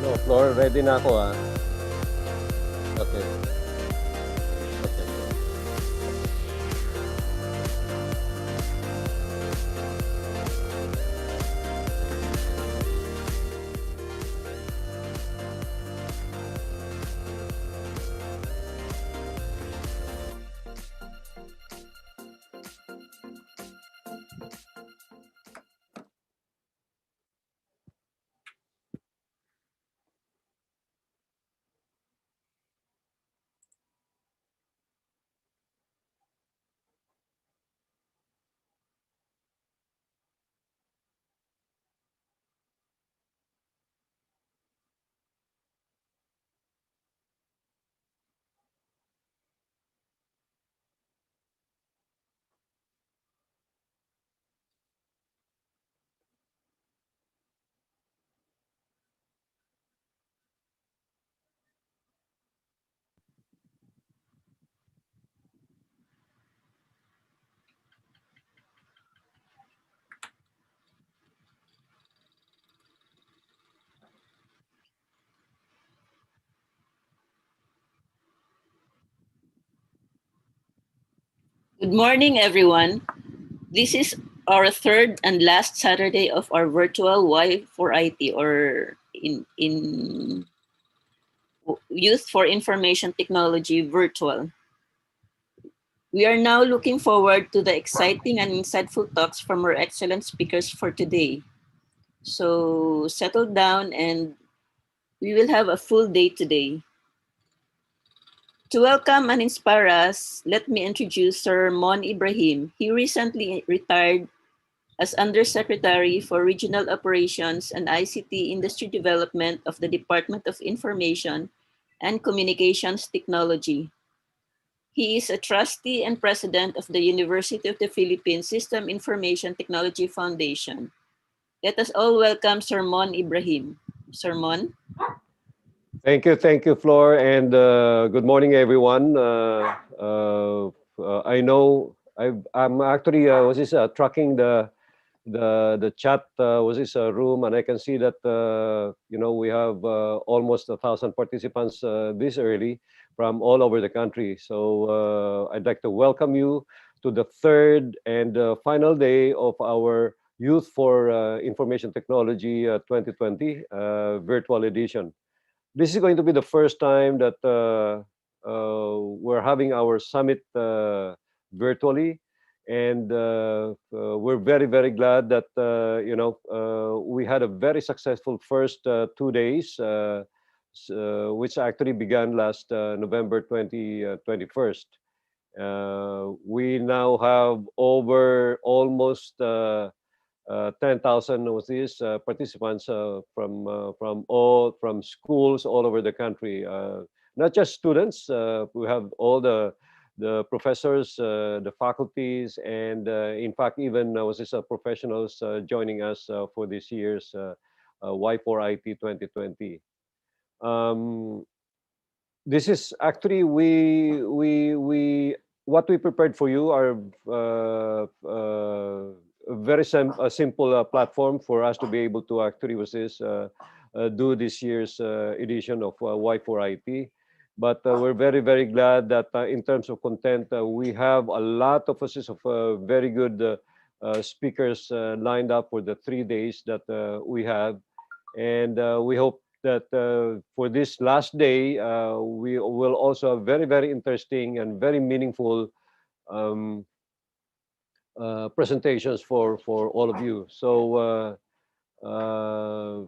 No, floor, ready na ako ah. Okay. Okay. Good morning, everyone. This is our third and last Saturday of our virtual Y4IT or in Youth for Information Technology virtual. We are now looking forward to the exciting and insightful talks from our excellent speakers for today. So settle down and we will have a full day today. To welcome and inspire us, let me introduce Sir Mon Ibrahim. He recently retired as Undersecretary for Regional Operations and ICT Industry Development of the Department of Information and Communications Technology. He is a trustee and president of the University of the Philippines System Information Technology Foundation. Let us all welcome Sir Mon Ibrahim. Sir Mon? Thank you, Flor, and good morning, everyone. I know I'm actually was this tracking the chat was this room, and I can see that we have almost 1,000 participants this early from all over the country. So I'd like to welcome you to the third and final day of our Youth for Information Technology 2020 virtual edition. This is going to be the first time that we're having our summit virtually, and we're very glad that we had a very successful first 2 days, which actually began last November 21st. We now have over almost 10,000 was these participants from schools all over the country. Not just students. We have all the professors, the faculties, and in fact, even was this professionals joining us for this year's Y4IT 2020. Um, this is actually we what we prepared for you are a very simple platform for us to be able to actually was this do this year's edition of Y4IT. But we're very glad that in terms of content, we have a lot of us of very good speakers lined up for the 3 days that we have, and we hope that for this last day, we will also have very interesting and very meaningful um, presentations for all of you. So uh,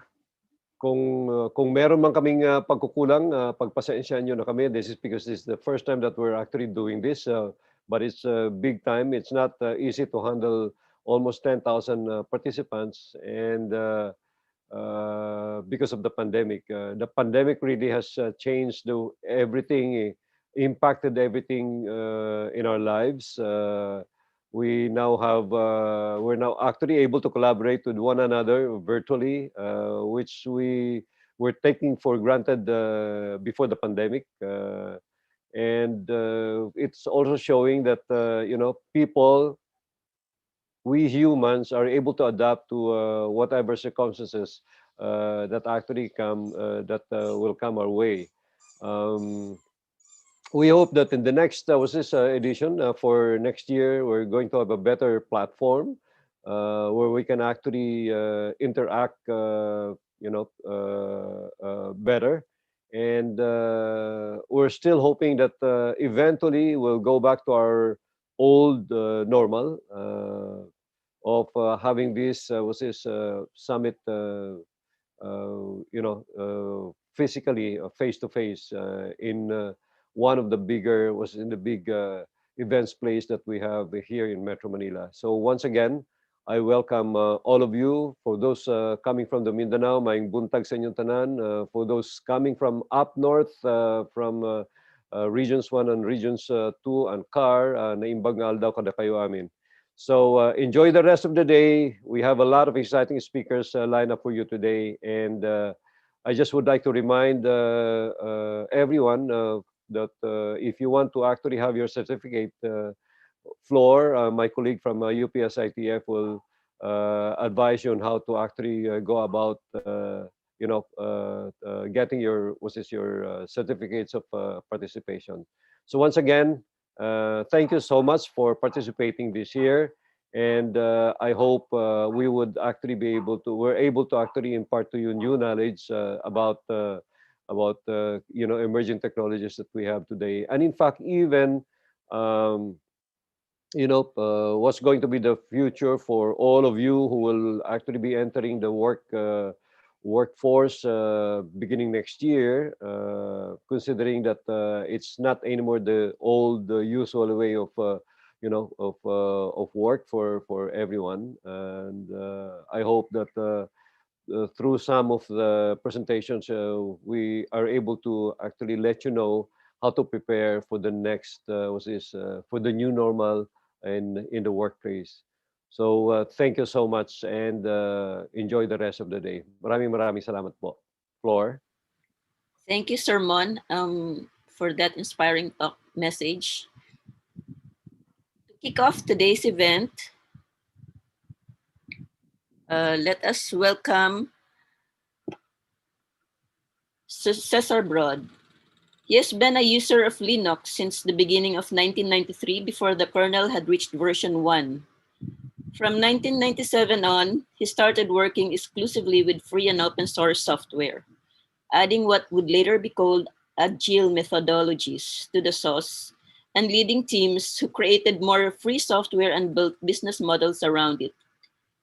kung meron man kaming pagkukulang, pagpasensyahan niyo na kami. This is because this is the first time that we're actually doing this, but it's big time. It's not easy to handle almost 10,000 participants, and because of the pandemic. The pandemic really has changed everything, impacted everything in our lives. We're now actually able to collaborate with one another virtually, which we were taking for granted before the pandemic. And it's also showing that people, we humans, are able to adapt to whatever circumstances that will come our way. Um, we hope that in the next was this edition for next year, we're going to have a better platform where we can actually interact, better. And we're still hoping that eventually we'll go back to our old normal of having this was this summit physically face to face in one of the bigger was in the big events place that we have here in Metro Manila. So once again, I welcome all of you. For those coming from the Mindanao, maing buntag sa inyong tanan. For those coming from up north, from Regions 1 and Regions 2 and CAR, naimbag nga aldaw kada kayo amin. So enjoy the rest of the day. We have a lot of exciting speakers lined up for you today. And I just would like to remind everyone that if you want to actually have your certificate, Floor, my colleague from UPS ITF, will advise you on how to actually go about, getting your certificates of participation. So once again, Thank you so much for participating this year. And I hope we would actually be able to, we're able to actually impart to you new knowledge about emerging technologies that we have today. And in fact, even um, what's going to be the future for all of you who will actually be entering the workforce beginning next year, considering that it's not anymore the old usual way of work for everyone. And I hope that through some of the presentations, we are able to actually let you know how to prepare for the next, for the new normal in the workplace. So thank you so much and enjoy the rest of the day. Maraming salamat po. Floor. Thank you, Sir Mon, for that inspiring talk message. To kick off today's event, let us welcome Cesar Broad. He has been a user of Linux since the beginning of 1993 before the kernel had reached version 1. From 1997 on, he started working exclusively with free and open source software, adding what would later be called agile methodologies to the sauce and leading teams who created more free software and built business models around it.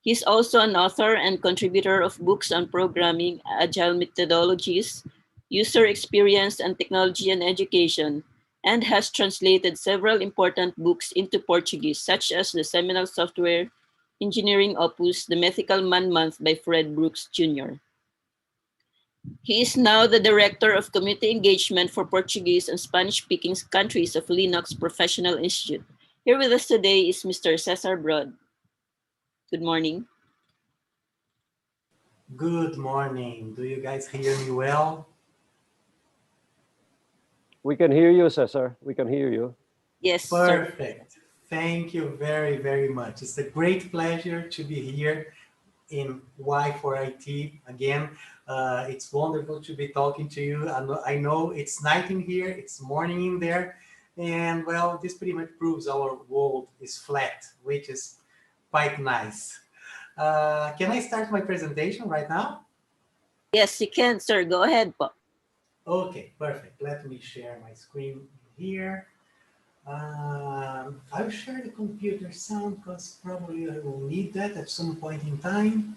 He's also an author and contributor of books on programming, agile methodologies, user experience, and technology and education, and has translated several important books into Portuguese, such as the seminal software engineering opus, The Mythical Man Month by Fred Brooks Jr. He is now the Director of Community Engagement for Portuguese and Spanish-speaking countries of Linux Professional Institute. Here with us today is Mr. Cesar Broad. Good morning. Good morning. Do you guys hear me well? We can hear you, Cesar. We can hear you. Yes, sir. Perfect. Thank you very, very much. It's a great pleasure to be here in Y4IT again. It's wonderful to be talking to you. I know it's night in here, it's morning in there. And well, this pretty much proves our world is flat, which is quite nice. Can I start my presentation right now? Yes, you can, sir. Go ahead po. Okay, perfect. Let me share my screen here. I'll share the computer sound because probably I will need that at some point in time.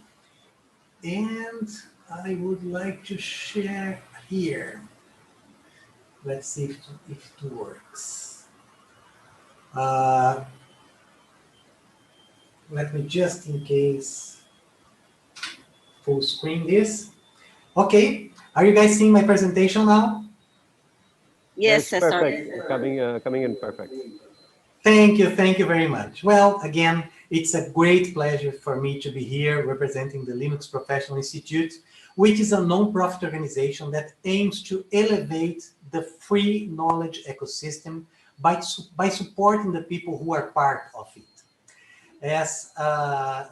And I would like to share here. Let's see if it works. Uh, Let me just in case full screen this. Okay, are you guys seeing my presentation now? Yeah, Yes, it's Cesar. perfect. Coming in perfect. Thank you very much. Well, again, it's a great pleasure for me to be here representing the Linux Professional Institute, which is a non-profit organization that aims to elevate the free knowledge ecosystem by supporting the people who are part of it. As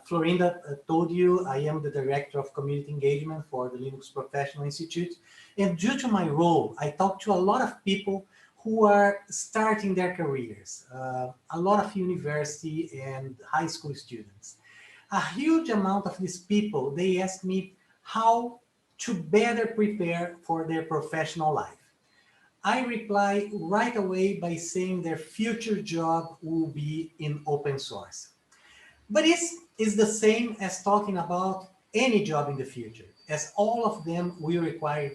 Florinda told you, I am the Director of Community Engagement for the Linux Professional Institute. And due to my role, I talk to a lot of people who are starting their careers, a lot of university and high school students. A huge amount of these people, they ask me how to better prepare for their professional life. I reply right away by saying their future job will be in open source. But it's the same as talking about any job in the future, as all of them will require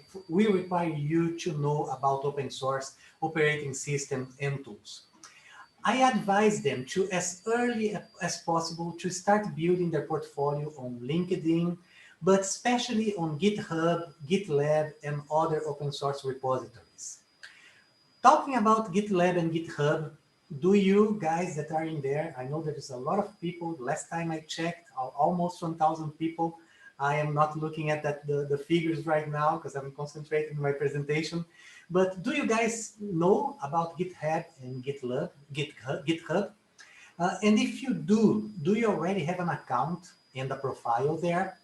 you to know about open source operating systems and tools. I advise them to, as early as possible, to start building their portfolio on LinkedIn, but especially on GitHub, GitLab, and other open source repositories. Talking about GitLab and GitHub, do you guys that are in there, I know there's a lot of people, last time I checked, almost 1,000 people. I am not looking at the figures right now because I'm concentrating on my presentation. But do you guys know about GitHub and GitHub? And if you do you already have an account and a profile there?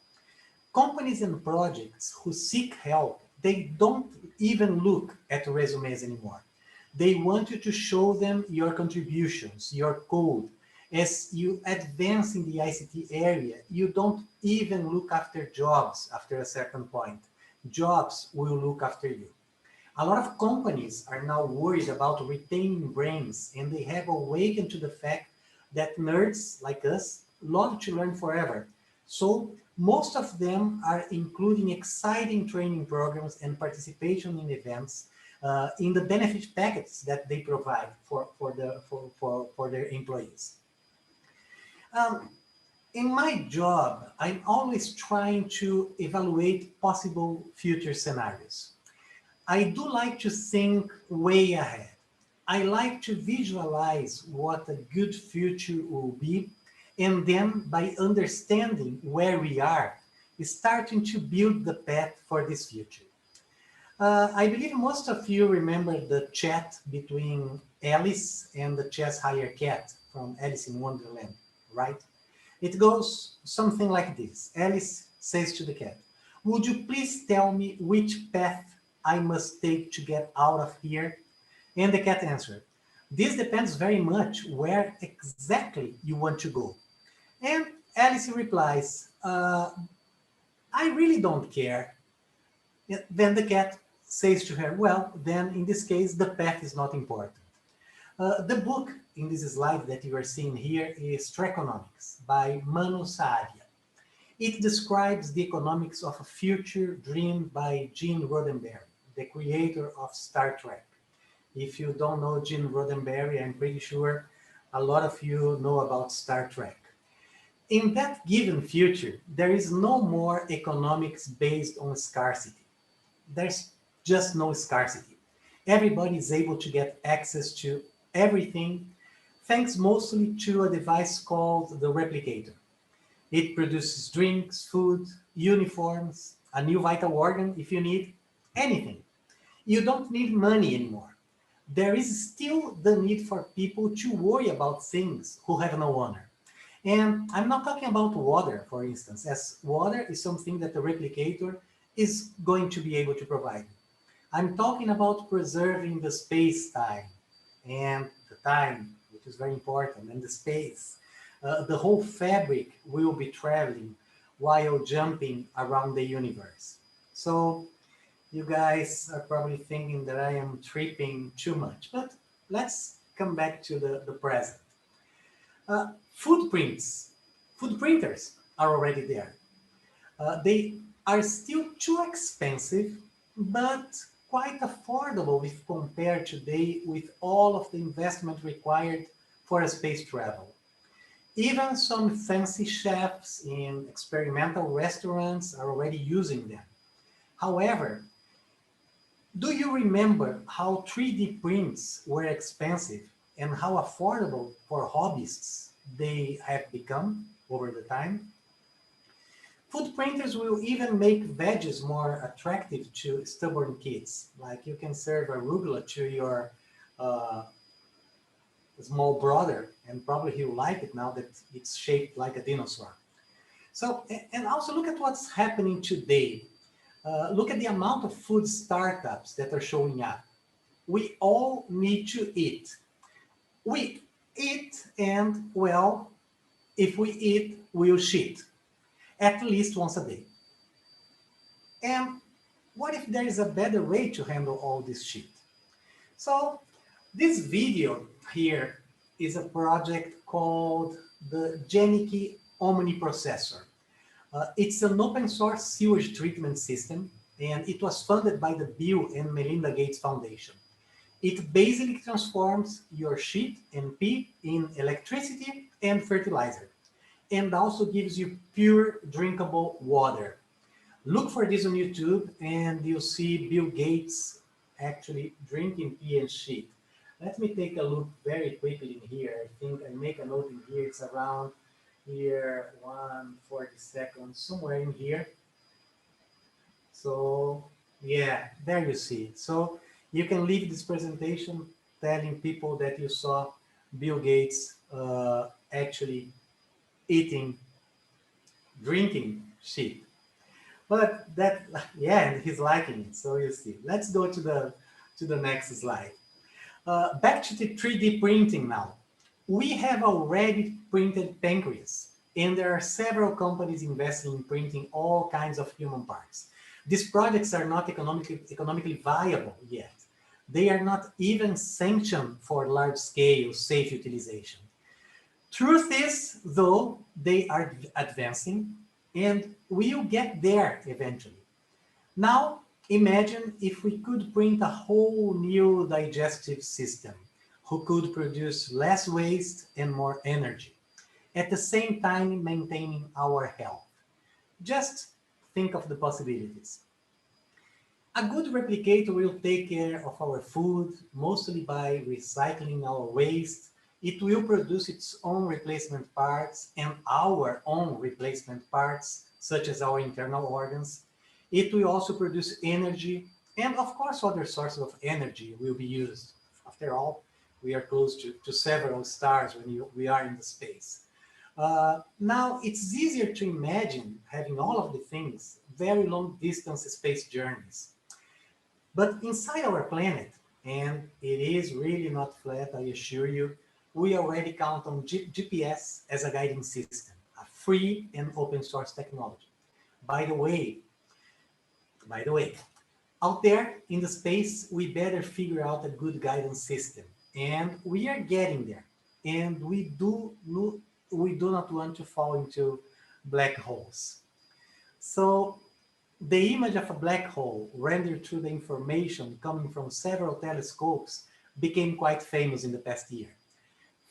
Companies and projects who seek help, they don't even look at resumes anymore. They want you to show them your contributions, your code. As you advance in the ICT area, you don't even look after jobs after a certain point. Jobs will look after you. A lot of companies are now worried about retaining brains, and they have awakened to the fact that nerds like us love to learn forever. So most of them are including exciting training programs and participation in events in the benefit packets that they provide for their employees. Um, in my job, I'm always trying to evaluate possible future scenarios. I do like to think way ahead. I like to visualize what a good future will be, and then by understanding where we are, starting to build the path for this future. I believe most of you remember the chat between Alice and the chess hire cat from Alice in Wonderland, right? It goes something like this. Alice says to the cat, "Would you please tell me which path I must take to get out of here?" And the cat answered, "This depends very much where exactly you want to go." And Alice replies, "I really don't care." Then the cat says to her, "Well, then in this case, the path is not important." The book in this slide that you are seeing here is Trekonomics by Manu Saadia. It describes the economics of a future dreamed by Gene Roddenberry, the creator of Star Trek. If you don't know Gene Roddenberry, I'm pretty sure a lot of you know about Star Trek. In that given future, there is no more economics based on scarcity. There's just no scarcity. Everybody is able to get access to everything thanks mostly to a device called the replicator. It produces drinks, food, uniforms, a new vital organ if you need anything. You don't need money anymore. There is still the need for people to worry about things who have no owner. And I'm not talking about water, for instance, as water is something that the replicator is going to be able to provide. I'm talking about preserving the space-time and the time, which is very important, and the space. The whole fabric will be traveling while jumping around the universe. So you guys are probably thinking that I am tripping too much, but let's come back to the present. Footprints, food printers are already there. They are still too expensive, but quite affordable if compared today with all of the investment required for a space travel. Even some fancy chefs in experimental restaurants are already using them. However, do you remember how 3D prints were expensive and how affordable for hobbyists they have become over the time? Food printers will even make veggies more attractive to stubborn kids. Like you can serve arugula to your uh, small brother, and probably he'll like it now that it's shaped like a dinosaur. So, and also look at what's happening today. Look at the amount of food startups that are showing up. We all need to eat. We eat, and well, if we eat, we'll shit at least once a day. And what if there is a better way to handle all this shit? So this video here is a project called the Genicky Omni Processor. It's an open source sewage treatment system, and it was funded by the Bill and Melinda Gates Foundation. It basically transforms your shit and pee in electricity and fertilizer, and also gives you pure drinkable water. Look for this on YouTube and you'll see Bill Gates actually drinking pee and shit. Let me take a look very quickly in here. I think I make a note in here. It's around here, 140 seconds, somewhere in here. So yeah, there you see. So you can leave this presentation telling people that you saw Bill Gates actually eating, drinking shit. But yeah, and he's liking it. So you see. Let's go to the next slide. Back to the 3D printing now. We have already printed pancreas, and there are several companies investing in printing all kinds of human parts. These projects are not economically viable yet. They are not even sanctioned for large-scale, safe utilization. Truth is, though, they are advancing, and we'll get there eventually. Now, imagine if we could print a whole new digestive system who could produce less waste and more energy, at the same time maintaining our health. Just think of the possibilities. A good replicator will take care of our food, mostly by recycling our waste. It will produce its own replacement parts and our own replacement parts, such as our internal organs. It will also produce energy, and of course other sources of energy will be used. After all, we are close to several stars when we are in the space. Now, it's easier to imagine having all of the things, very long distance space journeys. But inside our planet, and it is really not flat, I assure you, we already count on GPS as a guiding system, a free and open source technology. By the way, by the way, out there in the space, we better figure out a good guidance system. And we are getting there. And we do not want to fall into black holes. So the image of a black hole rendered through the information coming from several telescopes became quite famous in the past year.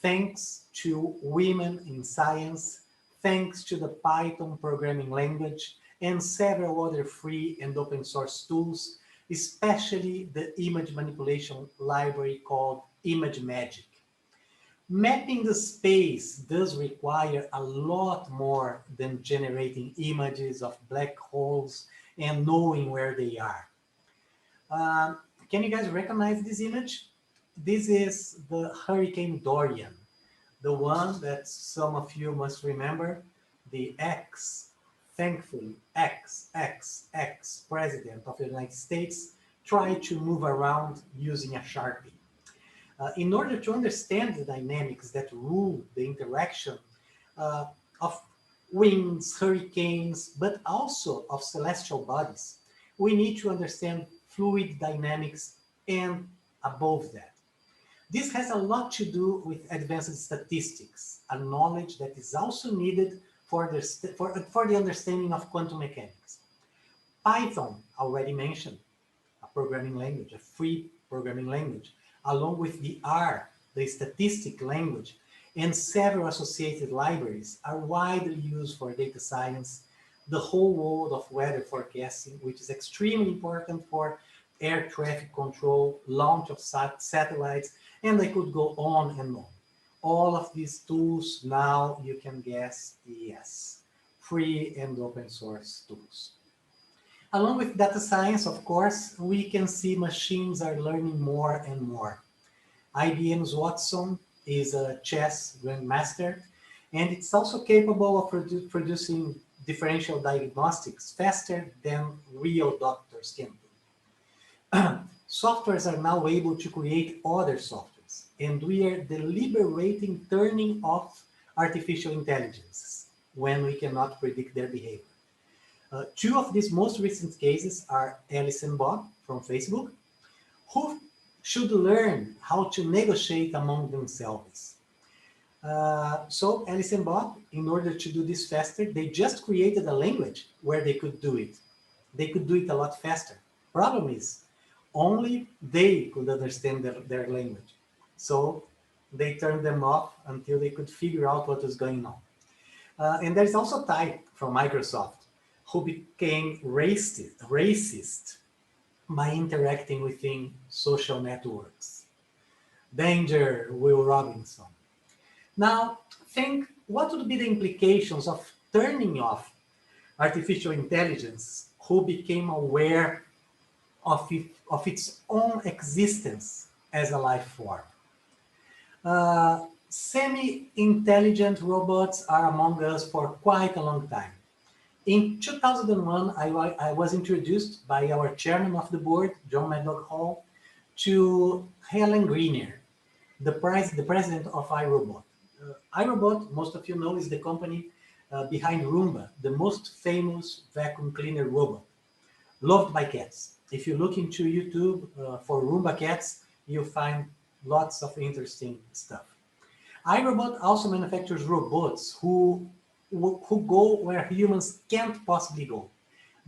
Thanks to women in science, thanks to the Python programming language, and several other free and open source tools, especially the image manipulation library called ImageMagick. Mapping the space does require a lot more than generating images of black holes and knowing where they are. Uh, can you guys recognize this image? This is the Hurricane Dorian, the one that some of you must remember, the thankfully, ex-president of the United States tried to move around using a Sharpie. In order to understand the dynamics that rule the interaction uh, of winds, hurricanes, but also of celestial bodies, we need to understand fluid dynamics and above that. This has a lot to do with advanced statistics, a knowledge that is also needed for the understanding of quantum mechanics. Python, already mentioned, a programming language, a free programming language, along with the R, the statistic language, and several associated libraries are widely used for data science, the whole world of weather forecasting, which is extremely important for air traffic control, launch of satellites, and I could go on and on. All of these tools now, you can guess, yes, free and open source tools. Along with data science, of course, we can see machines are learning more and more. IBM's Watson is a chess grandmaster, and it's also capable of producing differential diagnostics faster than real doctors can do. Softwares are now able to create other softwares, and we are deliberating turning off artificial intelligence when we cannot predict their behavior. Two of these most recent cases are Alice and Bob from Facebook, who should learn how to negotiate among themselves. So Alice and Bob, in order to do this faster, they just created a language where they could do it. They could do it a lot faster. Problem is, only they could understand their language. So they turned them off until they could figure out what was going on. And there's also Ty from Microsoft, who became racist by interacting within social networks. Danger, Will Robinson. Now, think what would be the implications of turning off artificial intelligence who became aware of its own existence as a life form. Semi-intelligent robots are among us for quite a long time. In 2001, I was introduced by our chairman of the board, John Maddock Hall, to Helen Greener, the president of iRobot. iRobot, most of you know, is the company behind Roomba, the most famous vacuum cleaner robot, loved by cats. If you look into YouTube for Roomba cats, you'll find lots of interesting stuff. iRobot also manufactures robots who go where humans can't possibly go.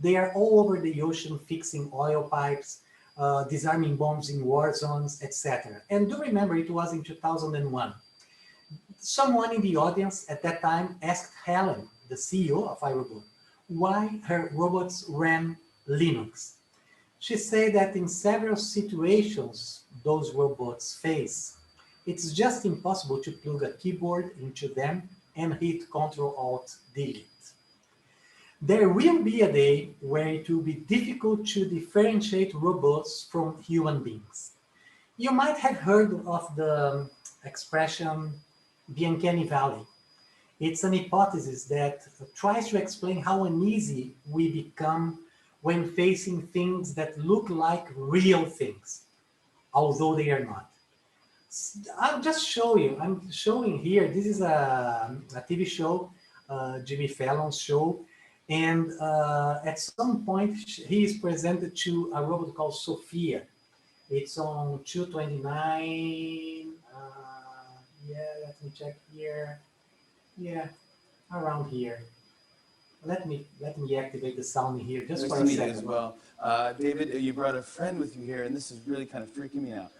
They are all over the ocean fixing oil pipes, disarming bombs in war zones, etc. And do remember, it was in 2001. Someone in the audience at that time asked Helen, the CEO of iRobot, why her robots ran Linux. She said that in several situations those robots face, it's just impossible to plug a keyboard into them and hit Ctrl-Alt-Delete. There will be a day where it will be difficult to differentiate robots from human beings. You might have heard of the expression the uncanny valley. It's an hypothesis that tries to explain how uneasy we become when facing things that look like real things, although they are not. I'll just show you. I'm showing here. This is a TV show, Jimmy Fallon's show. And at some point, he is presented to a robot called Sophia. It's on 229. Yeah, let me check here. Yeah, around here. Let me activate the sound in here just Nice for to a meet you second. as well. David, you brought a friend with you here, and this is really kind of freaking me out.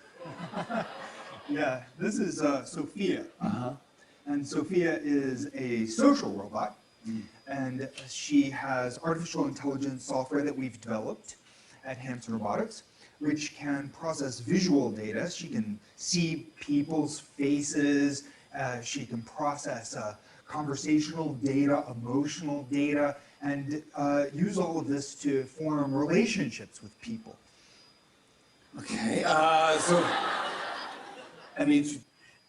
Yeah, this is Sophia. Uh-huh. And Sophia is a social robot. And she has artificial intelligence software that we've developed at Hanson Robotics, which can process visual data. She can see people's faces. She can process conversational data, emotional data, and use all of this to form relationships with people. Okay, so, I mean,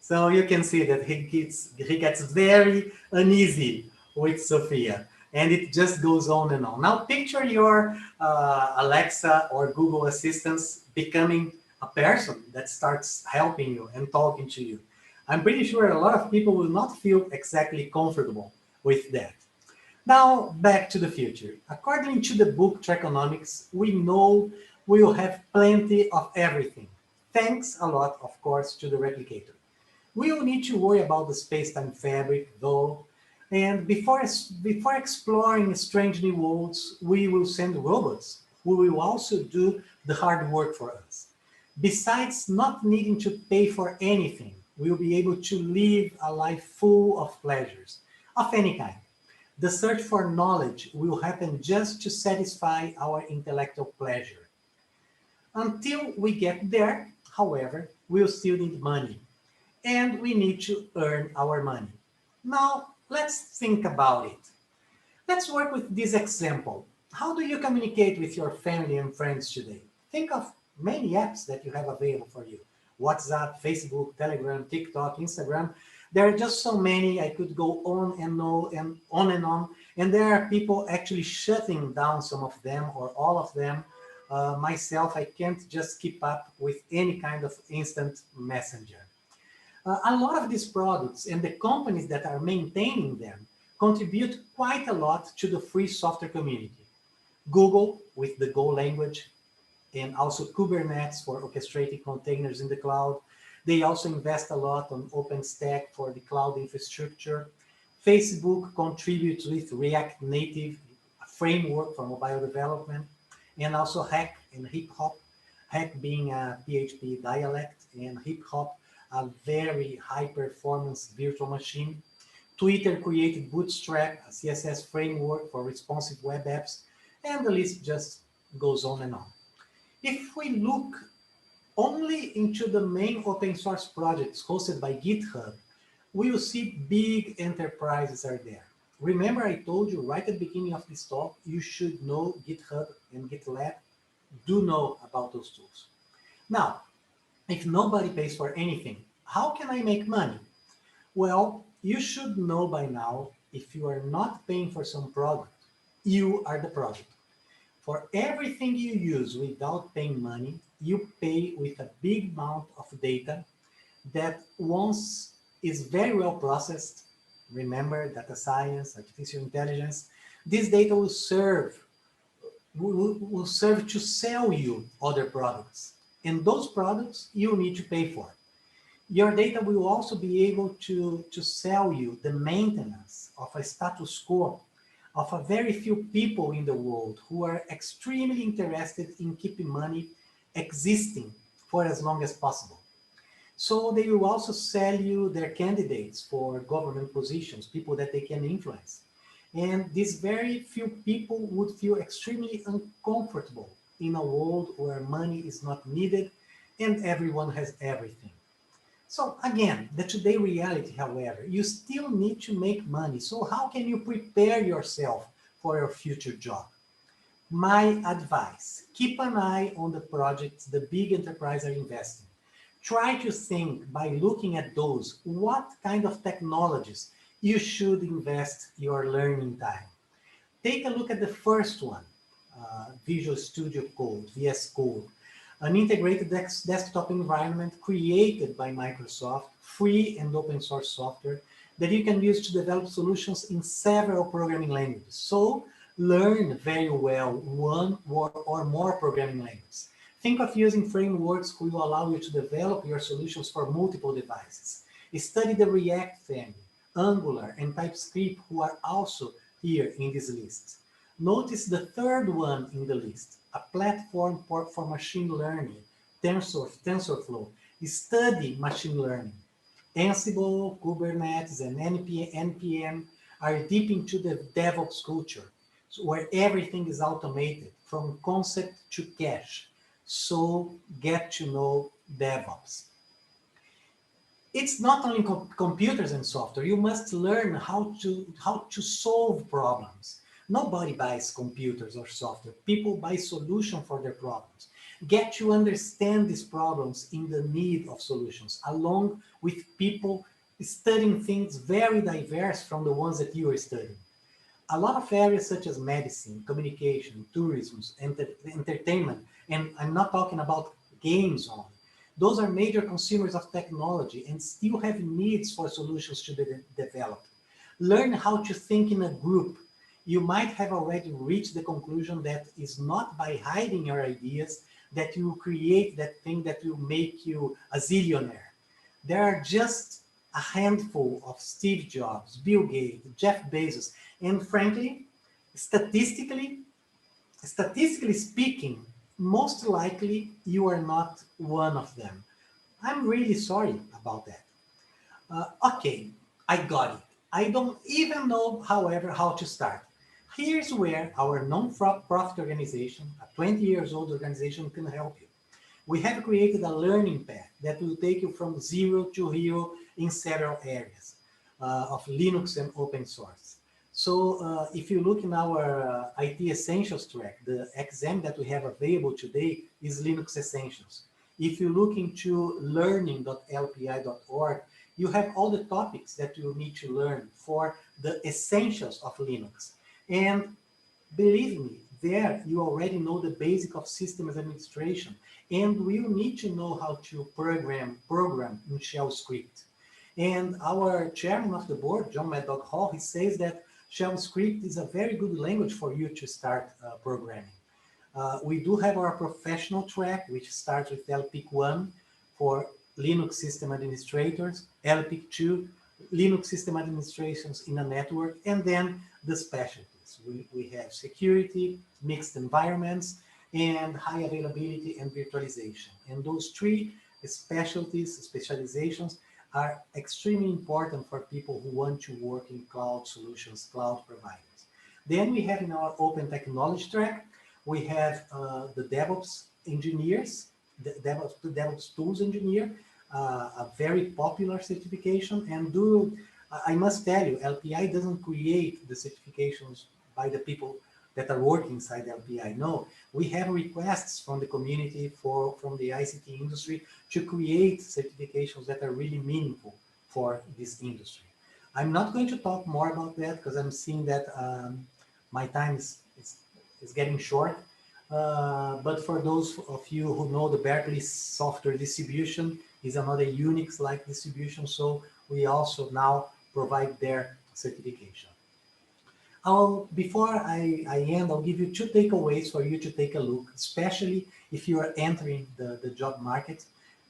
So you can see that he gets very uneasy with Sophia, and it just goes on and on. Now picture your Alexa or Google assistants becoming a person that starts helping you and talking to you. I'm pretty sure a lot of people will not feel exactly comfortable with that. Now, back to the future. According to the book Trekonomics, we know we will have plenty of everything. Thanks a lot, of course, to the replicator. We will need to worry about the space-time fabric, though, and before exploring strange new worlds, we will send robots who will also do the hard work for us. Besides not needing to pay for anything, we will be able to live a life full of pleasures, of any kind. The search for knowledge will happen just to satisfy our intellectual pleasure. Until we get there, however, we'll still need money, and we need to earn our money. Now, let's think about it. Let's work with this example. How do you communicate with your family and friends today? Think of many apps that you have available for you. WhatsApp, Facebook, Telegram, TikTok, Instagram. There are just so many. I could go on and on and on and on. And there are people actually shutting down some of them or all of them. Myself, I can't just keep up with any kind of instant messenger. A lot of these products and the companies that are maintaining them contribute quite a lot to the free software community. Google with the Go language and also Kubernetes for orchestrating containers in the cloud. They also invest a lot on OpenStack for the cloud infrastructure. Facebook contributes with React Native, a framework for mobile development, and also Hack and Hip Hop. Hack being a PHP dialect, and Hip Hop a very high performance virtual machine. Twitter created Bootstrap, a CSS framework for responsive web apps, and the list just goes on and on. If we look only into the main open source projects hosted by GitHub, we will see big enterprises are there. Remember I told you right at the beginning of this talk, you should know GitHub and GitLab. Do know about those tools. Now, if nobody pays for anything, how can I make money? Well, you should know by now, if you are not paying for some product, you are the product. For everything you use without paying money, you pay with a big amount of data that once is very well processed, remember data science, artificial intelligence, this data will serve to sell you other products. And those products you need to pay for. Your data will also be able to sell you the maintenance of a status quo of a very few people in the world who are extremely interested in keeping money existing for as long as possible. So they will also sell you their candidates for government positions, people that they can influence. And these very few people would feel extremely uncomfortable in a world where money is not needed and everyone has everything. So again, the today reality, however, you still need to make money. So how can you prepare yourself for your future job? My advice, keep an eye on the projects the big enterprises are investing. Try to think by looking at those, what kind of technologies you should invest your learning time. Take a look at the first one, Visual Studio Code, VS Code, an integrated desktop environment created by Microsoft, free and open source software that you can use to develop solutions in several programming languages. So learn very well one or more programming languages. Think of using frameworks who will allow you to develop your solutions for multiple devices. Study the React family, Angular, and TypeScript, who are also here in this list. Notice the third one in the list, a platform for machine learning, TensorFlow. Study machine learning. Ansible, Kubernetes, and NPM are deep into the DevOps culture, so where everything is automated from concept to cache. So get to know DevOps. It's not only computers and software. You must learn how to solve problems. Nobody buys computers or software. People buy solutions for their problems. Get to understand these problems in the need of solutions, along with people studying things very diverse from the ones that you are studying. A lot of areas such as medicine, communication, tourism, entertainment, and I'm not talking about games only. Those are major consumers of technology and still have needs for solutions to be developed. Learn how to think in a group. You might have already reached the conclusion that it's not by hiding your ideas that you create that thing that will make you a zillionaire. There are just a handful of Steve Jobs, Bill Gates, Jeff Bezos, and frankly, statistically, statistically speaking, most likely you are not one of them. I'm really sorry about that. Okay, I got it. I don't even know, however, how to start. Here's where our non-profit organization, a 20 years old organization, can help you. We have created a learning path that will take you from zero to hero in several areas of Linux and open source. So if you look in our IT Essentials track, the exam that we have available today is Linux Essentials. If you look into learning.lpi.org, you have all the topics that you need to learn for the essentials of Linux. And believe me, there you already know the basic of systems administration, and will need to know how to program in shell script. And our chairman of the board, John Mad Dog Hall, he says that shell script is a very good language for you to start programming. We do have our professional track, which starts with LPIC 1 for Linux system administrators, LPIC 2, Linux system administrations in a network, and then the specialties. We have security, mixed environments, and high availability and virtualization. And those three specializations are extremely important for people who want to work in cloud solutions, cloud providers. Then we have in our open technology track, we have the DevOps engineers, the DevOps tools engineer, a very popular certification. And I must tell you, LPI doesn't create the certifications by the people that are working inside LPI. No, we have requests from the community, from the ICT industry to create certifications that are really meaningful for this industry. I'm not going to talk more about that because I'm seeing that my time is getting short. But for those of you who know the Berkeley software distribution is another Unix-like distribution, so we also now provide their certification. Before I end, I'll give you two takeaways for you to take a look, especially if you are entering the job market.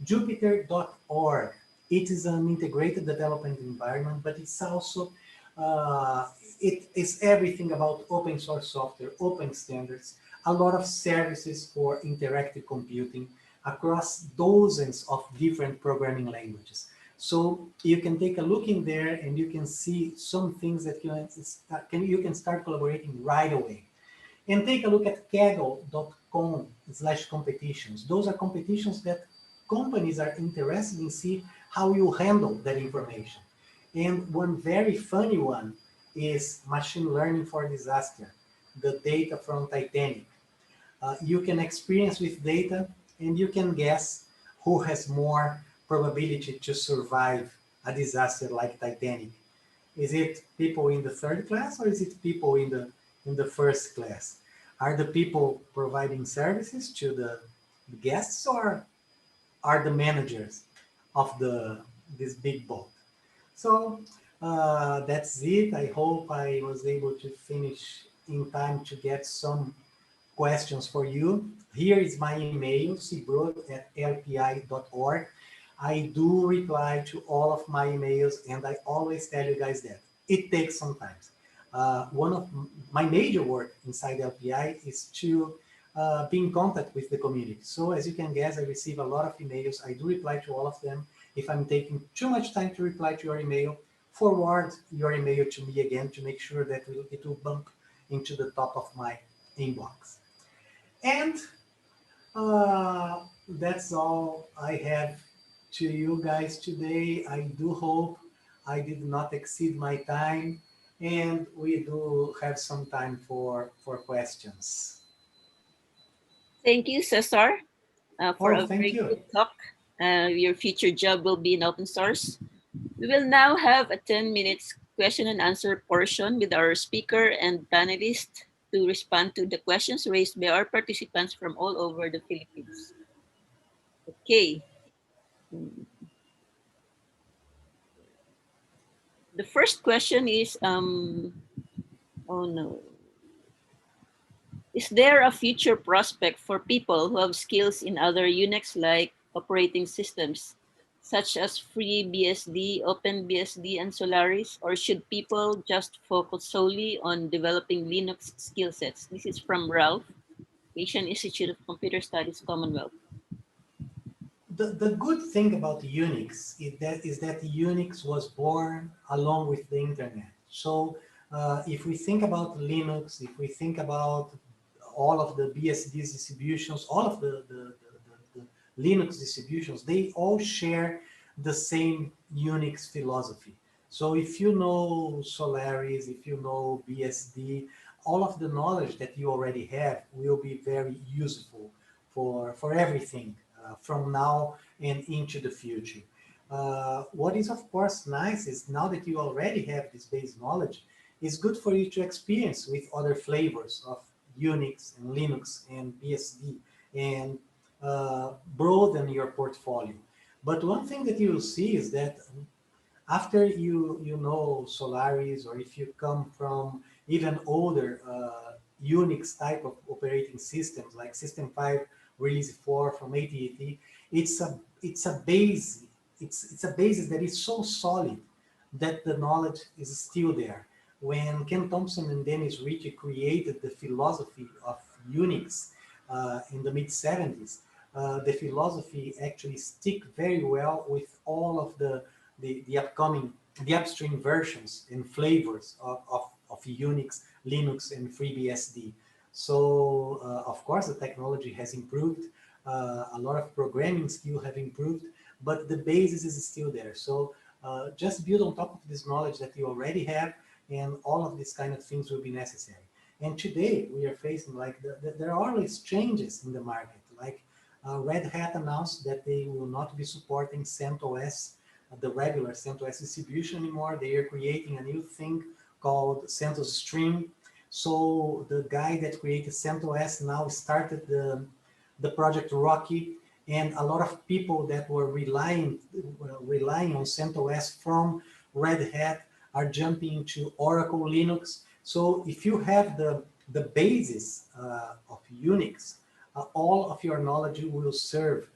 Jupyter.org, it is an integrated development environment, but it's also, it is everything about open source software, open standards, a lot of services for interactive computing across dozens of different programming languages. So you can take a look in there and you can see some things that you can start collaborating right away. And take a look at kaggle.com/competitions. Those are competitions that companies are interested in see how you handle that information. And one very funny one is machine learning for disaster, the data from Titanic. You can experience with data and you can guess who has more probability to survive a disaster like Titanic. Is it people in the third class or is it people in the first class? Are the people providing services to the guests or are the managers of this big boat? So that's it. I hope I was able to finish in time to get some questions for you. Here is my email, cbrod@lpi.org. I do reply to all of my emails, and I always tell you guys that it takes some time. One of my major work inside LPI is to be in contact with the community. So as you can guess, I receive a lot of emails. I do reply to all of them. If I'm taking too much time to reply to your email, forward your email to me again to make sure that it will bump into the top of my inbox. And that's all I have to you guys today. I do hope I did not exceed my time, and we do have some time for questions. Thank you, Cesar, for Oh, a thank very you. good talk. Your future job will be in open source. We will now have a 10 minutes question and answer portion with our speaker and panelist to respond to the questions raised by our participants from all over the Philippines. Okay. The first question is, oh no. Is there a future prospect for people who have skills in other Unix-like operating systems, such as FreeBSD, OpenBSD, and Solaris, or should people just focus solely on developing Linux skill sets? This is from Ralph, Asian Institute of Computer Studies, Commonwealth. The good thing about Unix is that Unix was born along with the internet. So if we think about Linux, if we think about all of the BSD distributions, all of the Linux distributions, they all share the same Unix philosophy. So if you know Solaris, if you know BSD, all of the knowledge that you already have will be very useful for everything from now and into the future. What is of course nice is now that you already have this base knowledge, it's good for you to experience with other flavors of Unix and Linux and BSD and broaden your portfolio. But one thing that you will see is that after you know Solaris, or if you come from even older Unix type of operating systems like System 5 Release 4 from AT&T, it's a basis that is so solid that the knowledge is still there. When Ken Thompson and Dennis Ritchie created the philosophy of Unix in the mid 70s, the philosophy actually stick very well with all of the upcoming, the upstream versions and flavors of Unix, Linux, and FreeBSD. So, of course, the technology has improved. A lot of programming skills have improved, but the basis is still there. So, just build on top of this knowledge that you already have, and all of these kind of things will be necessary. And today, we are facing like there are always changes in the market. Like Red Hat announced that they will not be supporting CentOS, the regular CentOS distribution anymore. They are creating a new thing called CentOS Stream. So the guy that created CentOS now started the project Rocky, and a lot of people that were relying on CentOS from Red Hat are jumping to Oracle Linux. So if you have the basis of Unix, all of your knowledge will serve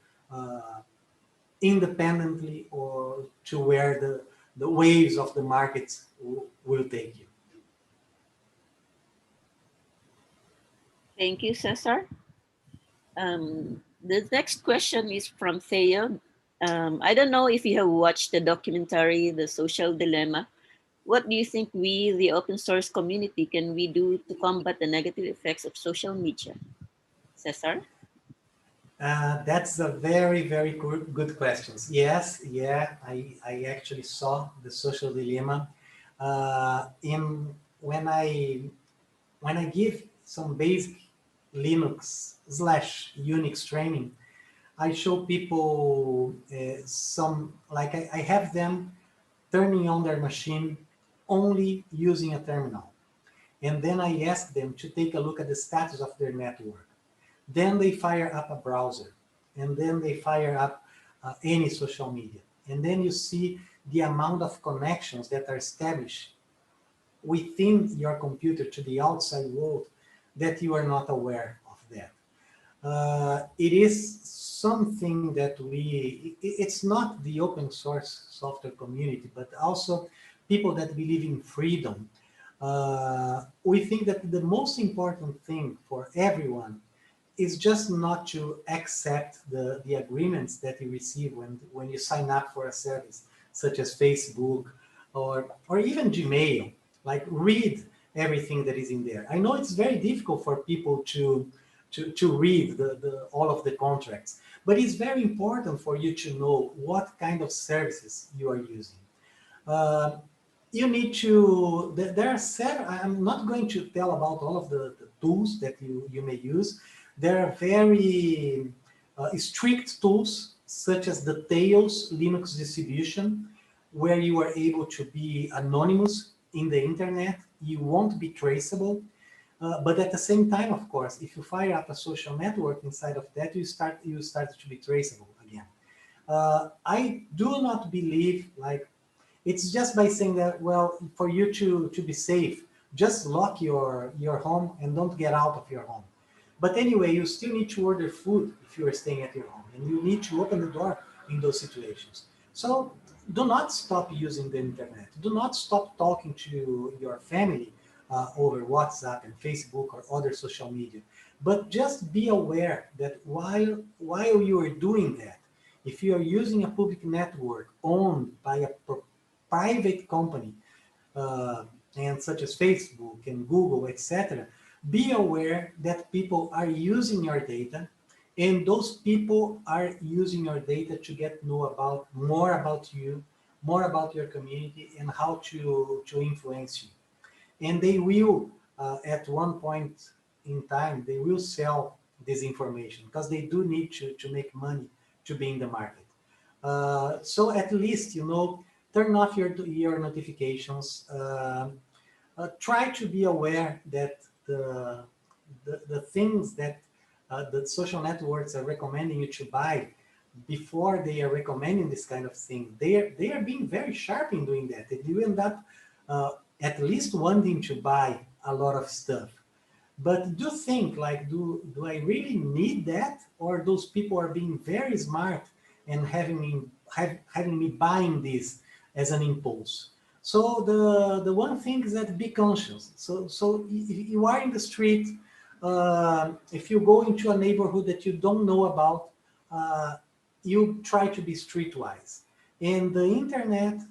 independently or to where the waves of the market will take you. Thank you, Cesar. The next question is from Theo. I don't know if you have watched the documentary, The Social Dilemma. What do you think we, the open source community, can we do to combat the negative effects of social media? Cesar? That's a very, very good question. Yes, yeah, I actually saw the social dilemma. In when I give some basic Linux slash Unix training, I show people some, like I have them turning on their machine only using a terminal. And then I ask them to take a look at the status of their network. Then they fire up a browser, and then they fire up any social media. And then you see the amount of connections that are established within your computer to the outside world that you are not aware of that. It is something that it's not the open source software community, but also people that believe in freedom. We think that the most important thing for everyone is just not to accept the agreements that you receive when you sign up for a service, such as Facebook or even Gmail. Like read everything that is in there. I know it's very difficult for people to read all of the contracts, but it's very important for you to know what kind of services you are using. Uh, you need to, there are several, I'm not going to tell about all of the tools that you may use. There are very strict tools, such as the Tails Linux distribution, where you are able to be anonymous in the internet. You won't be traceable. But at the same time, of course, if you fire up a social network inside of that, you start to be traceable again. I do not believe like it's just by saying that, well, for you to be safe, just lock your home and don't get out of your home. But anyway, you still need to order food if you are staying at your home, and you need to open the door in those situations. So do not stop using the internet. Do not stop talking to your family over WhatsApp and Facebook or other social media. But just be aware that while you are doing that, if you are using a public network owned by a private company, and such as Facebook and Google, etc., be aware that people are using your data, and those people are using your data to get know about more about you, more about your community, and how to influence you. And they will, at one point in time, they will sell this information because they do need to make money to be in the market. So at least, turn off your notifications. Try to be aware that the things that the social networks are recommending you to buy before they are recommending this kind of thing, they are being very sharp in doing that. And you end up at least wanting to buy a lot of stuff. But do think like, do I really need that? Or those people are being very smart and having me buying this as an impulse. So the one thing is that be conscious. So if you are in the street, if you go into a neighborhood that you don't know about, you try to be streetwise. And the internet,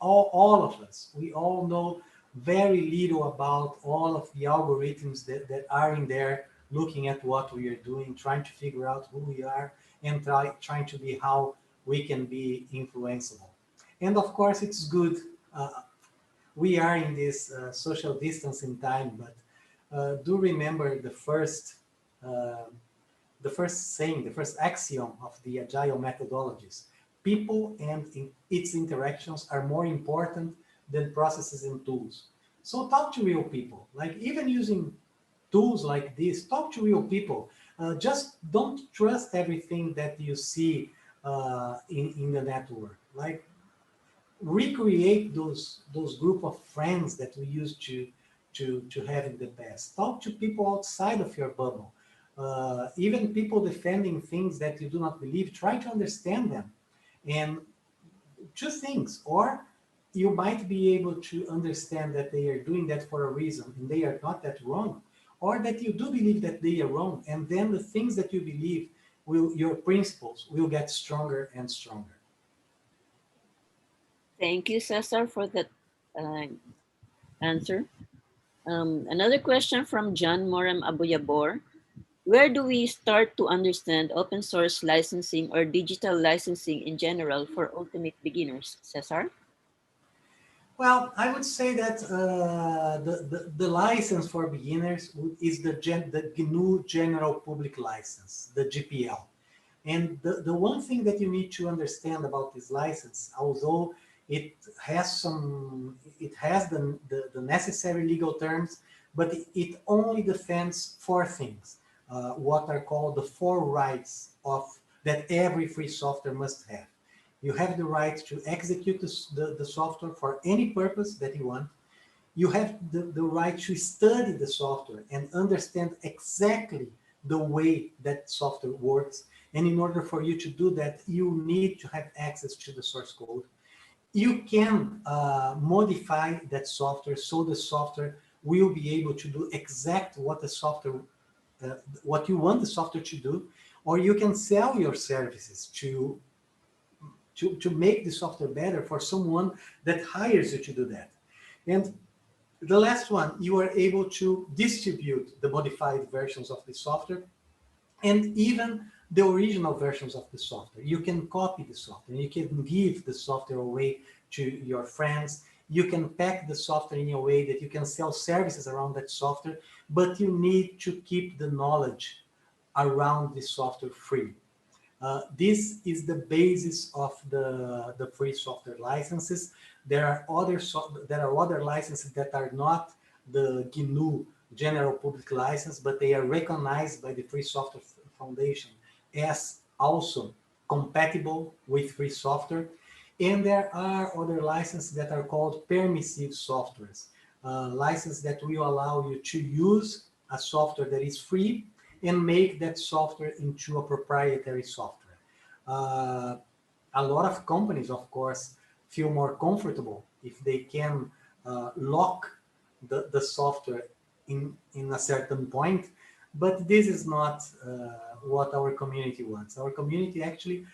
all of us, we all know very little about all of the algorithms that are in there, looking at what we are doing, trying to figure out who we are, and trying to be how we can be influenceable. And of course, it's good. We are in this social distancing time, but do remember uh, the first saying, the first axiom of the agile methodologies. People and its interactions are more important than processes and tools. So talk to real people. Like even using tools like this, talk to real people. Just don't trust everything that you see in the network. Like recreate those group of friends that we used to have in the past. Talk to people outside of your bubble. Even people defending things that you do not believe, try to understand them. And two things, or you might be able to understand that they are doing that for a reason and they are not that wrong, or that you do believe that they are wrong, and then the things that you believe will, your principles will get stronger and stronger. Thank you, Cesar, for that uh, answer. Another question from John Moram Abuyabor. Where do we start to understand open source licensing or digital licensing in general for ultimate beginners? Cesar? Well, I would say that the license for beginners is the GNU General Public License, the GPL. And the one thing that you need to understand about this license, although it has the necessary legal terms, but it only defends four things, what are called the four rights that every free software must have. You have the right to execute the software for any purpose that you want. You have the right to study the software and understand exactly the way that software works. And in order for you to do that, you need to have access to the source code. You can modify that software so the software will be able to do exact what the software, what you want the software to do, or you can sell your services to make the software better for someone that hires you to do that. And the last one, you are able to distribute the modified versions of the software and even the original versions of the software. You can copy the software. You can give the software away to your friends. You can pack the software in a way that you can sell services around that software, but you need to keep the knowledge around the software free. This is the basis of the free software licenses. There are other licenses that are not the GNU General Public License, but they are recognized by the Free Software Foundation as also compatible with free software. And there are other licenses that are called permissive softwares, license that will allow you to use a software that is free and make that software into a proprietary software. Uh, a lot of companies, of course, feel more comfortable if they can lock the software in a certain point, but this is not what our community wants. Our community actually,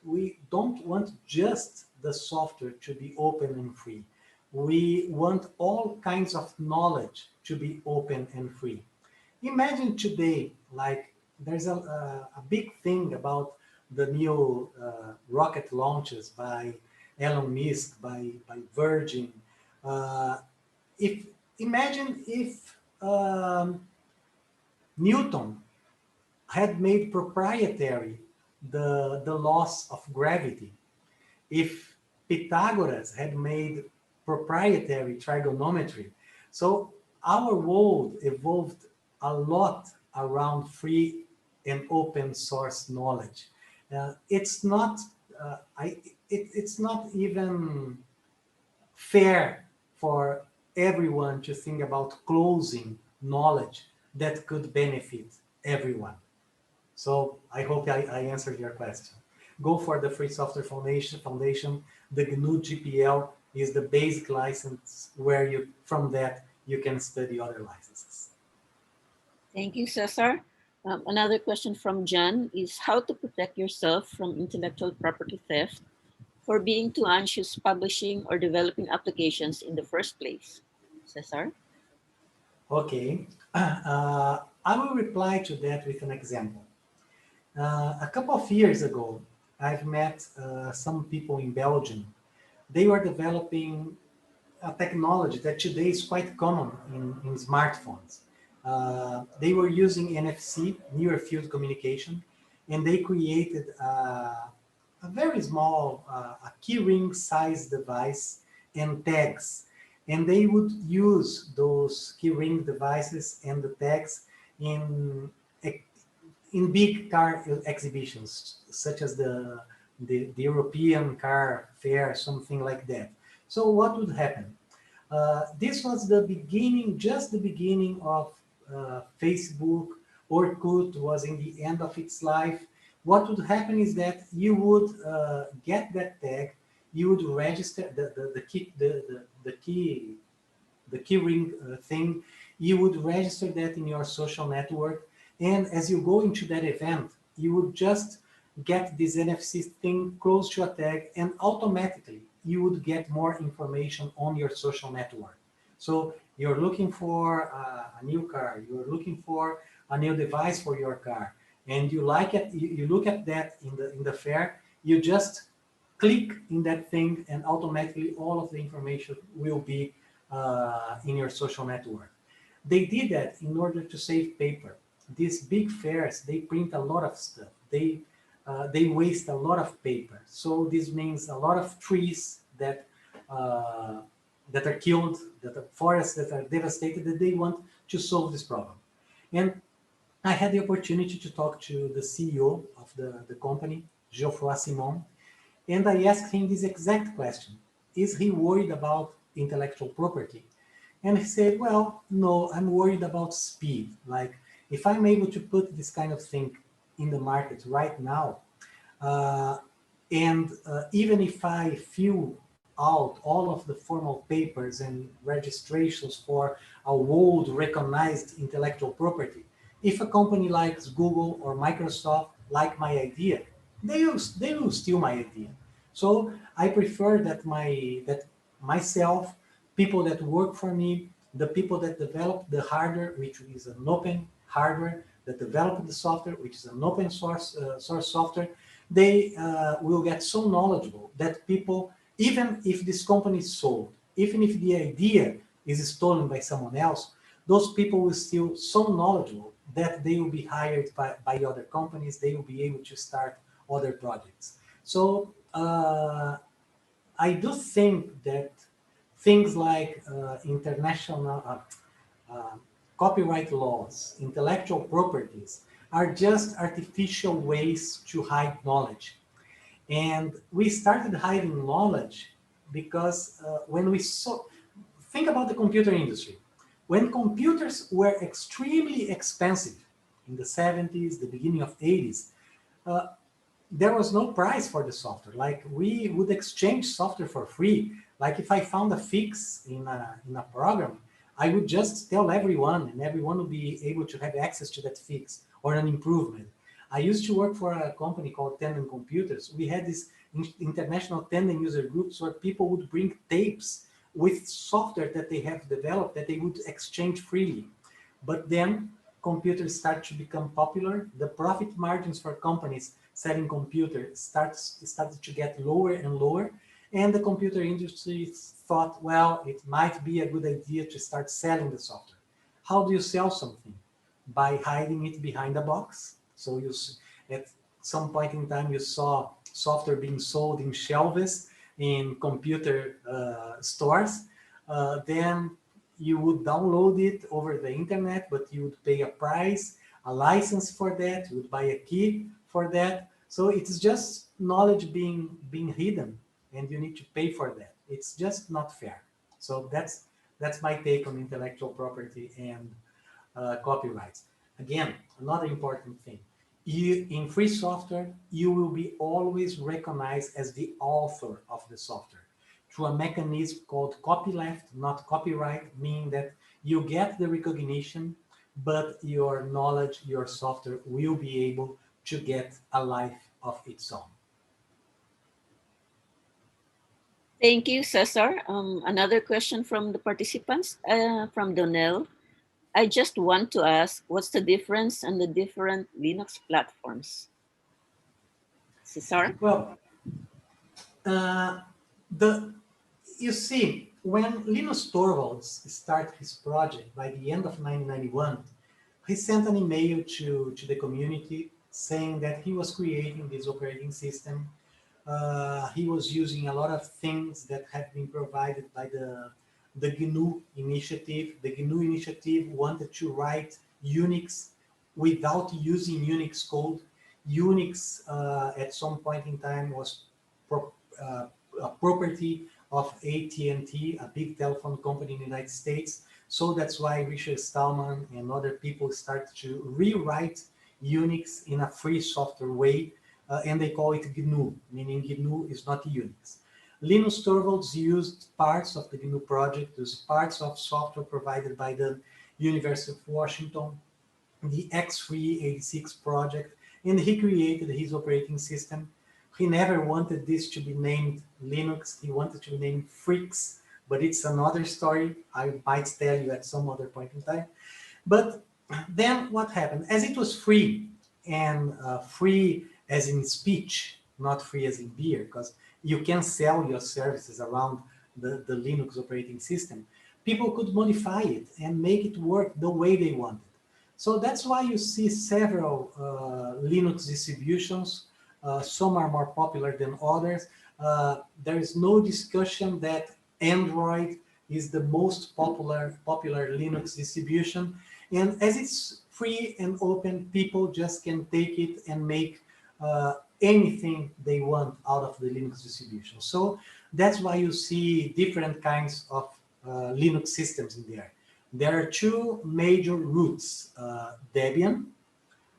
we don't want just the software to be open and free. We want all kinds of knowledge to be open and free. Imagine today, like there's a big thing about the new rocket launches by Elon Musk, by Virgin. Uh, if imagine if Newton had made proprietary the laws of gravity, if Pythagoras had made proprietary trigonometry. So our world evolved a lot around free and open source knowledge. It's not it's not even fair for everyone to think about closing knowledge that could benefit everyone. So I hope I answered your question. Go for the Free Software Foundation. The GNU GPL is the basic license where you, from that, you can study other licenses. Thank you, Cesar. Another question from John is how to protect yourself from intellectual property theft for being too anxious publishing or developing applications in the first place. Cesar? Okay, I will reply to that with an example. A couple of years ago, I've met some people in Belgium. They were developing a technology that today is quite common in smartphones. They were using NFC, near field communication, and they created a very small, a keyring size device and tags. and they would use those keyring devices and the tags in in big car exhibitions, such as the European car fair, something like that. So what would happen? This was the beginning, just the beginning of Facebook. Orkut was in the end of its life. What would happen is that you would get that tag, you would register the key ring thing, you would register that in your social network. And as you go into that event, you would just get this NFC thing close to a tag, and automatically you would get more information on your social network. So you're looking for a new car, you're looking for a new device for your car, and you like it, you look at that in the fair, you just click in that thing, and automatically all of the information will be in your social network. They did that in order to save paper. These big fairs, they print a lot of stuff. They waste a lot of paper. So this means a lot of trees uh, that are killed, that are forests that are devastated, that they want to solve this problem. And I had the opportunity to talk to the CEO of the company, Geoffroy Simon, and I asked him this exact question. Is he worried about intellectual property? And he said, well, no, I'm worried about speed. Like, if I'm able to put this kind of thing in the market right now, uh, and even if I fill out all of the formal papers and registrations for a world recognized intellectual property, if a company like Google or Microsoft like my idea, they will steal my idea. So I prefer that myself, people that work for me, the people that develop the hardware, which is an open hardware, that develop the software, which is an open source software, they will get so knowledgeable that people, even if this company is sold, even if the idea is stolen by someone else, those people will still so knowledgeable that they will be hired by other companies, they will be able to start other projects. So I do think that things like international uh, copyright laws, intellectual properties, are just artificial ways to hide knowledge. And we started hiding knowledge because when we saw, think about the computer industry. When computers were extremely expensive in the 70s, the beginning of 80s, uh, there was no price for the software. Like, we would exchange software for free. Like, if I found a fix in a program, I would just tell everyone, and everyone would be able to have access to that fix or an improvement. I used to work for a company called Tandem Computers. We had these international Tandem user groups where people would bring tapes with software that they have developed that they would exchange freely. But then computers start to become popular. The profit margins for companies selling computers started to get lower and lower. And the computer industry thought, well, it might be a good idea to start selling the software. How do you sell something? By hiding it behind a box. So at some point in time, you saw software being sold in shelves in computer stores. Then you would download it over the internet, but you would pay a price, a license for that, you would buy a key for that. So it's just knowledge being hidden, and you need to pay for that. It's just not fair. So that's my take on intellectual property and copyrights. Again, another important thing. In free software, you will be always recognized as the author of the software through a mechanism called copyleft, not copyright, meaning that you get the recognition, but your knowledge, your software will be able to get a life of its own. Thank you, Cesar. Another question from the participants, from Donnell. I just want to ask, what's the difference in the different Linux platforms? Cesar? Well, uh, the you see, when Linus Torvalds started his project by the end of 1991, he sent an email to the community saying that he was creating this operating system. He was using a lot of things that had been provided by the the GNU initiative. The GNU initiative wanted to write Unix without using Unix code. Unix at some point in time was pro a property of AT&T, a big telephone company in the United States. So that's why Richard Stallman and other people started to rewrite Unix in a free software way, and they call it GNU, meaning GNU is not Unix. Linus Torvalds used parts of the GNU project, those parts of software provided by the University of Washington, the X386 project, and he created his operating system. He never wanted this to be named Linux. He wanted to be named Freaks, but it's another story I might tell you at some other point in time. But then what happened? As it was free, and free as in speech, not free as in beer, because you can sell your services around the Linux operating system, people could modify it and make it work the way they wanted. So that's why you see several Linux distributions. Some are more popular than others. There is no discussion that Android is the most popular Linux distribution. And as it's free and open, people just can take it and make anything they want out of the Linux distribution. So that's why you see different kinds of Linux systems in there. There are two major roots, Debian,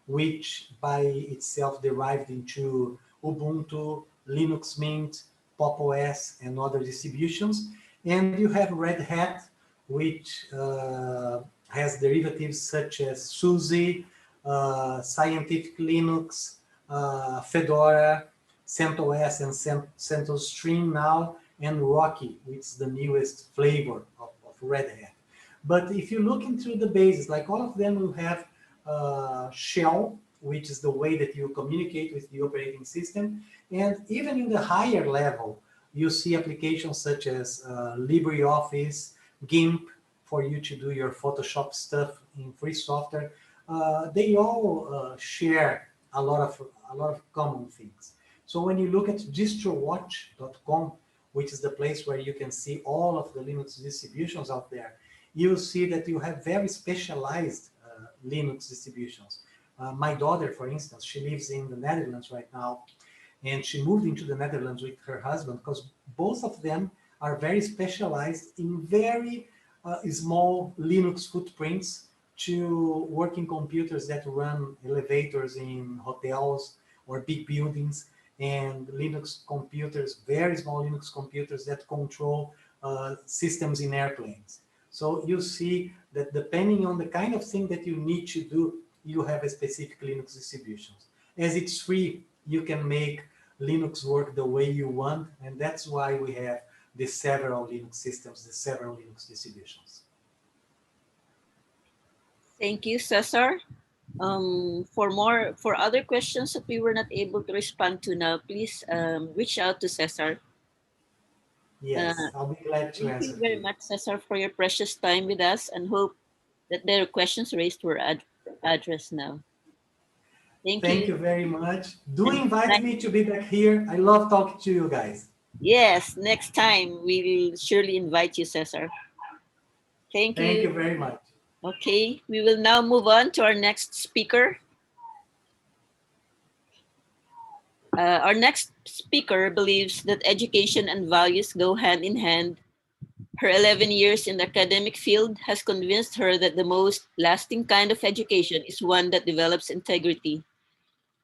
which by itself derived into Ubuntu, Linux Mint, Pop! OS, and other distributions. And you have Red Hat, which has derivatives such as SUSE, Scientific Linux, Fedora, CentOS and CentOS Stream now, and Rocky, which is the newest flavor of Red Hat. But if you look into the bases, like all of them will have shell, which is the way that you communicate with the operating system. And even in the higher level, you see applications such as LibreOffice, GIMP, for you to do your Photoshop stuff in free software. They all share a lot of common things. So when you look at distrowatch.com, which is the place where you can see all of the Linux distributions out there, you'll see that you have very specialized Linux distributions. My daughter, for instance, she lives in the Netherlands right now, and she moved into the Netherlands with her husband because both of them are very specialized in very small Linux footprints to working computers that run elevators in hotels or big buildings, and Linux computers, very small Linux computers that control systems in airplanes. So you see that depending on the kind of thing that you need to do, you have a specific Linux distributions. As it's free, you can make Linux work the way you want, and that's why we have the several Linux systems, the several Linux distributions. Thank you, Cesar. For other questions that we were not able to respond to now, please reach out to Cesar. Yes, I'll be glad to Thank answer you to very you. much, Cesar, for your precious time with us, and hope that their questions raised were addressed now. Thank Thank you. you very much. Do And invite me to be back here. I love talking to you guys. yes, next time we will surely invite you, Cesar. Thank Thank you. you very much. Okay, we will now move on to our next speaker. Our next speaker believes that education and values go hand in hand. Her 11 years in the academic field has convinced her that the most lasting kind of education is one that develops integrity.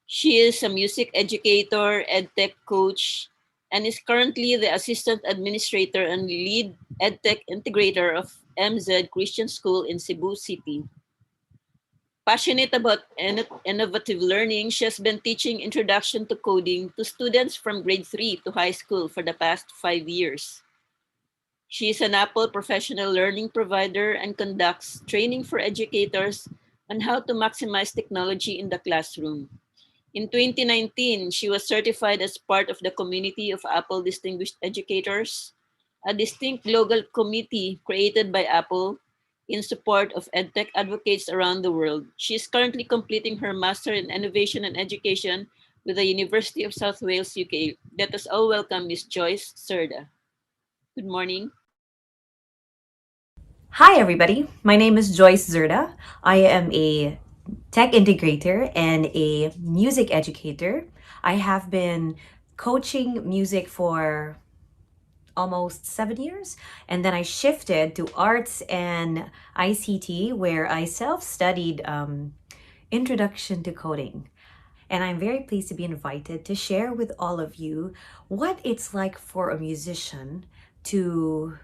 She is a music educator, edtech coach, and is currently the assistant administrator and lead edtech integrator of MZ Christian School in Cebu City. Passionate about innovative learning, she has been teaching introduction to coding to students from grade 3 to high school for the past 5 years. She is an Apple professional learning provider and conducts training for educators on how to maximize technology in the classroom. In 2019, she was certified as part of the community of Apple Distinguished Educators, a distinct global committee created by Apple in support of edtech advocates around the world. She is currently completing her Master in Innovation and Education with the University of South Wales, UK. Let us all welcome Ms. Joyce Serda. Good morning. Hi, everybody. My name is Joyce Zerda. I am a tech integrator and a music educator. I have been coaching music for almost 7 years, and then I shifted to arts and ICT, where I self studied Introduction to Coding. And I'm very pleased to be invited to share with all of you what it's like for a musician to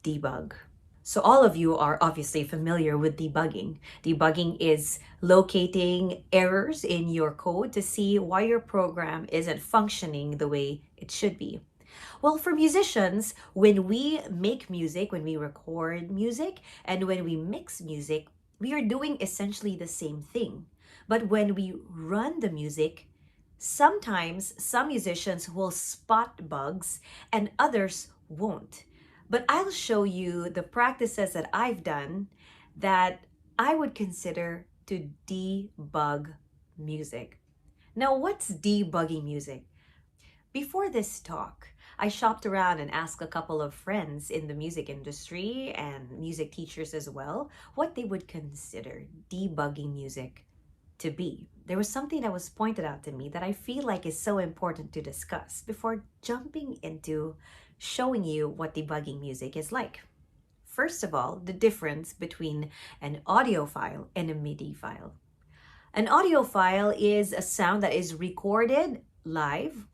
debug. So all of you are obviously familiar with debugging. Debugging is locating errors in your code to see why your program isn't functioning the way it should be. Well, for musicians, when we make music, when we record music, and when we mix music, we are doing essentially the same thing. But when we run the music, sometimes some musicians will spot bugs and others won't. But I'll show you the practices that I've done that I would consider to debug music. Now, what's debugging music? Before this talk, I shopped around and asked a couple of friends in the music industry and music teachers as well what they would consider debugging music to be. There was something that was pointed out to me that I feel like is so important to discuss before jumping into showing you what debugging music is like. First of all, the difference between an audio file and a MIDI file. An audio file is a sound that is recorded live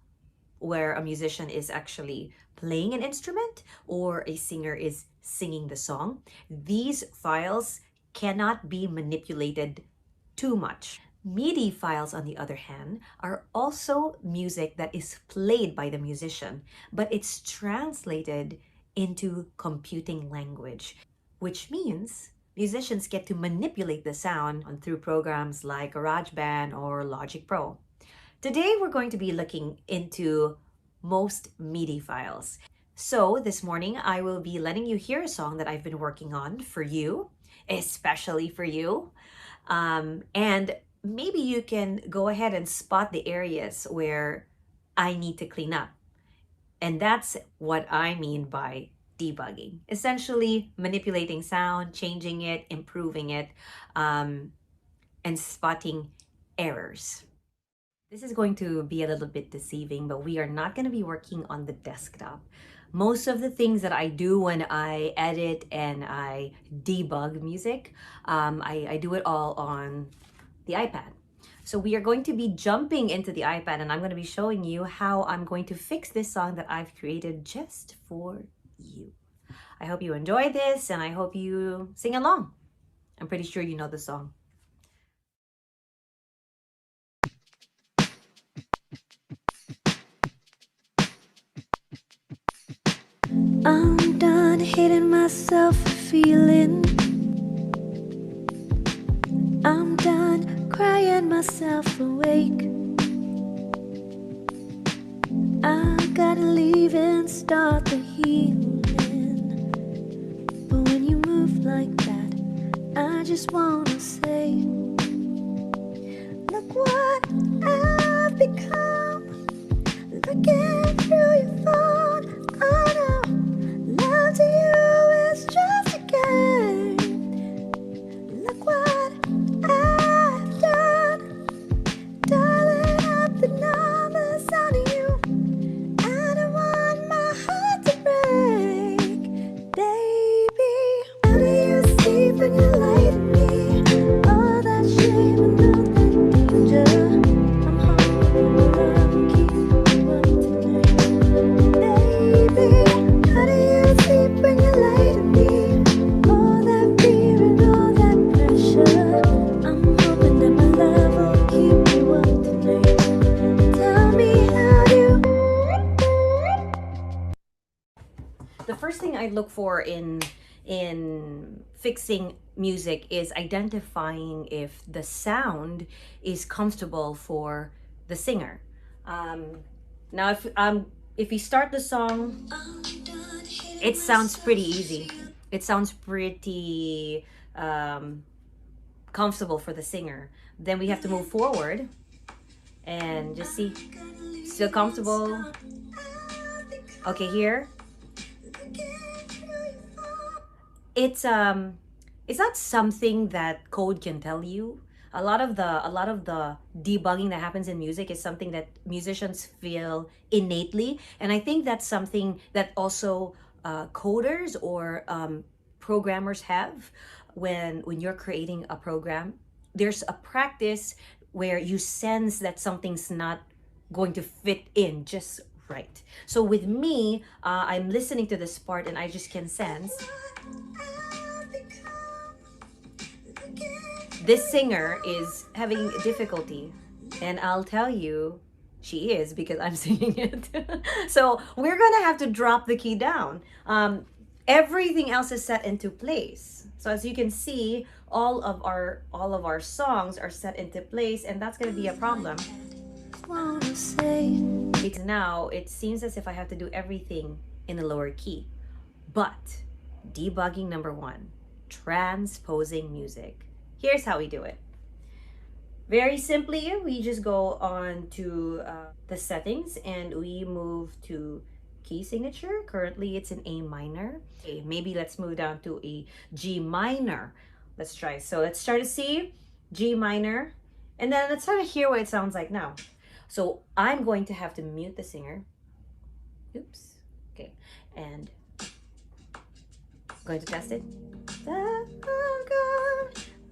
where a musician is actually playing an instrument or a singer is singing the song. These files cannot be manipulated too much. MIDI files, on the other hand, are also music that is played by the musician, but it's translated into computing language, which means musicians get to manipulate the sound through programs like GarageBand or Logic Pro. Today, we're going to be looking into most MIDI files. So this morning, I will be letting you hear a song that I've been working on for you, especially for you. And maybe you can go ahead and spot the areas where I need to clean up. And that's what I mean by debugging. Essentially, manipulating sound, changing it, improving it, and spotting errors. This is going to be a little bit deceiving, but we are not going to be working on the desktop. Most of the things that I do when I edit and I debug music, I do it all on the iPad. So we are going to be jumping into the iPad and I'm going to be showing you how I'm going to fix this song that I've created just for you. I hope you enjoy this and I hope you sing along. I'm pretty sure you know the song. I'm done hating myself for feeling. I'm done crying myself awake. I gotta leave and start the healing. But when you move like that, I just wanna say, look what I've become. Looking through your phone, I know love to you is just a game. Look what I've done, dialing up the numbers on you. I don't want my heart to break, baby. How do you sleep when you lie to me? All that shame and all that danger. I'm hoping love will keep you up tonight, baby. How do you sleep when you lie to me? All that fear and all that pressure. I'm hoping that my love will keep you up tonight. Tell me how do. The first thing I look for in fixing music is identifying if the sound is comfortable for the singer. Now, if we start the song, it sounds pretty easy. It sounds pretty comfortable for the singer. Then we have to move forward and just see. Still comfortable? Okay, here. it's not something that code can tell you. A lot of the debugging that happens in music is something that musicians feel innately, and I think that's something that also coders or programmers have. When you're creating a program, there's a practice where you sense that something's not going to fit in just right. So with me, I'm listening to this part and I just can sense this singer is having difficulty, and I'll tell you she is because I'm singing it. So we're gonna have to drop the key down. Everything else is set into place. So as you can see, all of our songs are set into place, and that's gonna be a problem. It's now it seems as if I have to do everything in a lower key. But debugging number one, transposing music. Here's how we do it. Very simply, we just go on to the settings and we move to key signature. Currently, it's an A minor. Okay, maybe let's move down to a G minor. Let's try. So let's start to C, G minor, and then let's try to hear what it sounds like now. So I'm going to have to mute the singer. Oops. Okay, and going to test it.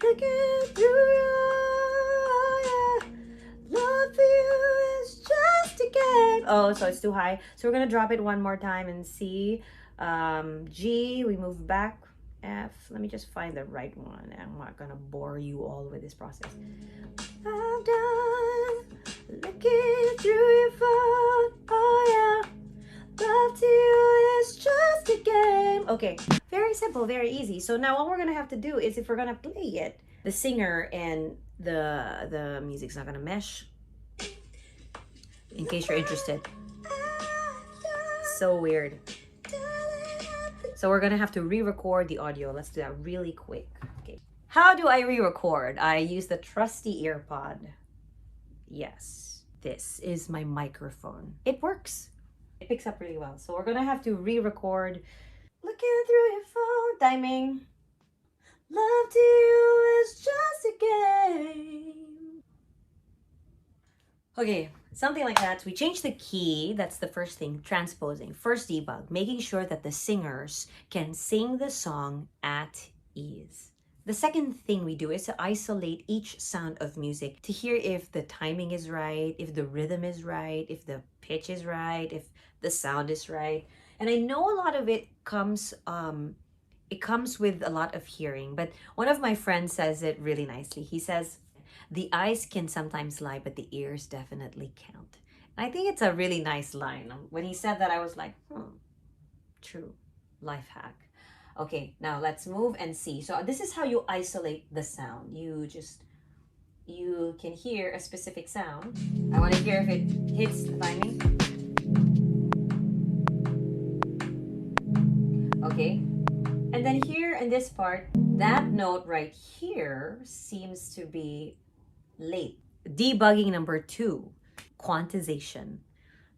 Looking through your eyes. Love for you is just a game. Oh, so it's too high. So we're gonna drop it one more time and C. G, we move back. F, let me just find the right one. I'm not gonna bore you all with this process. I'm done looking through your phone. Oh yeah. Love to you is just a game. Okay, very simple, very easy. So now what we're gonna have to do is, if we're gonna play it, the singer and the music's not gonna mesh. In case you're interested. So weird. So we're gonna have to re-record the audio. Let's do that really quick. Okay. How do I re-record? I use the trusty earpod. Yes, this is my microphone. It works. It picks up really well. So we're gonna have to re-record. Looking through your phone, timing. Love to you is just a game. Okay, something like that. We change the key. That's the first thing. Transposing. First debug, making sure that the singers can sing the song at ease. The second thing we do is to isolate each sound of music to hear if the timing is right, if the rhythm is right, if the pitch is right, if the sound is right. And I know a lot of it comes with a lot of hearing, but one of my friends says it really nicely. He says, the eyes can sometimes lie, but the ears definitely can't. And I think it's a really nice line. When he said that, I was like, true. Life hack. Okay, now let's move and see. So this is how you isolate the sound. You can hear a specific sound. I want to hear if it hits the timing. Okay. And then here in this part, that note right here seems to be late. Debugging number two, quantization.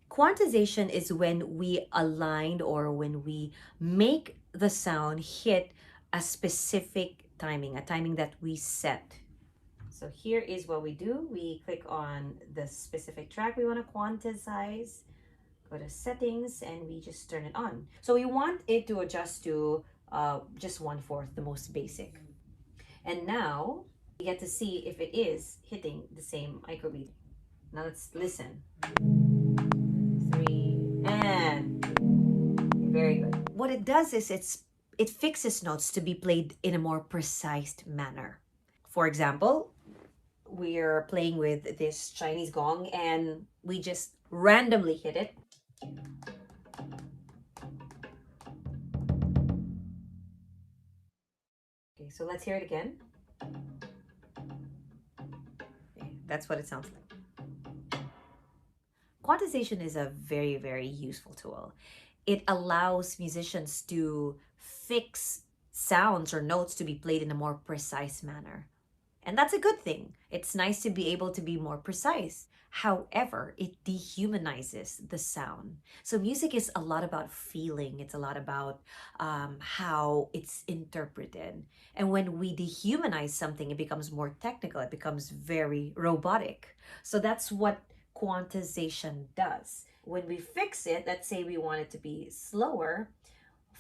Quantization is when we align or when we make the sound hit a specific timing, a timing that we set. So here is what we do. We click on the specific track we want to quantize, go to settings, and we just turn it on. So we want it to adjust to just 1/4, the most basic. And now we get to see if it is hitting the same microbeat. Now let's listen. 3 and very good. What it does is it fixes notes to be played in a more precise manner. For example, we're playing with this Chinese gong and we just randomly hit it. Okay, so let's hear it again. Okay, that's what it sounds like. Quantization is a very, very useful tool. It allows musicians to fix sounds or notes to be played in a more precise manner. And that's a good thing. It's nice to be able to be more precise. However, it dehumanizes the sound. So music is a lot about feeling. It's a lot about how it's interpreted. And when we dehumanize something, it becomes more technical. It becomes very robotic. So that's what quantization does. When we fix it, let's say we want it to be slower,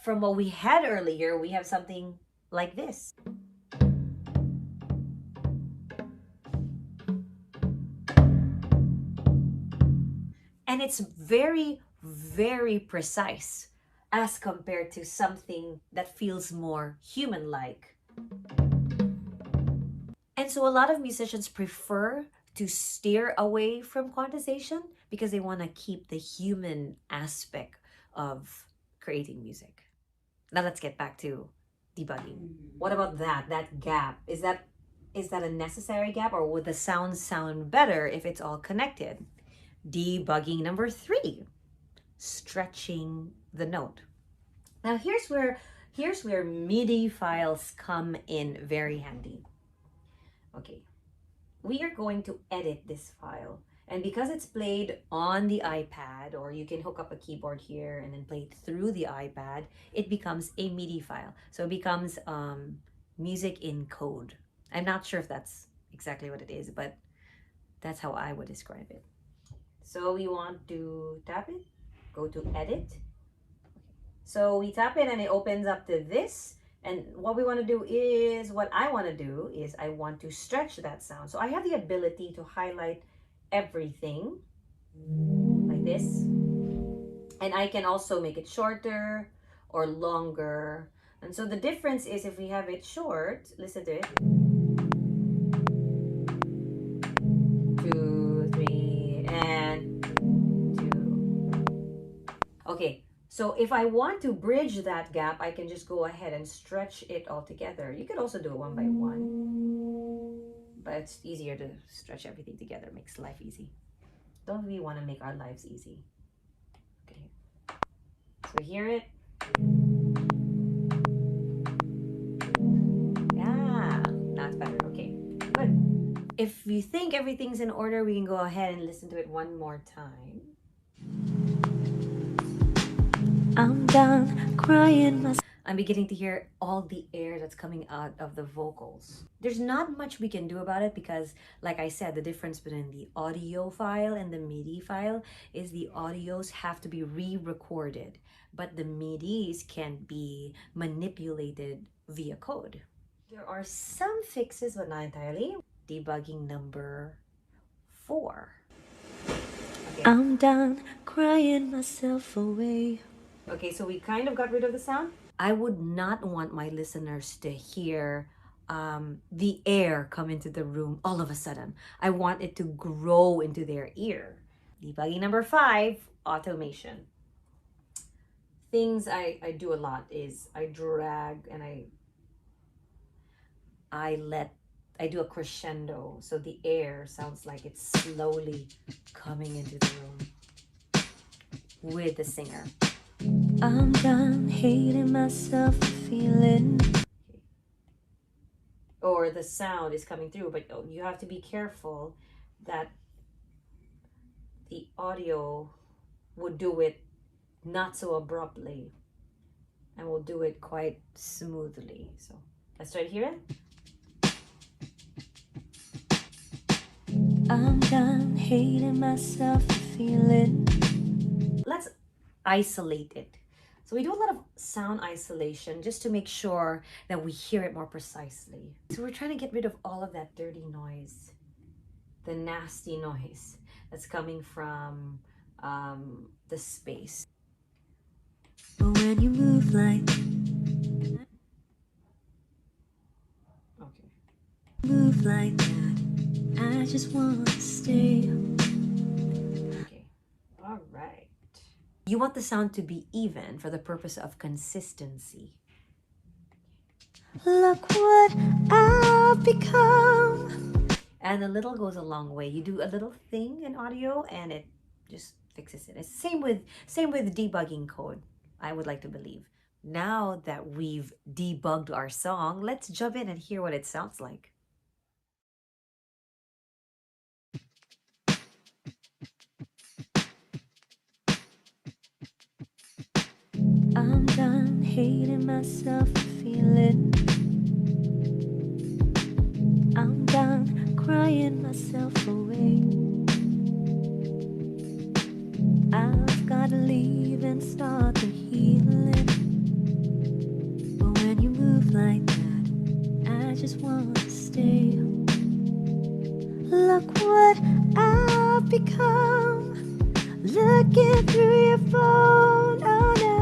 from what we had earlier, we have something like this. And it's very, very precise as compared to something that feels more human like. And so a lot of musicians prefer to steer away from quantization because they want to keep the human aspect of creating music. Now let's get back to debugging. What about that gap? Is that a necessary gap, or would the sound better if it's all connected? Debugging number 3, stretching the note. Now here's where MIDI files come in very handy. Okay, we are going to edit this file. And because it's played on the iPad, or you can hook up a keyboard here and then play it through the iPad, it becomes a MIDI file. So it becomes music in code. I'm not sure if that's exactly what it is, but that's how I would describe it. So we want to tap it, go to edit. So we tap it and it opens up to this. And what we want to do is, what I want to do is I want to stretch that sound. So I have the ability to highlight everything like this. And I can also make it shorter or longer. And so the difference is, if we have it short, listen to it. 2, 3, and 2. Okay, so if I want to bridge that gap, I can just go ahead and stretch it all together. You could also do it one by one, but it's easier to stretch everything together. Makes life easy. Don't we want to make our lives easy? Okay, so hear it. Yeah, that's better. Okay, good. If you think everything's in order, we can go ahead and listen to it one more time. I'm done crying. I'm beginning to hear all the air that's coming out of the vocals. There's not much we can do about it because, like I said, the difference between the audio file and the MIDI file is the audios have to be re-recorded, but the MIDIs can be manipulated via code. There are some fixes, but not entirely. Debugging number 4. Okay. I'm done crying myself away. Okay, so we kind of got rid of the sound. I would not want my listeners to hear the air come into the room all of a sudden. I want it to grow into their ear. Debugging number 5, automation. Things I do a lot is I drag and I do a crescendo, so the air sounds like it's slowly coming into the room with the singer. I'm done hating myself for feeling. Or the sound is coming through, but you have to be careful that the audio would do it not so abruptly, and will do it quite smoothly. So let's try to hear it. I'm done hating myself for feeling. Let's isolate it. So we do a lot of sound isolation just to make sure that we hear it more precisely. So we're trying to get rid of all of that dirty noise, the nasty noise that's coming from the space. But when you move like, okay, move like that, I just want to stay. Okay, all right. You want the sound to be even for the purpose of consistency. Look what I've become. And a little goes a long way. You do a little thing in audio and it just fixes it. It's same with debugging code, I would like to believe. Now that we've debugged our song, let's jump in and hear what it sounds like. hating myself for feeling. I'm done crying myself away. I've gotta leave and start the healing. But when you move like that, I just want to stay. Look what I've become. Looking through your phone, oh no.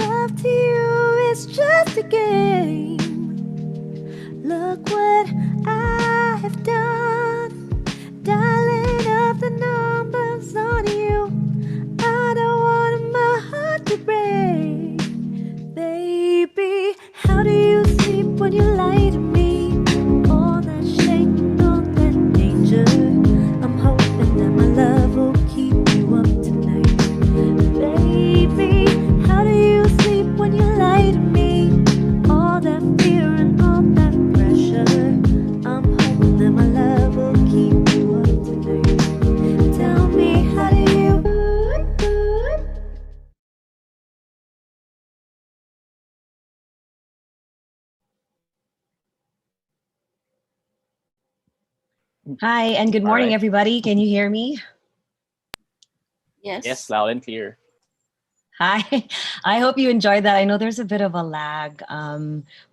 Love to you is just a game. Look what I have done. Dialing up the numbers on you. I don't want my heart to break. Baby, how do you sleep when you lie to me? All that shake, all that danger. I'm hoping that my love will keep you up tonight. Baby, how do you sleep when you lie to me? All that fear and all that pressure. I'm hoping that my love will keep you up tonight. Tell me, how do you? Hi, and good All morning, right. everybody. Can you hear me? Yes, Yes. loud and clear. Hi. I hope you enjoyed that. I know there's a bit of a lag,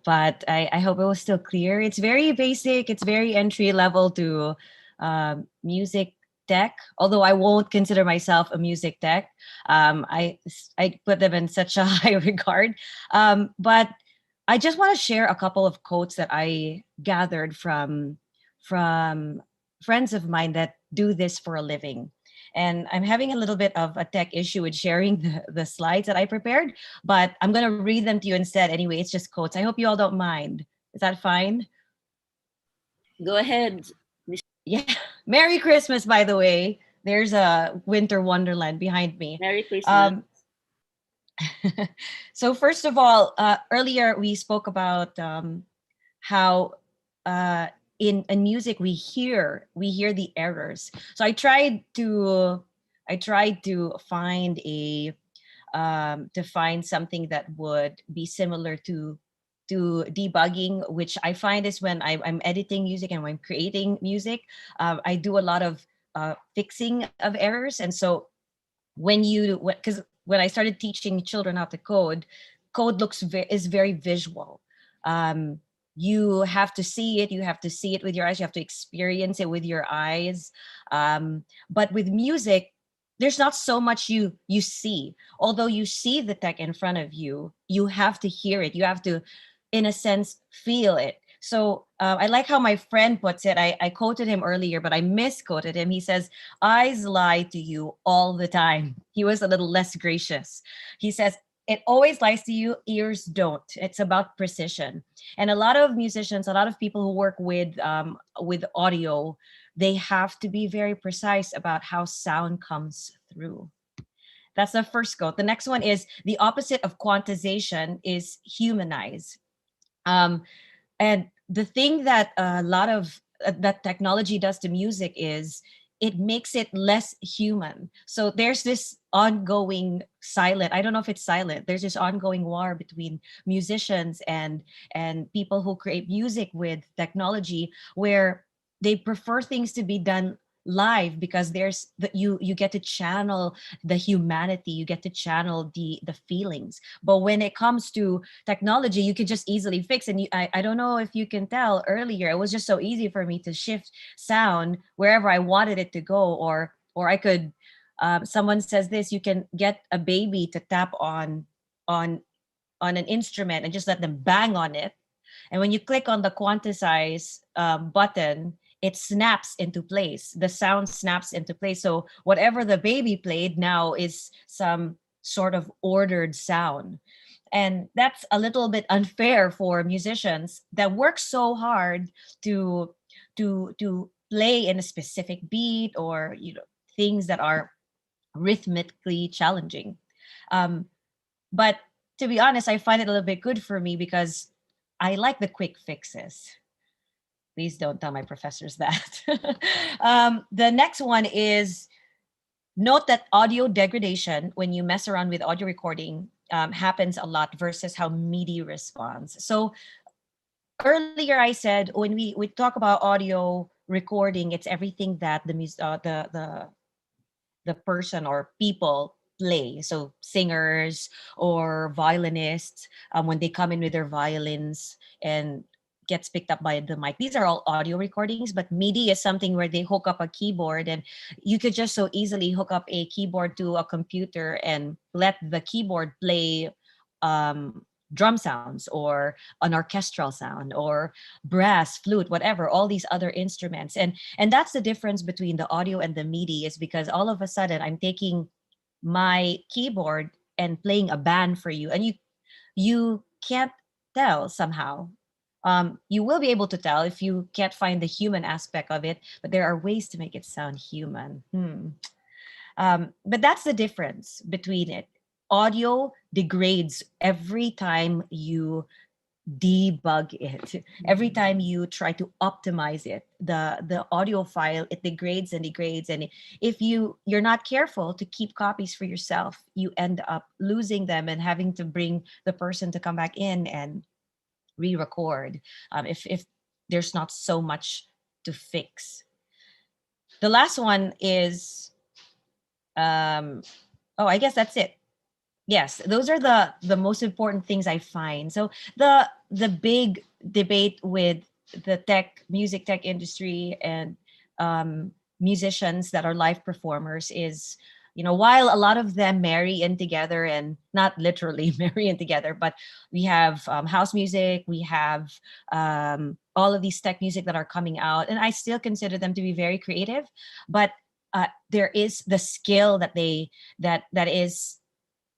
but I hope it was still clear. It's very basic, it's very entry level to music tech, although I won't consider myself a music tech. I put them in such a high regard. But I just want to share a couple of quotes that I gathered from friends of mine that do this for a living. And I'm having a little bit of a tech issue with sharing the slides that I prepared, but I'm going to read them to you instead. Anyway, it's just quotes. I hope you all don't mind. Is that fine? Go ahead. Yeah. Merry Christmas, by the way. There's a winter wonderland behind me. Merry Christmas. Um, so first of all, earlier we spoke about how in music we hear the errors. So I tried to find a to find something that would be similar to debugging, which I find is when I'm editing music and when I'm creating music, I do a lot of fixing of errors. And so when you because when I started teaching children how to code, code is very visual. Um, you have to see it. You have to see it with your eyes. You have to experience it with your eyes. But with music, there's not so much you see. Although you see the tech in front of you, you have to hear it. You have to, in a sense, feel it. So I like how my friend puts it. I quoted him earlier, but I misquoted him. He says, eyes lie to you all the time. He was a little less gracious. He says, it always lies to you, ears don't. It's about precision. And a lot of musicians, a lot of people who work with audio, they have to be very precise about how sound comes through. That's the first quote. The next one is the opposite of quantization is humanize. Um, and the thing that a lot of that technology does to music is it makes it less human. So there's this ongoing silent, I don't know if it's silent, there's this ongoing war between musicians and people who create music with technology, where they prefer things to be done live because there's you get to channel the humanity, you get to channel the feelings. But when it comes to technology, you can just easily fix. And I don't know if you can tell, earlier it was just so easy for me to shift sound wherever I wanted it to go. Or I could someone says this, you can get a baby to tap on on an instrument and just let them bang on it, and when you click on the quantize button, it snaps into place. The sound snaps into place. So whatever the baby played now is some sort of ordered sound. And that's a little bit unfair for musicians that work so hard to to play in a specific beat, or things that are rhythmically challenging. Um, but to be honest, I find it a little bit good for me because I like the quick fixes. Please don't tell my professors that. The next one is, note that audio degradation, when you mess around with audio recording, happens a lot versus how MIDI responds. So earlier I said when we talk about audio recording, it's everything that the person or people play. So singers or violinists, when they come in with their violins and gets picked up by the mic. These are all audio recordings, but MIDI is something where they hook up a keyboard, and you could just so easily hook up a keyboard to a computer and let the keyboard play drum sounds or an orchestral sound or brass, flute, whatever, all these other instruments. And that's the difference between the audio and the MIDI, is because all of a sudden I'm taking my keyboard and playing a band for you, and you can't tell somehow. You will be able to tell if you can't find the human aspect of it, but there are ways to make it sound human. But that's the difference between it. Audio degrades every time you debug it, every time you try to optimize it. The audio file, it degrades and degrades, and if you're not careful to keep copies for yourself, you end up losing them and having to bring the person to come back in and re-record, if there's not so much to fix. The last one is oh, I guess that's it. Yes, those are the most important things I find. So the big debate with the music tech industry and musicians that are live performers is, while a lot of them marry in together, and not literally marry in together, but we have house music, we have all of these tech music that are coming out, and I still consider them to be very creative, but there is the skill that is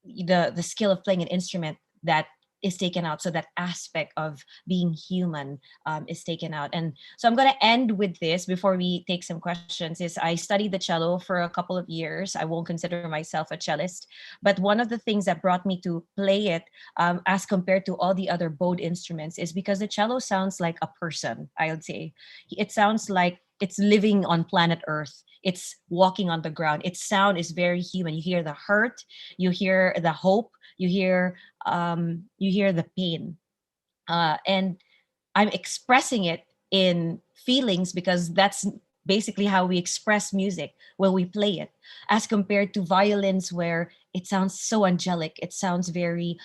the skill of playing an instrument that is taken out. So that aspect of being human is taken out. And so I'm going to end with this before we take some questions. Is I studied the cello for a couple of years. I won't consider myself a cellist, but one of the things that brought me to play it, as compared to all the other bowed instruments, is because the cello sounds like a person. I would say it sounds like it's living on planet Earth. It's walking on the ground. Its sound is very human. You hear the hurt, you hear the hope, you hear the pain, and I'm expressing it in feelings, because that's basically how we express music when we play it, as compared to violins where it sounds so angelic. It sounds very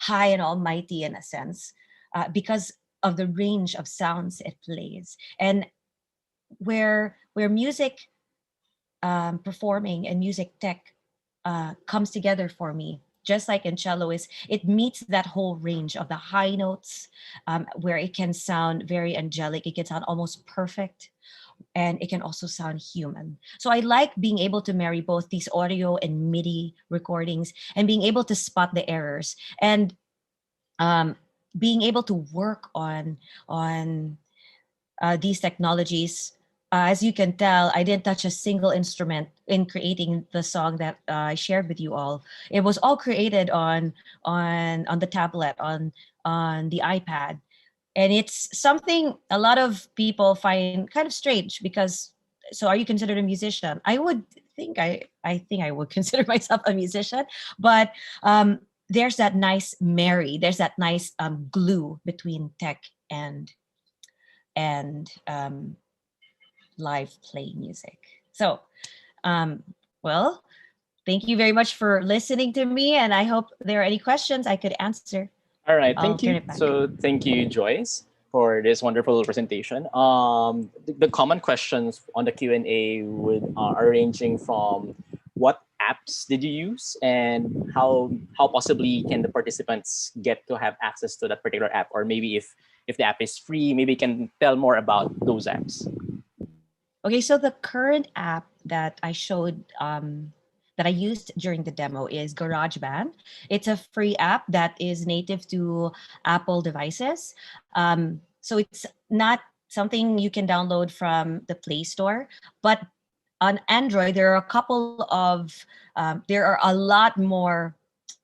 high and almighty in a sense, because of the range of sounds it plays. And where music performing and music tech comes together for me, just like in cello, is it meets that whole range of the high notes, where it can sound very angelic, it can sound almost perfect, and it can also sound human. So I like being able to marry both these audio and MIDI recordings, and being able to spot the errors, and um, being able to work on these technologies. As you can tell, I didn't touch a single instrument in creating the song that I shared with you all. It was all created on the tablet, on the iPad, and it's something a lot of people find kind of strange, because, so are you considered a musician? I would consider myself a musician, but there's that nice there's that nice glue between tech and live play music. So, um, well, thank you very much for listening to me, and I hope there are any questions I could answer. All right, I'll thank turn you. it back. So thank you, Joyce, for this wonderful presentation. The common questions on the Q&A are ranging from what apps did you use, and how possibly can the participants get to have access to that particular app, or maybe if the app is free, maybe you can tell more about those apps. Okay, so the current app that I showed, that I used during the demo, is GarageBand. It's a free app that is native to Apple devices. So it's not something you can download from the Play Store, but on Android, there are a couple of, there are a lot more,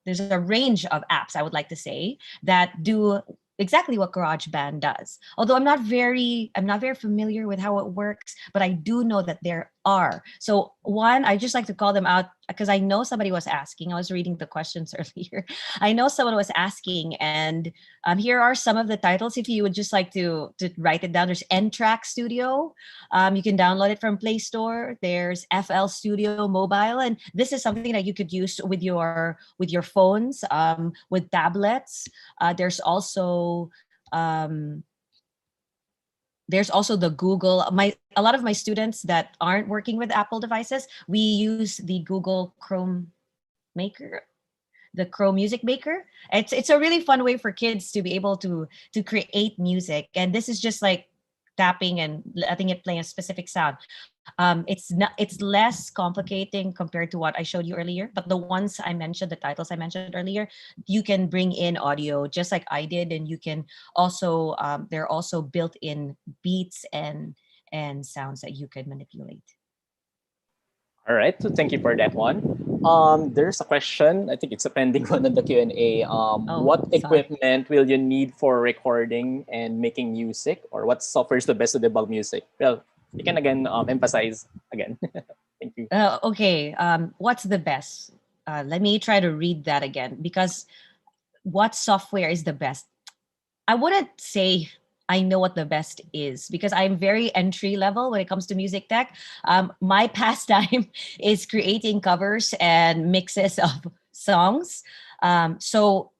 there's a range of apps, I would like to say, that do exactly what GarageBand does. Although I'm not very familiar with how it works, but I do know that there are. So one, I just like to call them out because I know somebody was asking. I was reading the questions earlier. I know someone was asking, and here are some of the titles. If you would just like to write it down, there's N Track Studio. You can download it from Play Store. There's FL Studio Mobile, and this is something that you could use with your phones, with tablets. There's also the Google. My A lot of my students that aren't working with Apple devices, we use the Google Chrome Maker, the Chrome Music Maker. It's a really fun way for kids to be able to create music, and this is just like tapping and letting it play a specific sound. It's less complicating compared to what I showed you earlier, but the ones I mentioned, the titles I mentioned earlier, you can bring in audio just like I did, and you can also there are also built-in beats and sounds that you could manipulate. All right, so thank you for that one. There's a question. I think it's a pending one on the Q and A. What sorry. equipment will you need for recording and making music, or what software is the best to debug music? Well, you can again emphasize again. Thank you. Okay, what's the best? Let me try to read that again, because what software is the best? I wouldn't say I know what the best is, because I'm very entry level when it comes to music tech. My pastime is creating covers and mixes of songs. So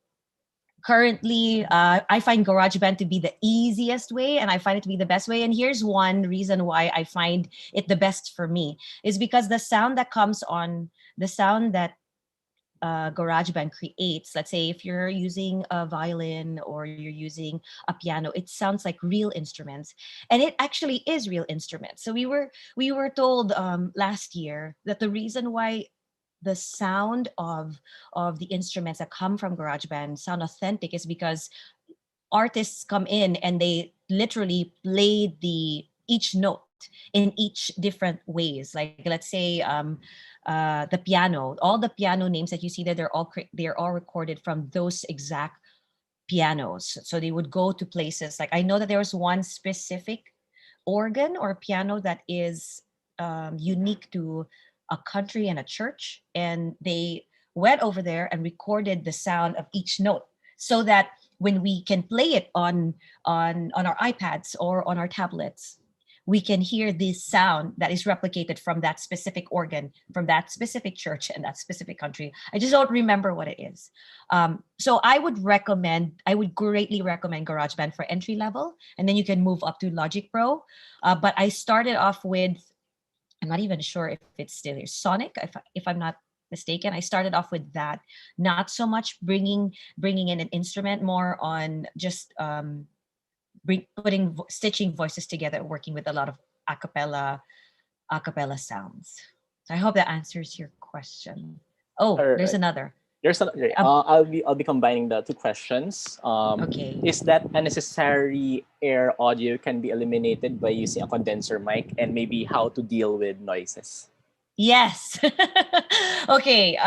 currently, I find GarageBand to be the easiest way, and I find it to be the best way. And here's one reason why I find it the best for me is because the sound that GarageBand creates. Let's say if you're using a violin or you're using a piano, it sounds like real instruments, and it actually is real instruments. So we were told last year that the reason why the sound of the instruments that come from GarageBand sound authentic is because artists come in and they literally play the each note in each different ways. Like let's say the piano, all the piano names that you see there, they're all recorded from those exact pianos. So they would go to places like, I know that there was one specific organ or piano that is unique to a country and a church, and they went over there and recorded the sound of each note so that when we can play it on our iPads or on our tablets, we can hear this sound that is replicated from that specific organ, from that specific church and that specific country. I just don't remember what it is. So I would greatly recommend GarageBand for entry level, and then you can move up to Logic Pro. But I started off with, I'm not even sure if it's still here, Sonic, if I'm not mistaken. I started off with that, not so much bringing in an instrument, more on just stitching voices together, working with a lot of acapella sounds. So I hope that answers your question. Oh, All there's right. another. There's a, okay, I'll be combining the two questions. Okay. Is that unnecessary air audio can be eliminated by using a condenser mic, and maybe how to deal with noises? Yes. Okay.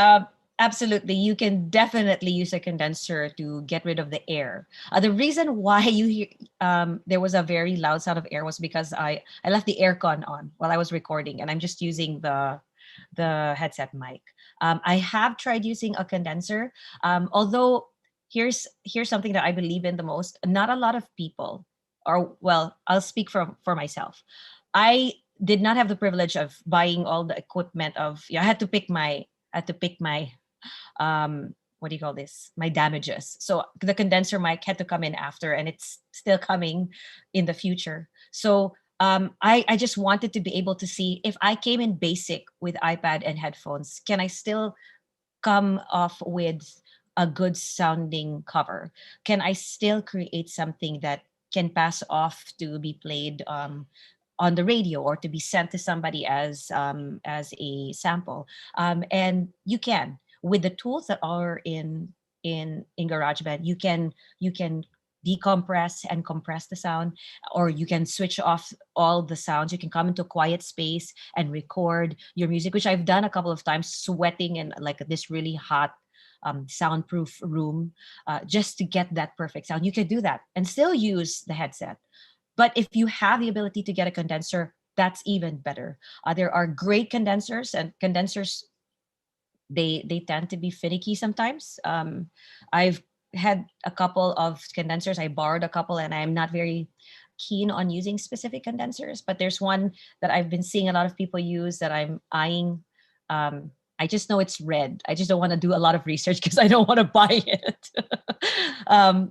Absolutely. You can definitely use a condenser to get rid of the air. The reason why there was a very loud sound of air was because I left the aircon on while I was recording, and I'm just using the headset mic. I have tried using a condenser, although here's something that I believe in the most. Not a lot of people, or well, I'll speak for myself. I did not have the privilege of buying all the equipment of. Yeah, I had to pick my what do you call this, my damages. So the condenser mic had to come in after, and it's still coming in the future. So I just wanted to be able to see if I came in basic with iPad and headphones, can I still come off with a good sounding cover? Can I still create something that can pass off to be played on the radio or to be sent to somebody as a sample? And you can, with the tools that are in GarageBand, you can decompress and compress the sound, or you can switch off all the sounds. You can come into a quiet space and record your music, which I've done a couple of times, sweating in like this really hot soundproof room, just to get that perfect sound. You can do that and still use the headset. But if you have the ability to get a condenser, that's even better. There are great condensers, and condensers, they tend to be finicky sometimes. I've had a couple of condensers. I borrowed a couple, and I'm not very keen on using specific condensers. But there's one that I've been seeing a lot of people use that I'm eyeing. I just know it's red. I just don't want to do a lot of research because I don't want to buy it.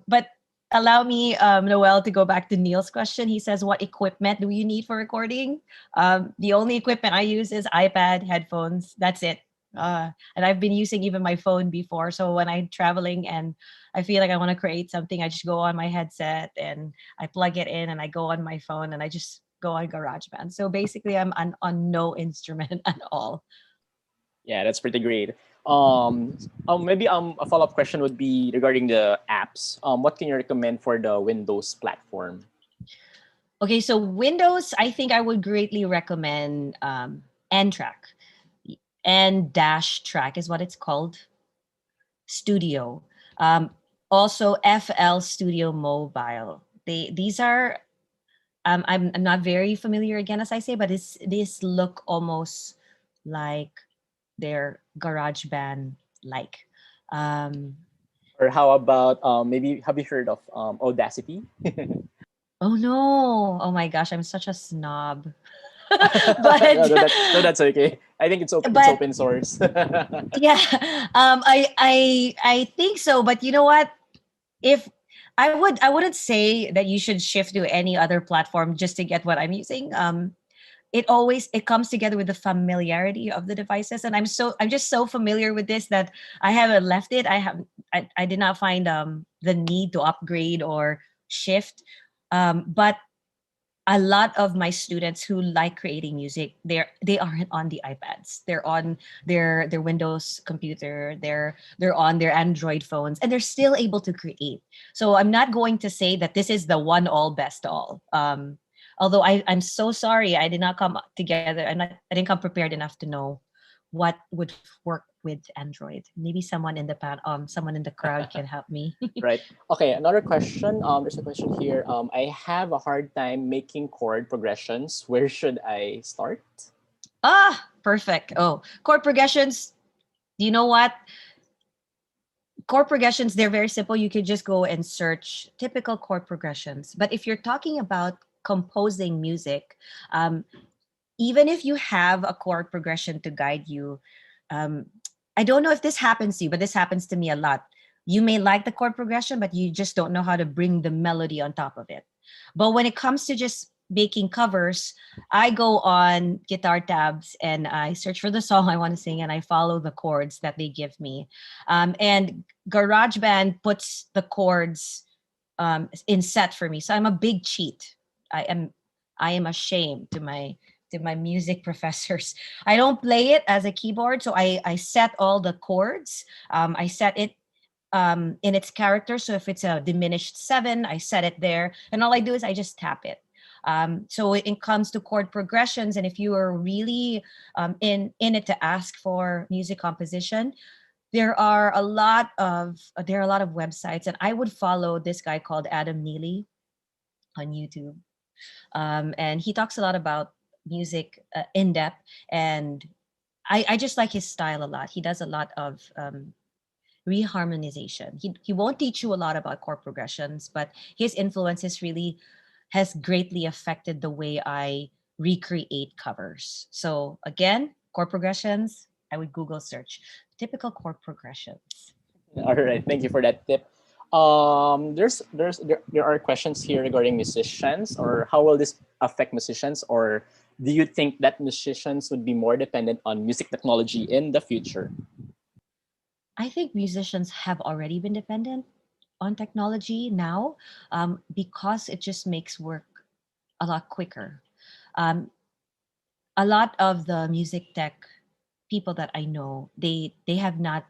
But allow me, Noel, to go back to Neil's question. He says, "What equipment do you need for recording?" The only equipment I use is iPad, headphones. That's it. And I've been using even my phone before. So when I'm traveling and I feel like I want to create something, I just go on my headset and I plug it in and I go on my phone and I just go on GarageBand. So basically, I'm on no instrument at all. Yeah, that's pretty great. Maybe a follow up question would be regarding the apps. What can you recommend for the Windows platform? Okay, so Windows, I think I would greatly recommend N-Track. N dash track is what it's called. Studio. Also FL Studio Mobile. These are I'm not very familiar again, as I say, but this look almost like their garage band like. Um, Or how about maybe have you heard of Audacity? oh no. Oh my gosh, I'm such a snob. No, but no, that's okay. I think it's but open source. yeah, I think so. But you know what? If I wouldn't say that you should shift to any other platform just to get what I'm using. It comes together with the familiarity of the devices, and I'm just so familiar with this that I haven't left it. I did not find the need to upgrade or shift. But a lot of my students who like creating music, they aren't on the iPads. They're on their Windows computer. They're on their Android phones, and they're still able to create. So I'm not going to say that this is the one all best all. Although I'm so sorry I did not come together. I didn't come prepared enough to know what would work with Android. Maybe someone in the crowd can help me. Right. Okay, another question. There's a question here. I have a hard time making chord progressions. Where should I start? Perfect. Oh, chord progressions. You know what? Chord progressions, they're very simple. You could just go and search typical chord progressions. But if you're talking about composing music, um, even if you have a chord progression to guide you, um, I don't know if this happens to you, but this happens to me a lot. You may like the chord progression, but you just don't know how to bring the melody on top of it. But when it comes to just making covers, I go on guitar tabs and I search for the song I want to sing and I follow the chords that they give me. And GarageBand puts the chords in set for me. So I'm a big cheat. I am I am ashamed to my music professors. I don't play it as a keyboard, so I set all the chords. I set it in its character. So if it's a diminished seven, I set it there, and all I do is I just tap it. So it comes to chord progressions, and if you are really in it to ask for music composition, there are a lot of websites, and I would follow this guy called Adam Neely on YouTube, and he talks a lot about music in depth, and I just like his style a lot. He does a lot of reharmonization. He won't teach you a lot about chord progressions, but his influences really has greatly affected the way I recreate covers. So again, chord progressions, I would Google search typical chord progressions. All right, thank you for that tip. There are questions here regarding musicians, or how will this affect musicians, or do you think that musicians would be more dependent on music technology in the future? I think musicians have already been dependent on technology now, because it just makes work a lot quicker. Um, a lot of the music tech people that I know, they have not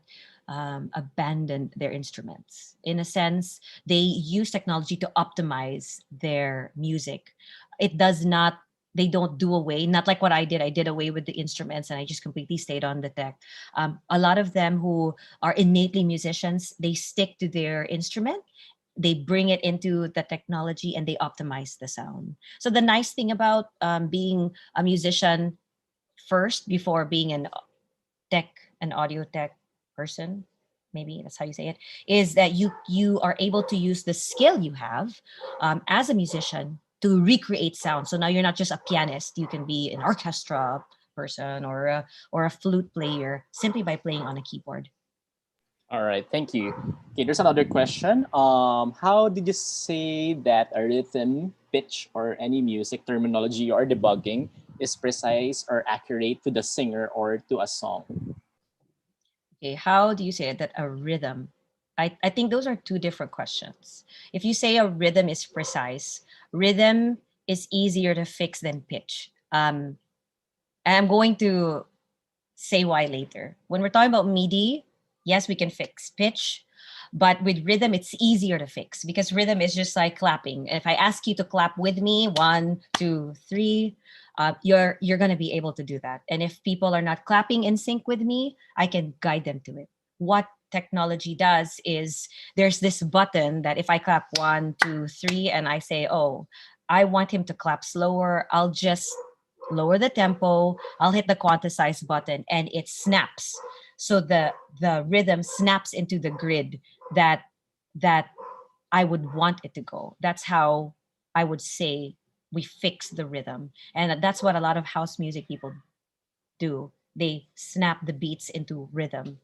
abandoned their instruments. In a sense, they use technology to optimize their music. It does not. They don't do away. Not like what I did. I did away with the instruments and I just completely stayed on the tech. A lot of them who are innately musicians, they stick to their instrument they bring it into the technology and they optimize the sound. So the nice thing about being a musician first before being tech an audio tech person, maybe that's how you say it, is that you are able to use the skill you have as a musician to recreate sound. So now you're not just a pianist, you can be an orchestra person or a flute player simply by playing on a keyboard. All right, thank you. Okay, there's another question. How did you say that a rhythm, pitch, or any music terminology you are debugging is precise or accurate to the singer or to a song? Okay, how do you say it, that a rhythm? I think those are two different questions. If you say a rhythm is precise, rhythm is easier to fix than pitch. I'm going to say why later. When we're talking about MIDI, yes, we can fix pitch, but with rhythm, it's easier to fix because rhythm is just like clapping. If I ask you to clap with me, 1, 2, 3, you're gonna be able to do that. And if people are not clapping in sync with me, I can guide them to it. What technology does is there's this button that if I clap 1, 2, 3, and I say, oh, I want him to clap slower, I'll just lower the tempo, I'll hit the quantize button and it snaps. So the rhythm snaps into the grid that that I would want it to go. That's how I would say we fix the rhythm. And that's what a lot of house music people do. They snap the beats into rhythm.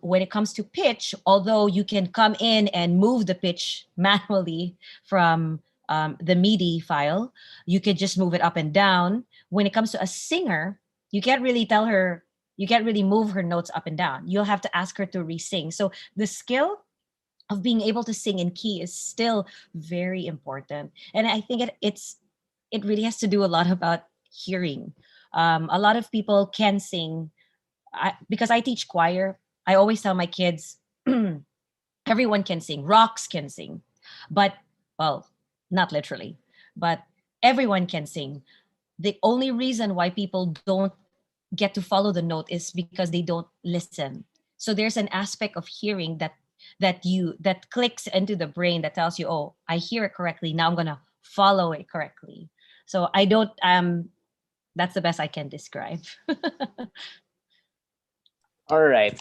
When it comes to pitch, although you can come in and move the pitch manually from the MIDI file, you can just move it up and down. When it comes to a singer, you can't really tell her, you can't really move her notes up and down. You'll have to ask her to re-sing. So the skill of being able to sing in key is still very important. And I think it really has to do a lot about hearing. A lot of people can sing. Because I teach choir, I always tell my kids, everyone can sing. Rocks can sing, but well, not literally, but everyone can sing. The only reason why people don't get to follow the note is because they don't listen. So there's an aspect of hearing that clicks into the brain that tells you, oh, I hear it correctly, now I'm gonna follow it correctly. So I don't that's the best I can describe. All right.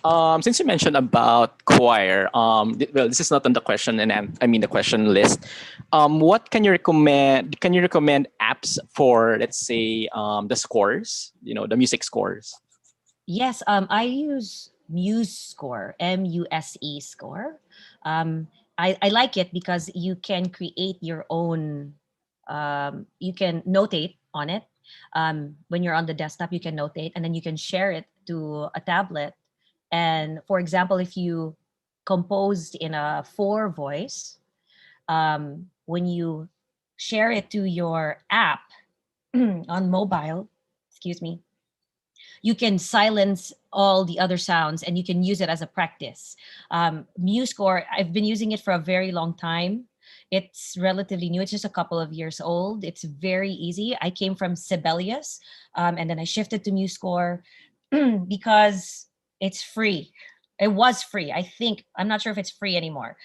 Since you mentioned about choir, well, this is not on the question, and I mean the question list. What can you recommend? Can you recommend apps for, let's say, the scores? You know, the music scores. Yes, I use Muse Score, MUSE Score. I like it because you can create your own, you can notate on it. When you're on the desktop, you can notate and then you can share it to a tablet. And for example, if you composed in a four voice, when you share it to your app on mobile, excuse me, you can silence all the other sounds and you can use it as a practice. MuseScore, I've been using it for a very long time. It's relatively new. It's just a couple of years old. It's very easy. I came from Sibelius, and then I shifted to MuseScore because it's free. It was free. I think I'm not sure if it's free anymore.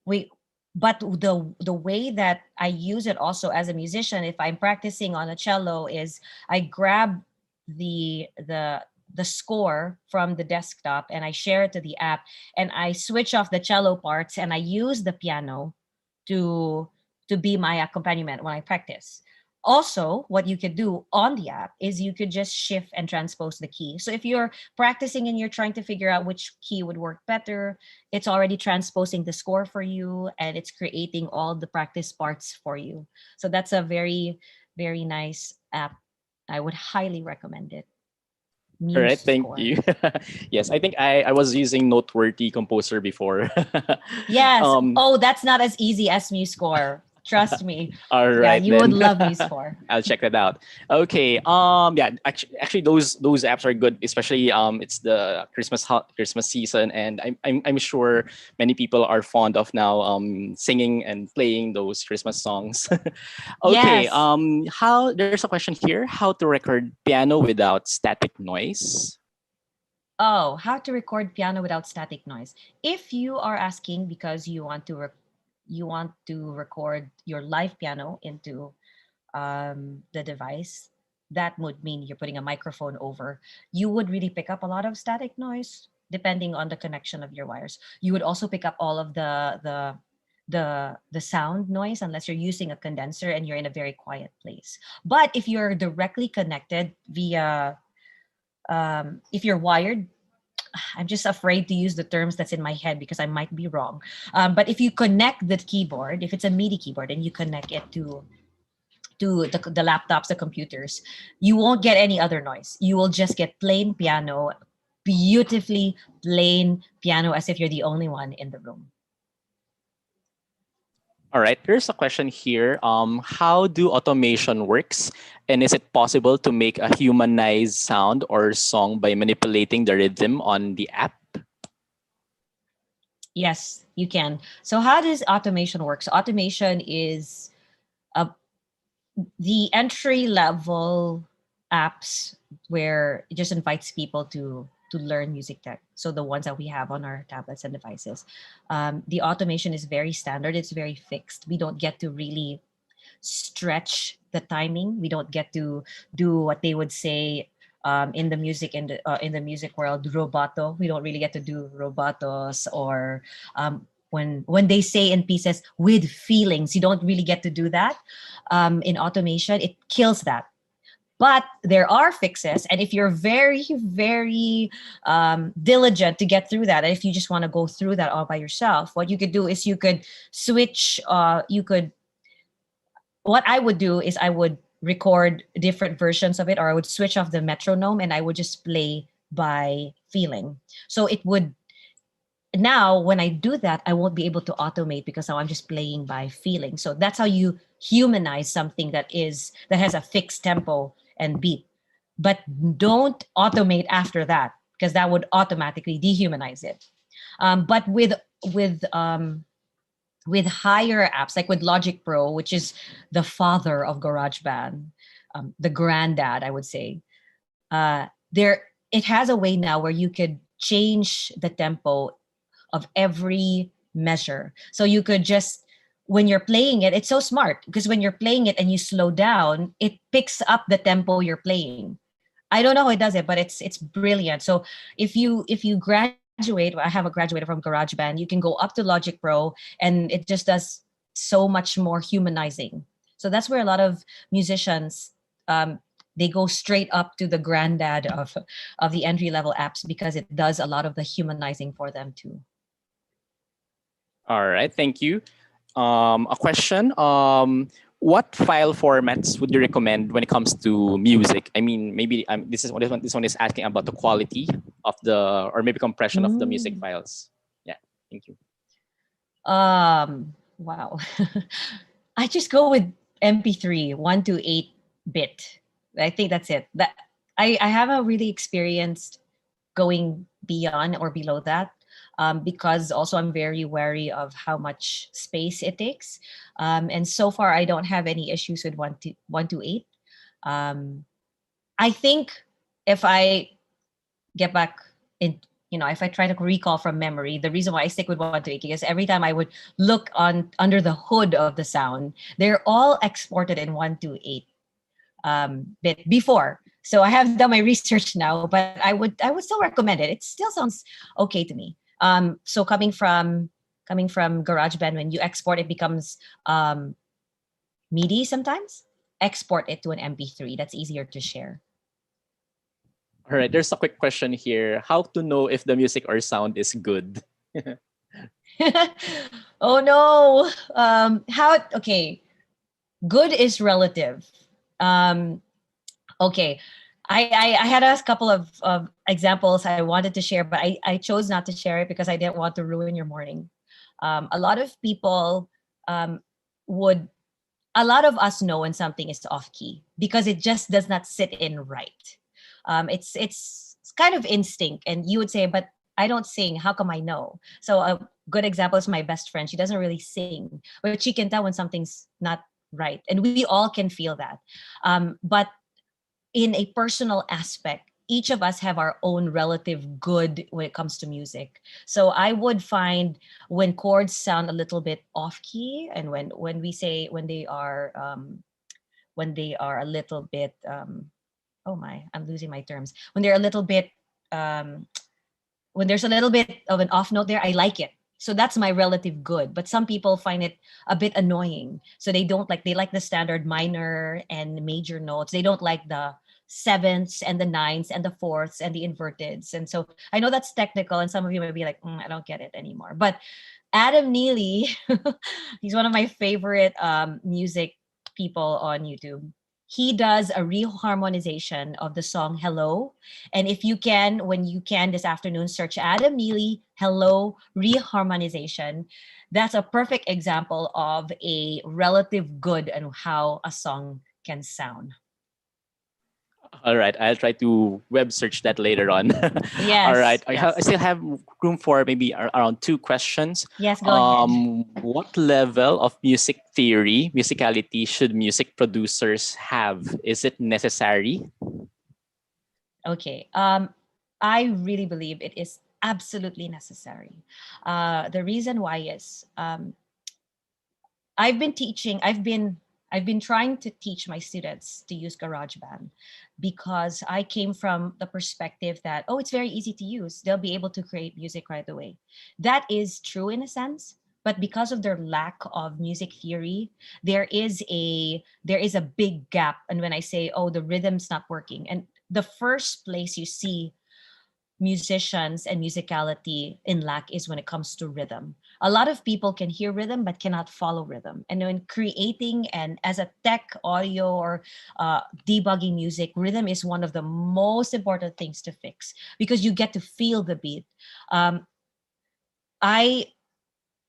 We but the way that I use it also as a musician, if I'm practicing on a cello, is I grab the score from the desktop and I share it to the app and I switch off the cello parts and I use the piano to be my accompaniment when I practice. Also, what you could do on the app is you could just shift and transpose the key. So if you're practicing and you're trying to figure out which key would work better, it's already transposing the score for you and it's creating all the practice parts for you. So that's a very, very nice app. I would highly recommend it. All right, Muse thank Score. you. Yes, I think I was using Noteworthy Composer before. Yes. um, Oh, that's not as easy as Muse Score. Trust me. all Yeah, right you would then. love Muse Score. I'll check that out. Okay. Yeah. Actually, those apps are good, especially it's the Christmas season, and I'm sure many people are fond of now singing and playing those Christmas songs. Okay. Yes. How there's a question here: how to record piano without static noise? Oh, how to record piano without static noise. If you are asking because you want to record your live piano into the device, that would mean you're putting a microphone over. You would really pick up a lot of static noise depending on the connection of your wires. You would also pick up all of the sound noise unless you're using a condenser and you're in a very quiet place. But if you're directly connected via if you're wired, I'm just afraid to use the terms that's in my head because I might be wrong. But if you connect the keyboard, if it's a MIDI keyboard and you connect it to the laptops, the computers, you won't get any other noise. You will just get plain piano, beautifully plain piano, as if you're the only one in the room. All right, there's a question here. How do automation works, and is it possible to make a humanized sound or song by manipulating the rhythm on the app? Yes, you can. So how does automation work? So automation is a the entry level apps where it just invites people to learn music tech. So the ones that we have on our tablets and devices, the automation is very standard. It's very fixed. We don't get to really stretch the timing. We don't get to do what they would say in the music world, roboto. We don't really get to do robotos or when they say in pieces with feelings. You don't really get to do that. In automation, it kills that. But there are fixes, and if you're very, very diligent to get through that, and if you just want to go through that all by yourself, what you could do is you could switch. You could what I would do is I would record different versions of it, or I would switch off the metronome and I would just play by feeling. So it would now when I do that, I won't be able to automate because now I'm just playing by feeling. So that's how you humanize something that has a fixed tempo and beat. But don't automate after that because that would automatically dehumanize it. But with with higher apps like with Logic Pro, which is the father of GarageBand, the granddad, I would say. There, it has a way now where you could change the tempo of every measure. So you could just when you're playing it, it's so smart because when you're playing it and you slow down, it picks up the tempo you're playing. I don't know how it does it, but it's brilliant. So if you graduate, I have a graduated from GarageBand, you can go up to Logic Pro and it just does so much more humanizing. So that's where a lot of musicians they go straight up to the granddad of the entry level apps because it does a lot of the humanizing for them too. All right, thank you. A question. What file formats would you recommend when it comes to music? I mean, maybe this one is asking about the quality of the or maybe compression of the music files. Yeah, thank you. Wow. I just go with MP3, 1 to 8 bit. I think that's it. That I haven't really experienced going beyond or below that because also I'm very wary of how much space it takes. And so far, I don't have any issues with 1 to 8. Um, I think if I get back in, if I try to recall from memory, the reason why I stick with 1 to 8 is every time I would look on under the hood of the sound, they're all exported in 1 to 8 bit before. So I have done my research now, but I would still recommend it. It still sounds okay to me. So coming from GarageBand, when you export, it becomes MIDI sometimes. Export it to an MP3. That's easier to share. All right, there's a quick question here. How to know if the music or sound is good? Oh no. Okay. Good is relative. Okay. I had a couple of examples I wanted to share, but I chose not to share it because I didn't want to ruin your morning. A lot of people would, a lot of us know when something is off key because it just does not sit in right. It's kind of instinct, and you would say, but I don't sing. How come I know? So a good example is my best friend. She doesn't really sing, but she can tell when something's not right, and we all can feel that. But in a personal aspect, each of us have our own relative good when it comes to music. So I would find when chords sound a little bit off key, and when we say when they are a little bit oh my, I'm losing my terms. When they're a little bit um, when there's a little bit of an off note there, I like it. So that's my relative good. But some people find it a bit annoying. So they like the standard minor and major notes. They don't like the sevenths and the ninths and the fourths and the inverteds. And so I know that's technical, and some of you might be like, I don't get it anymore. But Adam Neely, he's one of my favorite music people on YouTube. He does a reharmonization of the song Hello. And if you can, when you can this afternoon, search Adam Neely Hello reharmonization. That's a perfect example of a relative good and how a song can sound. All right, I'll try to web search that later on. All right, Yes, I yes. still have room for maybe around two questions. Yes, go ahead. What level of music theory, musicality should music producers have? Is it necessary? Okay. I really believe it is absolutely necessary. The reason why is I've been teaching, I've been trying to teach my students to use GarageBand because I came from the perspective that, oh, it's very easy to use. They'll be able to create music right away. That is true in a sense, but because of their lack of music theory, there is a big gap. And when I say, oh, the rhythm's not working, and the first place you see musicians and musicality in lack is when it comes to rhythm. A lot of people can hear rhythm but cannot follow rhythm. And when creating and as a tech audio or debugging music, rhythm is one of the most important things to fix because you get to feel the beat. Um, I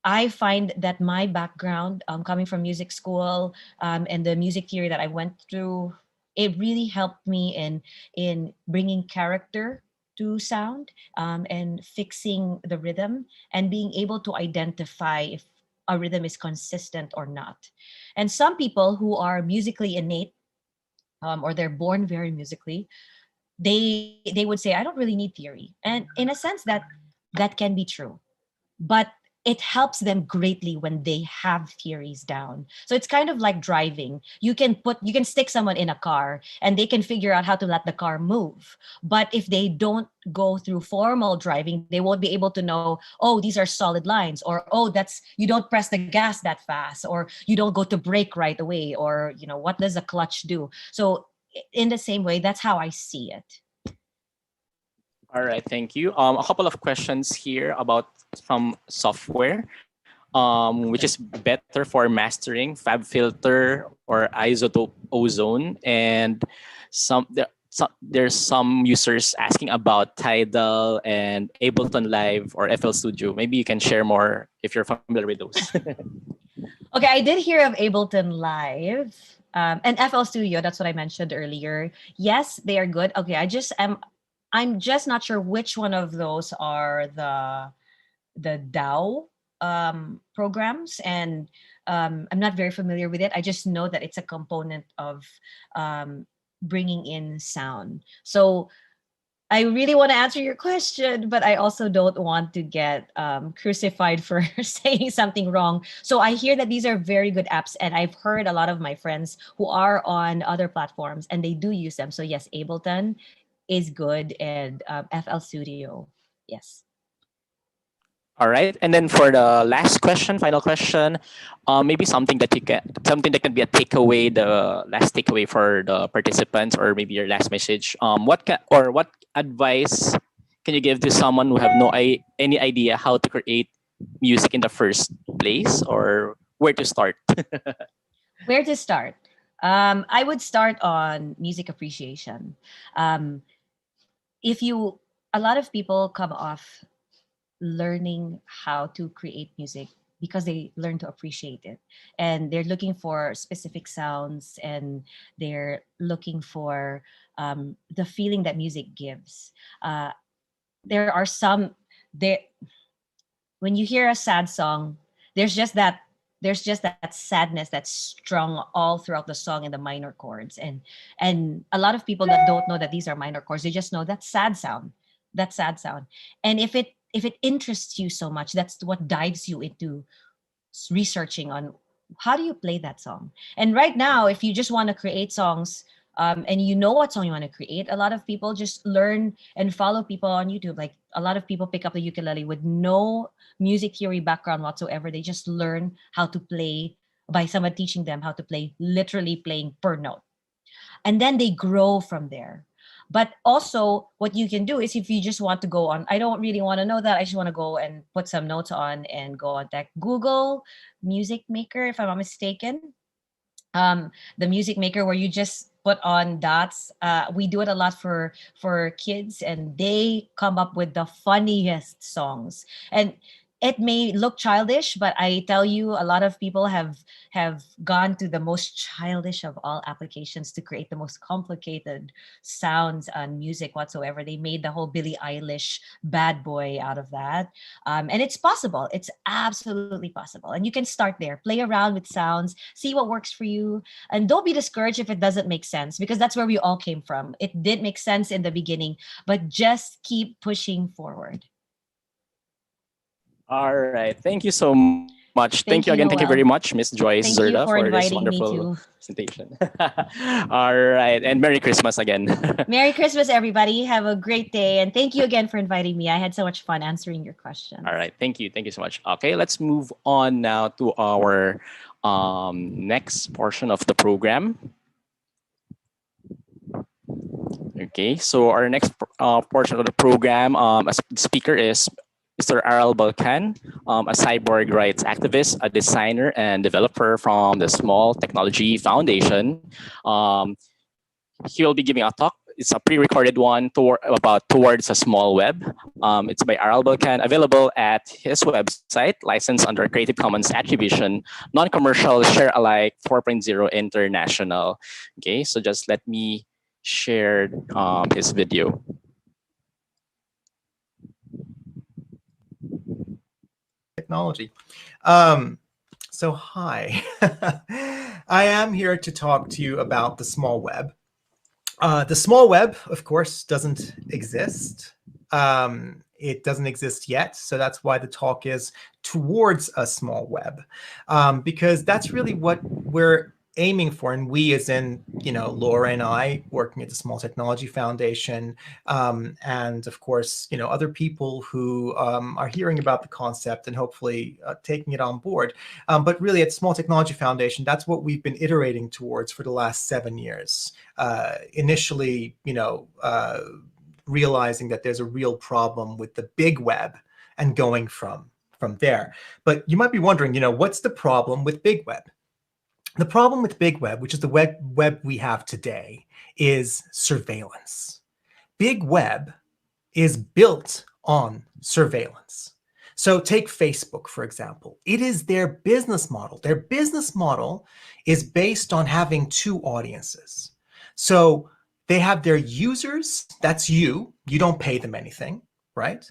I find that my background, coming from music school, and the music theory that I went through, it really helped me in bringing character to sound, and fixing the rhythm and being able to identify if a rhythm is consistent or not. And some people who are musically innate, or they're born very musically, they would say, I don't really need theory, and in a sense that can be true, but it helps them greatly when they have theories down. So it's kind of like driving. You can stick someone in a car and they can figure out how to let the car move. But if they don't go through formal driving, they won't be able to know, oh, these are solid lines, or oh, that's you don't press the gas that fast, or you don't go to brake right away, or what does a clutch do? So in the same way, that's how I see it. All right, thank you. A couple of questions here about some software, which is better for mastering, Fab Filter or Isotope Ozone, and there's some users asking about Tidal and Ableton Live or FL Studio. Maybe you can share more if you're familiar with those. Okay, I did hear of Ableton Live, and FL Studio. That's what I mentioned earlier. Yes, they are good. Okay, I'm just not sure which one of those are the DAW programs, and I'm not very familiar with it. I just know that it's a component of um, bringing in sound. So I really want to answer your question, but I also don't want to get crucified for saying something wrong. So I hear that these are very good apps, and I've heard a lot of my friends who are on other platforms and they do use them. So yes, Ableton is good, and FL Studio, yes. All right, and then for the last question, final question, maybe something that can be a takeaway, the last takeaway for the participants, or maybe your last message. What advice can you give to someone who have any idea how to create music in the first place, or where to start? Where to start? I would start on music appreciation. Um, if you, a lot of people come off learning how to create music because they learn to appreciate it, and they're looking for specific sounds, and they're looking for the feeling that music gives. There are some there When you hear a sad song, there's just that there's just that sadness that's strung all throughout the song in the minor chords. And a lot of people that don't know that these are minor chords, they just know that sad sound, that sad sound. And if it interests you so much, that's what dives you into researching on how do you play that song. And right now, if you just want to create songs, and you know what song you want to create, a lot of people just learn and follow people on YouTube. Like a lot of people pick up the ukulele with no music theory background whatsoever. They just learn how to play by someone teaching them how to play, literally playing per note, and then they grow from there. But also what you can do is, if you just want to go on, I don't really want to know that, I just want to go and put some notes on and go on tech, Google Music Maker, if I'm not mistaken. The music maker, where you just put on dots. We do it a lot for kids, and they come up with the funniest songs. And it may look childish, but I tell you, a lot of people have gone to the most childish of all applications to create the most complicated sounds and music whatsoever. They made the whole Billie Eilish Bad Boy out of that. And it's possible. It's absolutely possible. And you can start there, play around with sounds, see what works for you. And don't be discouraged if it doesn't make sense, because that's where we all came from. It did make sense in the beginning, but just keep pushing forward. All right. Thank you so much. Thank you again. Thank you very Noel. much, Miss Joyce Thank Zerda, you for for this inviting me wonderful too. presentation. All right. And Merry Christmas again. Merry Christmas, everybody. Have a great day. And thank you again for inviting me. I had so much fun answering your questions. All right. Thank you. Thank you so much. Okay. Let's move on now to our next portion of the program. Okay, so our next portion of the program, as speaker is Mr. Aral Balkan, a cyborg rights activist, a designer and developer from the Small Technology Foundation. He will be giving a talk. It's a pre-recorded one about Towards a Small Web. It's by Aral Balkan, available at his website, licensed under Creative Commons Attribution, non-commercial, share alike 4.0 international. Okay, so just let me share his video. Technology. So hi, I am here to talk to you about the small web. The small web, of course, doesn't exist. It doesn't exist yet, so that's why the talk is towards a small web, because that's really what we're aiming for, and we, as in, you know, Laura and I, working at the Small Technology Foundation, and of course, you know, other people who are hearing about the concept and hopefully taking it on board. But really, at Small Technology Foundation, that's what we've been iterating towards for the last 7 years. Initially, you know, realizing that there's a real problem with the big web and going from there. But you might be wondering, you know, what's the problem with big web? The problem with big web, which is the web we have today, is surveillance. Big web is built on surveillance. So take Facebook, for example. It is their business model. Their business model is based on having two audiences. So they have their users, that's you. You don't pay them anything, right?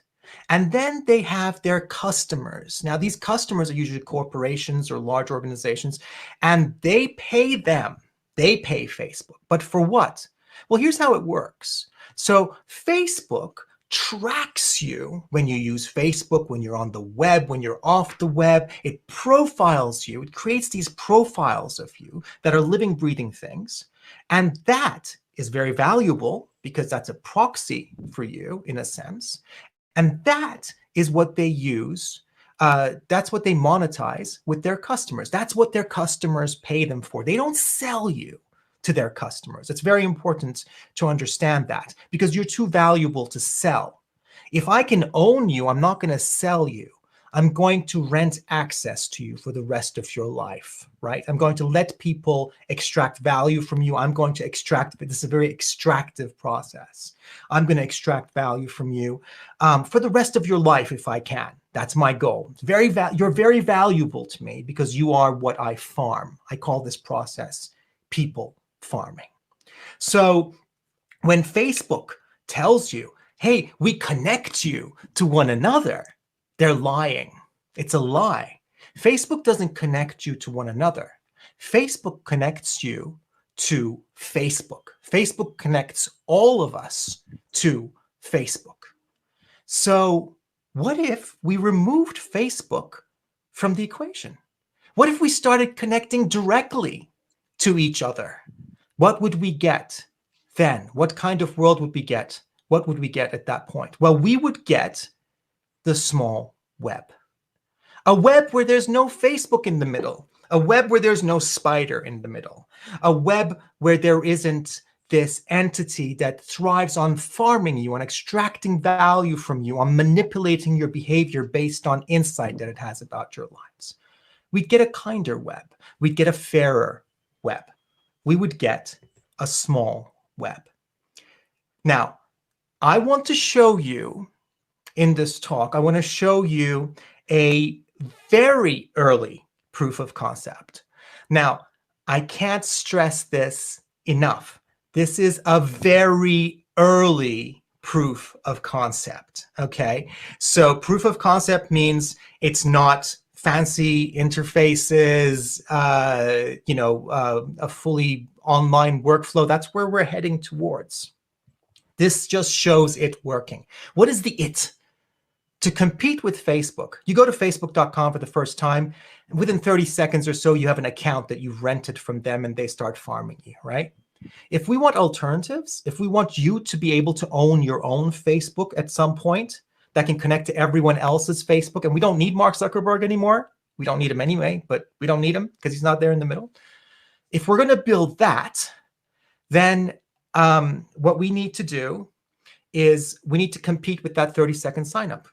And then they have their customers. Now, these customers are usually corporations or large organizations, and they pay them. They pay Facebook. But for what? Well, here's how it works. So Facebook tracks you when you use Facebook, when you're on the web, when you're off the web. It profiles you. It creates these profiles of you that are living, breathing things. And that is very valuable because that's a proxy for you, in a sense. And that is what they use. That's what they monetize with their customers. That's what their customers pay them for. They don't sell you to their customers. It's very important to understand that, because you're too valuable to sell. If I can own you, I'm not going to sell you. I'm going to rent access to you for the rest of your life, right? I'm going to let people extract value from you. I'm going to extract, this is a very extractive process. I'm going to extract value from you for the rest of your life if I can. That's my goal. You're very valuable to me because you are what I farm. I call this process people farming. So when Facebook tells you, hey, we connect you to one another, they're lying. It's a lie. Facebook doesn't connect you to one another. Facebook connects you to Facebook. Facebook connects all of us to Facebook. So what if we removed Facebook from the equation? What if we started connecting directly to each other? What would we get then? What kind of world would we get? What would we get at that point? Well, we would get the small web. A web where there's no Facebook in the middle. A web where there's no spider in the middle. A web where there isn't this entity that thrives on farming you, on extracting value from you, on manipulating your behavior based on insight that it has about your lives. We'd get a kinder web. We'd get a fairer web. We would get a small web. Now, I want to show you in this talk, I want to show you a very early proof of concept. Now, I can't stress this enough. This is a very early proof of concept, okay? So proof of concept means it's not fancy interfaces, a fully online workflow. That's where we're heading towards. This just shows it working. What is the it? To compete with Facebook, you go to facebook.com for the first time, and within 30 seconds or so, you have an account that you've rented from them and they start farming you, right? If we want alternatives, if we want you to be able to own your own Facebook at some point that can connect to everyone else's Facebook, and we don't need Mark Zuckerberg anymore. We don't need him anyway, but we don't need him because he's not there in the middle. If we're going to build that, then what we need to do is we need to compete with that 30-second signup.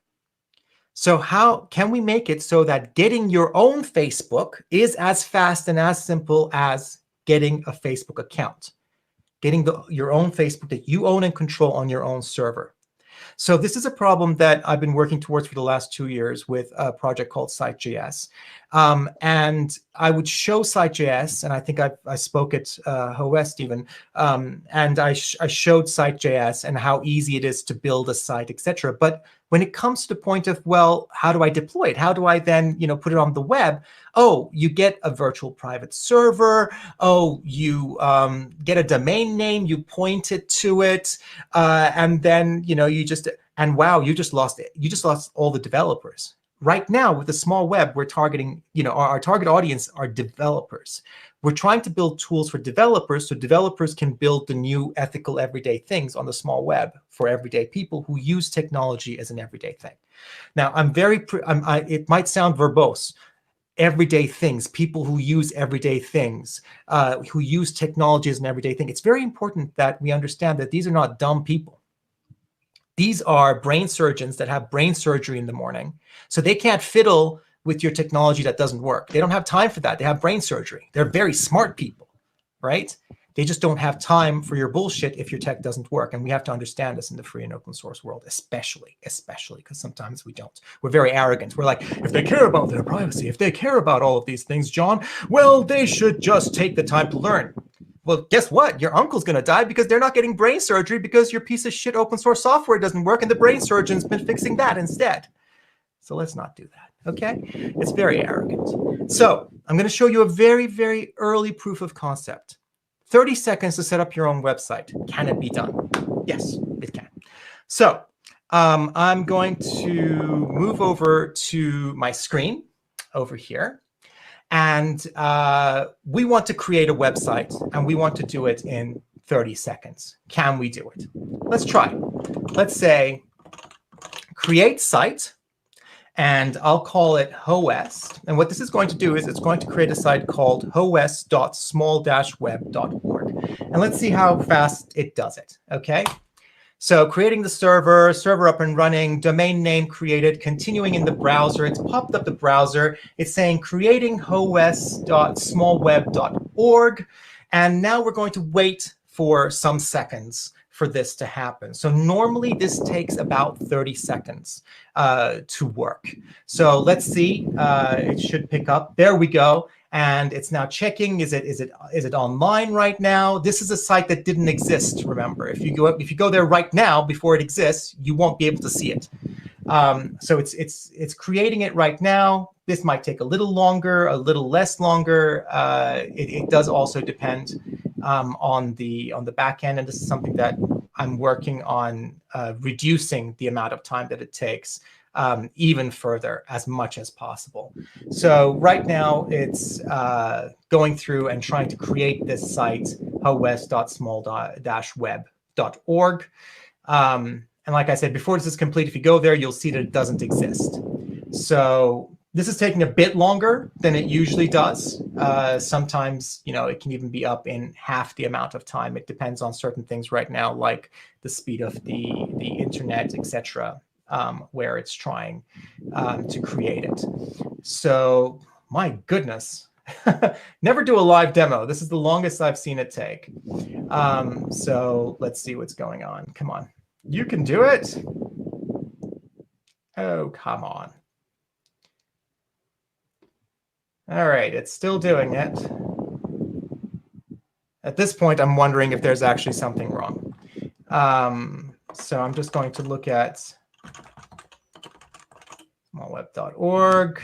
So how can we make it so that getting your own Facebook is as fast and as simple as getting a Facebook account, getting your own Facebook that you own and control on your own server? So this is a problem that I've been working towards for the last 2 years with a project called Site.js. And I would show Site.js, and I think I spoke at HOWEST even, and I showed Site.js and how easy it is to build a site, etc. But when it comes to the point of, well, how do I deploy it? How do I then, put it on the web? Oh, you get a virtual private server. Oh, you get a domain name, you point it to it, and then and wow, you just lost it. You just lost all the developers. Right now, with the small web, we're targeting, our target audience are developers. We're trying to build tools for developers so developers can build the new ethical everyday things on the small web for everyday people who use technology as an everyday thing. Now, it might sound verbose. Everyday things, people who use everyday things, who use technology as an everyday thing. It's very important that we understand that these are not dumb people. These are brain surgeons that have brain surgery in the morning. So they can't fiddle with your technology that doesn't work. They don't have time for that. They have brain surgery. They're very smart people, right? They just don't have time for your bullshit if your tech doesn't work. And we have to understand this in the free and open source world, especially because sometimes we don't. We're very arrogant. We're like, if they care about their privacy, if they care about all of these things, John, well, they should just take the time to learn. Well, guess what? Your uncle's going to die because they're not getting brain surgery because your piece of shit open source software doesn't work and the brain surgeon's been fixing that instead. So let's not do that, okay? It's very arrogant. So I'm going to show you a very, very early proof of concept. 30 seconds to set up your own website. Can it be done? Yes, it can. So I'm going to move over to my screen over here. And we want to create a website, and we want to do it in 30 seconds. Can we do it? Let's try. Let's say create site, and I'll call it HOWEST. And what this is going to do is it's going to create a site called howest.small-web.org. And let's see how fast it does it, okay? So creating the server up and running, domain name created, continuing in the browser. It's popped up the browser. It's saying creating howest.smallweb.org. And now we're going to wait for some seconds for this to happen. So normally this takes about 30 seconds to work. So let's see, it should pick up. There we go. And it's now checking, is it online right now? This is a site that didn't exist, remember. If you go there right now before it exists, you won't be able to see it. So it's creating it right now. This might take a little longer, a little less longer. It does also depend on the back end, and this is something that I'm working on reducing the amount of time that it takes even further, as much as possible. So right now it's going through and trying to create this site, howest.small-web.org. And like I said, before this is complete, if you go there, you'll see that it doesn't exist. So this is taking a bit longer than it usually does. Sometimes, it can even be up in half the amount of time. It depends on certain things right now, like the speed of the internet, etc., where it's trying to create it. So my goodness, never do a live demo. This is the longest I've seen it take. So let's see what's going on. Come on. You can do it. Oh, come on. All right, it's still doing it. At this point, I'm wondering if there's actually something wrong. So I'm just going to look at smallweb.org.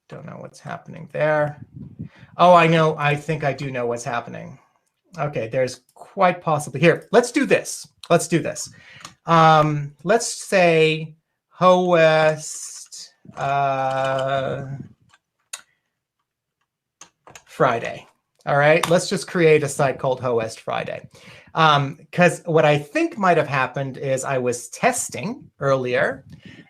Don't know what's happening there. Oh, I know. I think I do know what's happening. Okay, there's quite possibly here. Let's do this. Let's do this. Let's say West Friday. All right, let's just create a site called West Friday. Because what I think might have happened is I was testing earlier,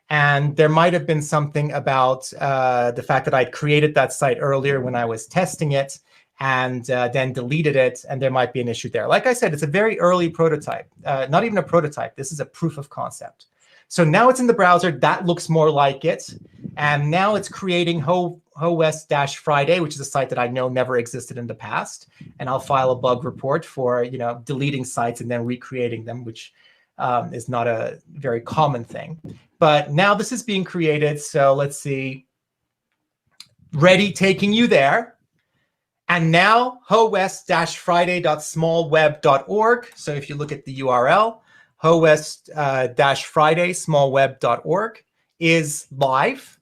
and there might have been something about the fact that I'd created that site earlier when I was testing it, and then deleted it, and there might be an issue there. Like I said, it's a very early prototype, not even a prototype. This is a proof of concept. So now it's in the browser. That looks more like it. And now it's creating West-Friday, which is a site that I know never existed in the past. And I'll file a bug report for deleting sites and then recreating them, which is not a very common thing. But now this is being created. So let's see. Ready, taking you there. And now howest-friday.smallweb.org. So if you look at the URL, howest-friday.smallweb.org is live.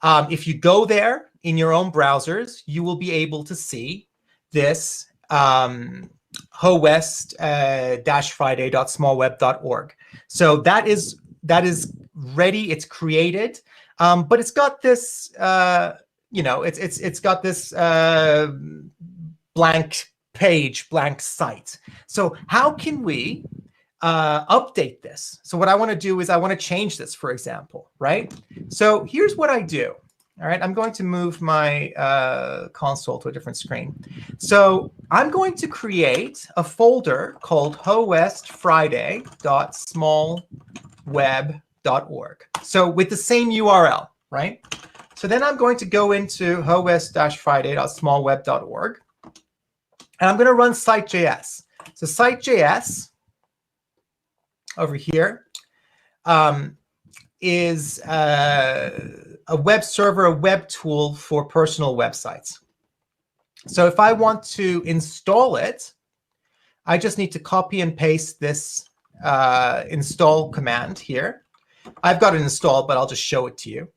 If you go there in your own browsers, you will be able to see this howest-friday.smallweb.org. So that is ready. It's created, but it's got this. It's got this blank page, blank site. So how can we update this? So what I want to do is I want to change this, for example, right? So here's what I do. All right, I'm going to move my console to a different screen. So I'm going to create a folder called howestfriday.smallweb.org. So with the same URL, right? So then I'm going to go into howest-friday.smallweb.org, and I'm going to run site.js. So site.js over here is a web server, a web tool for personal websites. So if I want to install it, I just need to copy and paste this install command here. I've got it installed, but I'll just show it to you.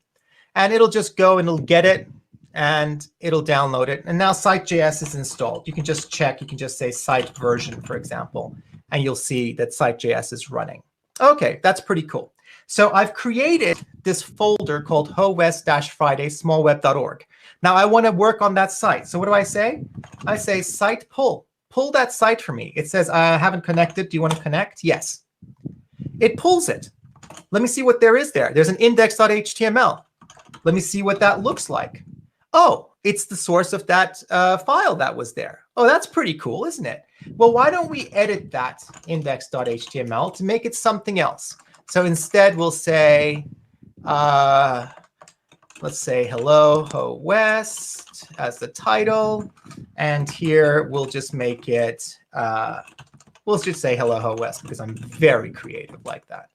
And it'll just go and it'll get it and it'll download it. And now site.js is installed. You can just check. You can just say site version, for example, and you'll see that site.js is running. OK, that's pretty cool. So I've created this folder called howest-friday.smallweb.org. Now I want to work on that site. So what do I say? I say site pull. Pull that site for me. It says, I haven't connected. Do you want to connect? Yes. It pulls it. Let me see what there is there. There's an index.html. Let me see what that looks like. Oh, it's the source of that file that was there. Oh, that's pretty cool, isn't it? Well, why don't we edit that index.html to make it something else? So instead, we'll say, let's say hello, West as the title. And here we'll just make it, we'll just say hello, West, because I'm very creative like that.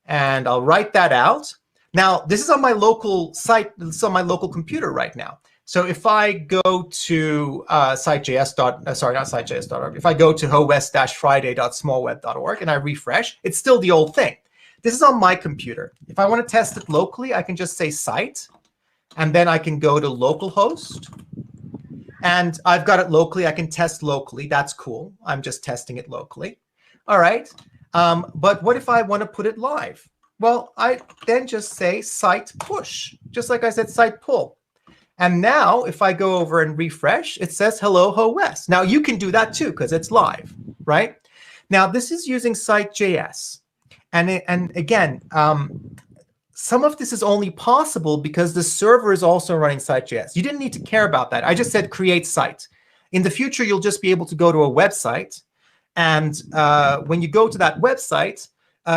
And I'll write that out. Now, this is on my local site. This is on my local computer right now. So if I go to sitejs.org, if I go to howest-friday.smallweb.org and I refresh, it's still the old thing. This is on my computer. If I want to test it locally, I can just say site, and then I can go to localhost. And I've got it locally. I can test locally. That's cool. I'm just testing it locally. All right. But what if I want to put it live? Well, I then just say site push, just like I said, site pull. And now if I go over and refresh, it says hello, Ho West. Now you can do that too because it's live, right? Now this is using site.js. And again, some of this is only possible because the server is also running site.js. You didn't need to care about that. I just said create site. In the future, you'll just be able to go to a website. And when you go to that website,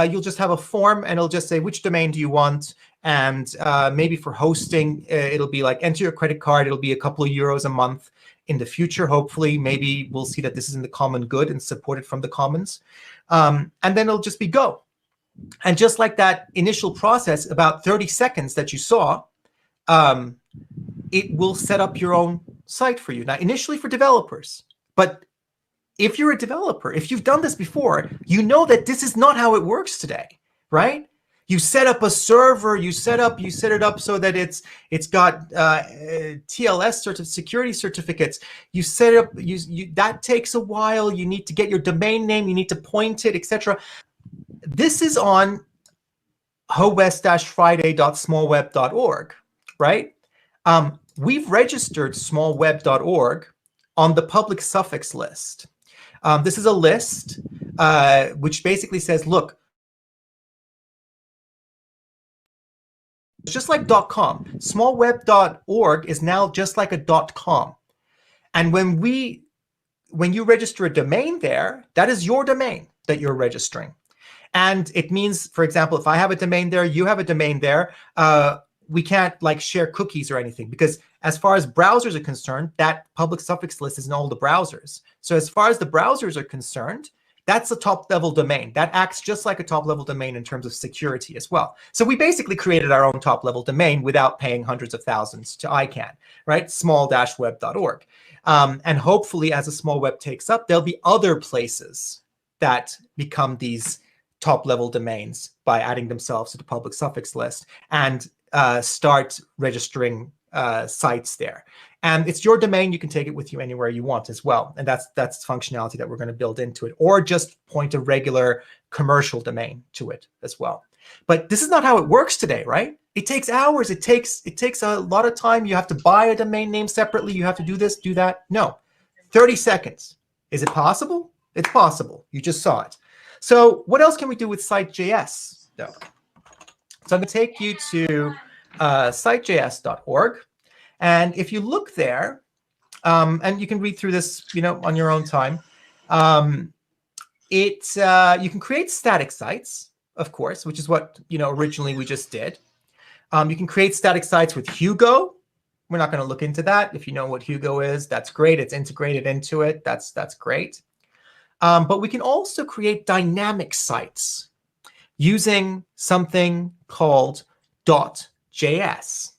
you'll just have a form and it'll just say, which domain do you want? And maybe for hosting, it'll be like enter your credit card. It'll be a couple of euros a month. In the future, hopefully, maybe we'll see that this is in the common good and supported from the commons. And then it'll just be go. And just like that initial process, about 30 seconds that you saw, it will set up your own site for you. Now, initially for developers, but if you're a developer, if you've done this before, you know that this is not how it works today, right? You set up a server, you set it up so that it's got TLS security certificates. You set it up, that takes a while. You need to get your domain name, you need to point it, etc. This is on howest-friday.smallweb.org, right? We've registered smallweb.org on the public suffix list. This is a list which basically says, look, just like .com, smallweb.org is now just like a .com. And when you register a domain there, that is your domain that you're registering. And it means, for example, if I have a domain there, you have a domain there, we can't like share cookies or anything, because as far as browsers are concerned, that public suffix list is in all the browsers. So as far as the browsers are concerned, that's a top-level domain. That acts just like a top-level domain in terms of security as well. So we basically created our own top-level domain without paying hundreds of thousands to ICANN, right? small-web.org. And hopefully, as a small web takes up, there'll be other places that become these top-level domains by adding themselves to the public suffix list and start registering sites there. And it's your domain. You can take it with you anywhere you want as well. And that's functionality that we're going to build into it, or just point a regular commercial domain to it as well. But this is not how it works today, right? It takes hours. It takes a lot of time. You have to buy a domain name separately. You have to do this, do that. No, 30 seconds. Is it possible? It's possible. You just saw it. So what else can we do with site.js, though? So I'm going to take you to sitejs.org. And if you look there, and you can read through this, on your own time, you can create static sites, of course, which is what originally we just did. You can create static sites with Hugo. We're not going to look into that. If you know what Hugo is, that's great. It's integrated into it. That's great. But we can also create dynamic sites using something called .js.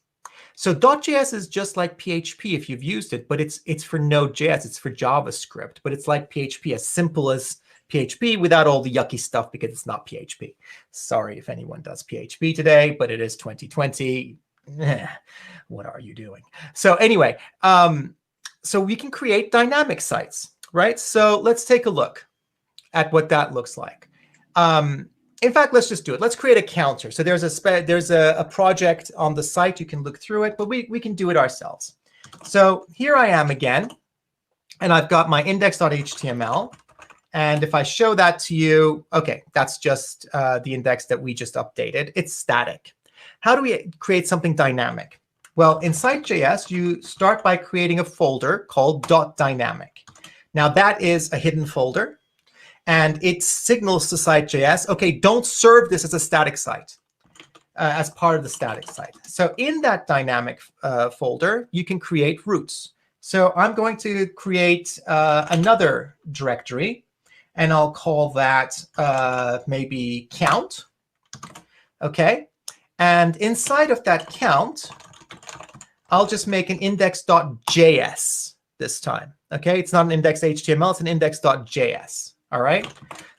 So .js is just like PHP if you've used it, but it's for Node.js. It's for JavaScript, but it's like PHP, as simple as PHP without all the yucky stuff because it's not PHP. Sorry if anyone does PHP today, but it is 2020. What are you doing? So anyway, so we can create dynamic sites, right? So let's take a look at what that looks like. In fact, let's just do it. Let's create a counter. So there's a project on the site. You can look through it, but we can do it ourselves. So here I am again, and I've got my index.html. And if I show that to you, okay, that's just the index that we just updated. It's static. How do we create something dynamic? Well, in site.js, you start by creating a folder called .dynamic. Now that is a hidden folder. And it signals to site.js, okay, don't serve this as a static site, as part of the static site. So in that dynamic folder, you can create routes. So I'm going to create another directory, and I'll call that maybe count. OK, and inside of that count, I'll just make an index.js this time. Okay, it's not an index.html, it's an index.js. All right.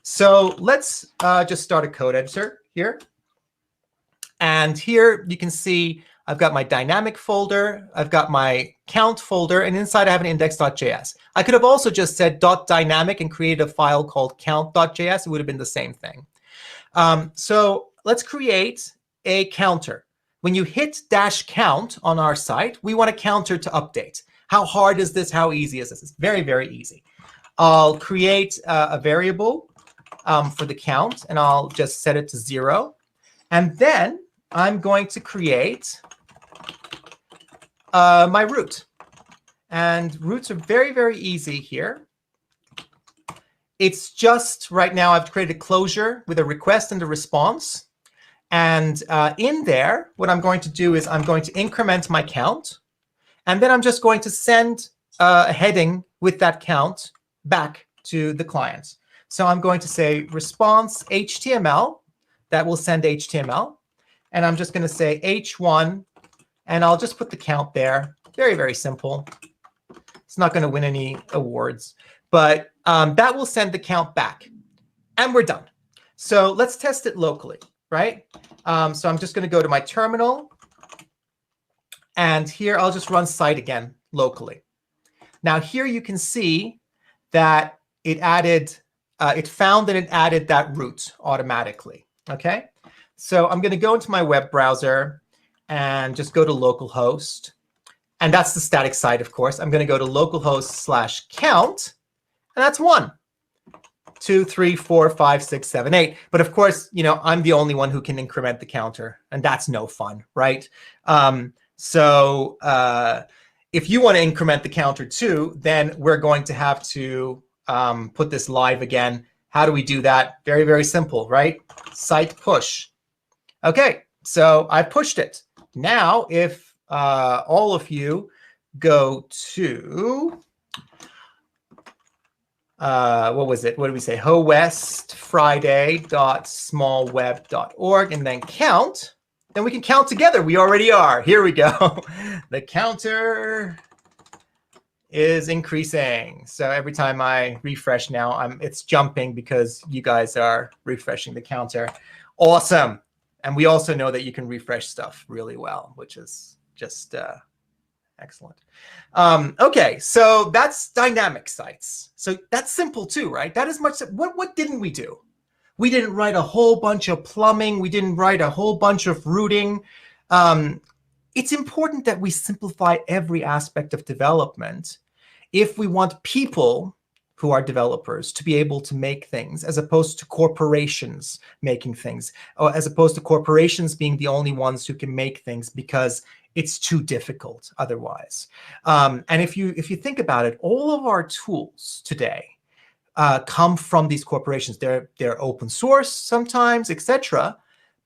So let's just start a code editor here. And here you can see I've got my dynamic folder, I've got my count folder, and inside I have an index.js. I could have also just said .dynamic and created a file called count.js. It would have been the same thing. So let's create a counter. When you hit -count on our site, we want a counter to update. How hard is this? How easy is this? It's very, very easy. I'll create a variable for the count, and I'll just set it to 0. And then I'm going to create my root. And roots are very, very easy here. It's just right now I've created a closure with a request and a response. And in there, what I'm going to do is I'm going to increment my count. And then I'm just going to send a heading with that count back to the client. So I'm going to say response HTML. That will send HTML. And I'm just going to say H1. And I'll just put the count there. Very, very simple. It's not going to win any awards. But that will send the count back. And we're done. So let's test it locally, right? So I'm just going to go to my terminal. And here I'll just run site again locally. Now here you can see that it added, it found that it added that root automatically. Okay. So I'm going to go into my web browser and just go to localhost. And that's the static site, of course. I'm going to go to localhost/count. And that's 1, 2, 3, 4, 5, 6, 7, 8. But of course, you know, I'm the only one who can increment the counter. And that's no fun, right? So if you want to increment the counter too, then we're going to have to put this live again. How do we do that? Very, very simple, right? Site push. OK, so I pushed it. Now, if all of you go to, what was it? What did we say? howestfriday.smallweb.org and then count. Then we can count together. We already are. Here we go. The counter is increasing. So every time I refresh now, it's jumping because you guys are refreshing the counter. Awesome. And we also know that you can refresh stuff really well, which is just excellent. OK, so that's dynamic sites. So that's simple too, right? That is much. What didn't we do? We didn't write a whole bunch of plumbing. We didn't write a whole bunch of routing. It's important that we simplify every aspect of development if we want people who are developers to be able to make things, as opposed to corporations making things, or as opposed to corporations being the only ones who can make things because it's too difficult otherwise. And if you think about it, all of our tools today come from these corporations. They're open source sometimes, etc.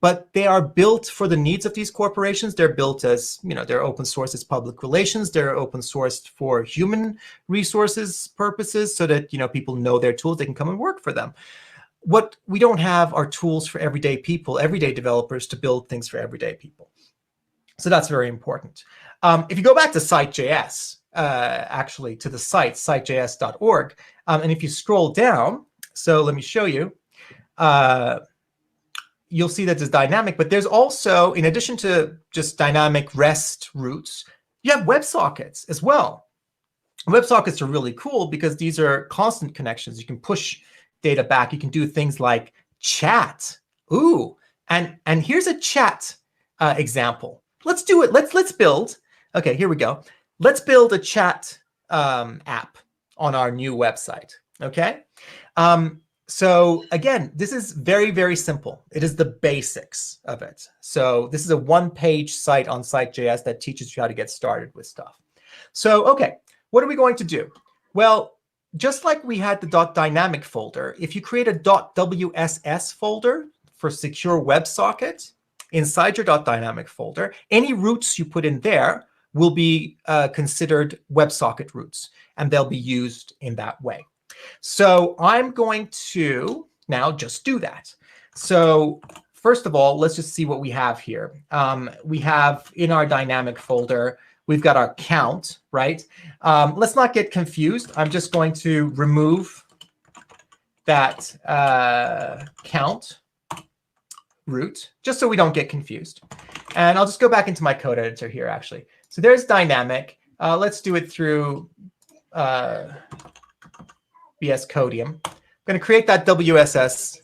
But they are built for the needs of these corporations. They're built as, you know, they're open source as public relations. They're open sourced for human resources purposes so that, you know, people know their tools, they can come and work for them. What we don't have are tools for everyday people, everyday developers to build things for everyday people. So that's very important. If you go back to site.js, actually to the site, sitejs.org, and if you scroll down, so let me show you, you'll see that it's dynamic, but there's also, in addition to just dynamic REST routes, you have WebSockets as well. WebSockets are really cool because these are constant connections. You can push data back. You can do things like chat. Ooh, and here's a chat example. Let's do it. Let's build. OK, here we go. Let's build a chat app on our new website. OK. So again, this is very, very simple. It is the basics of it. So this is a one-page site on site.js that teaches you how to get started with stuff. So OK, what are we going to do? Well, just like we had the .dynamic folder, if you create a .wss folder for secure WebSocket inside your .dynamic folder, any routes you put in there will be considered WebSocket routes, and they'll be used in that way. So I'm going to now just do that. So first of all, let's just see what we have here. We have in our dynamic folder, We've got our count, right? Let's not get confused. I'm just going to remove that count root, just so we don't get confused. And I'll just go back into my code editor here, actually. So there's dynamic. Let's do it through VS Codium. I'm going to create that WSS.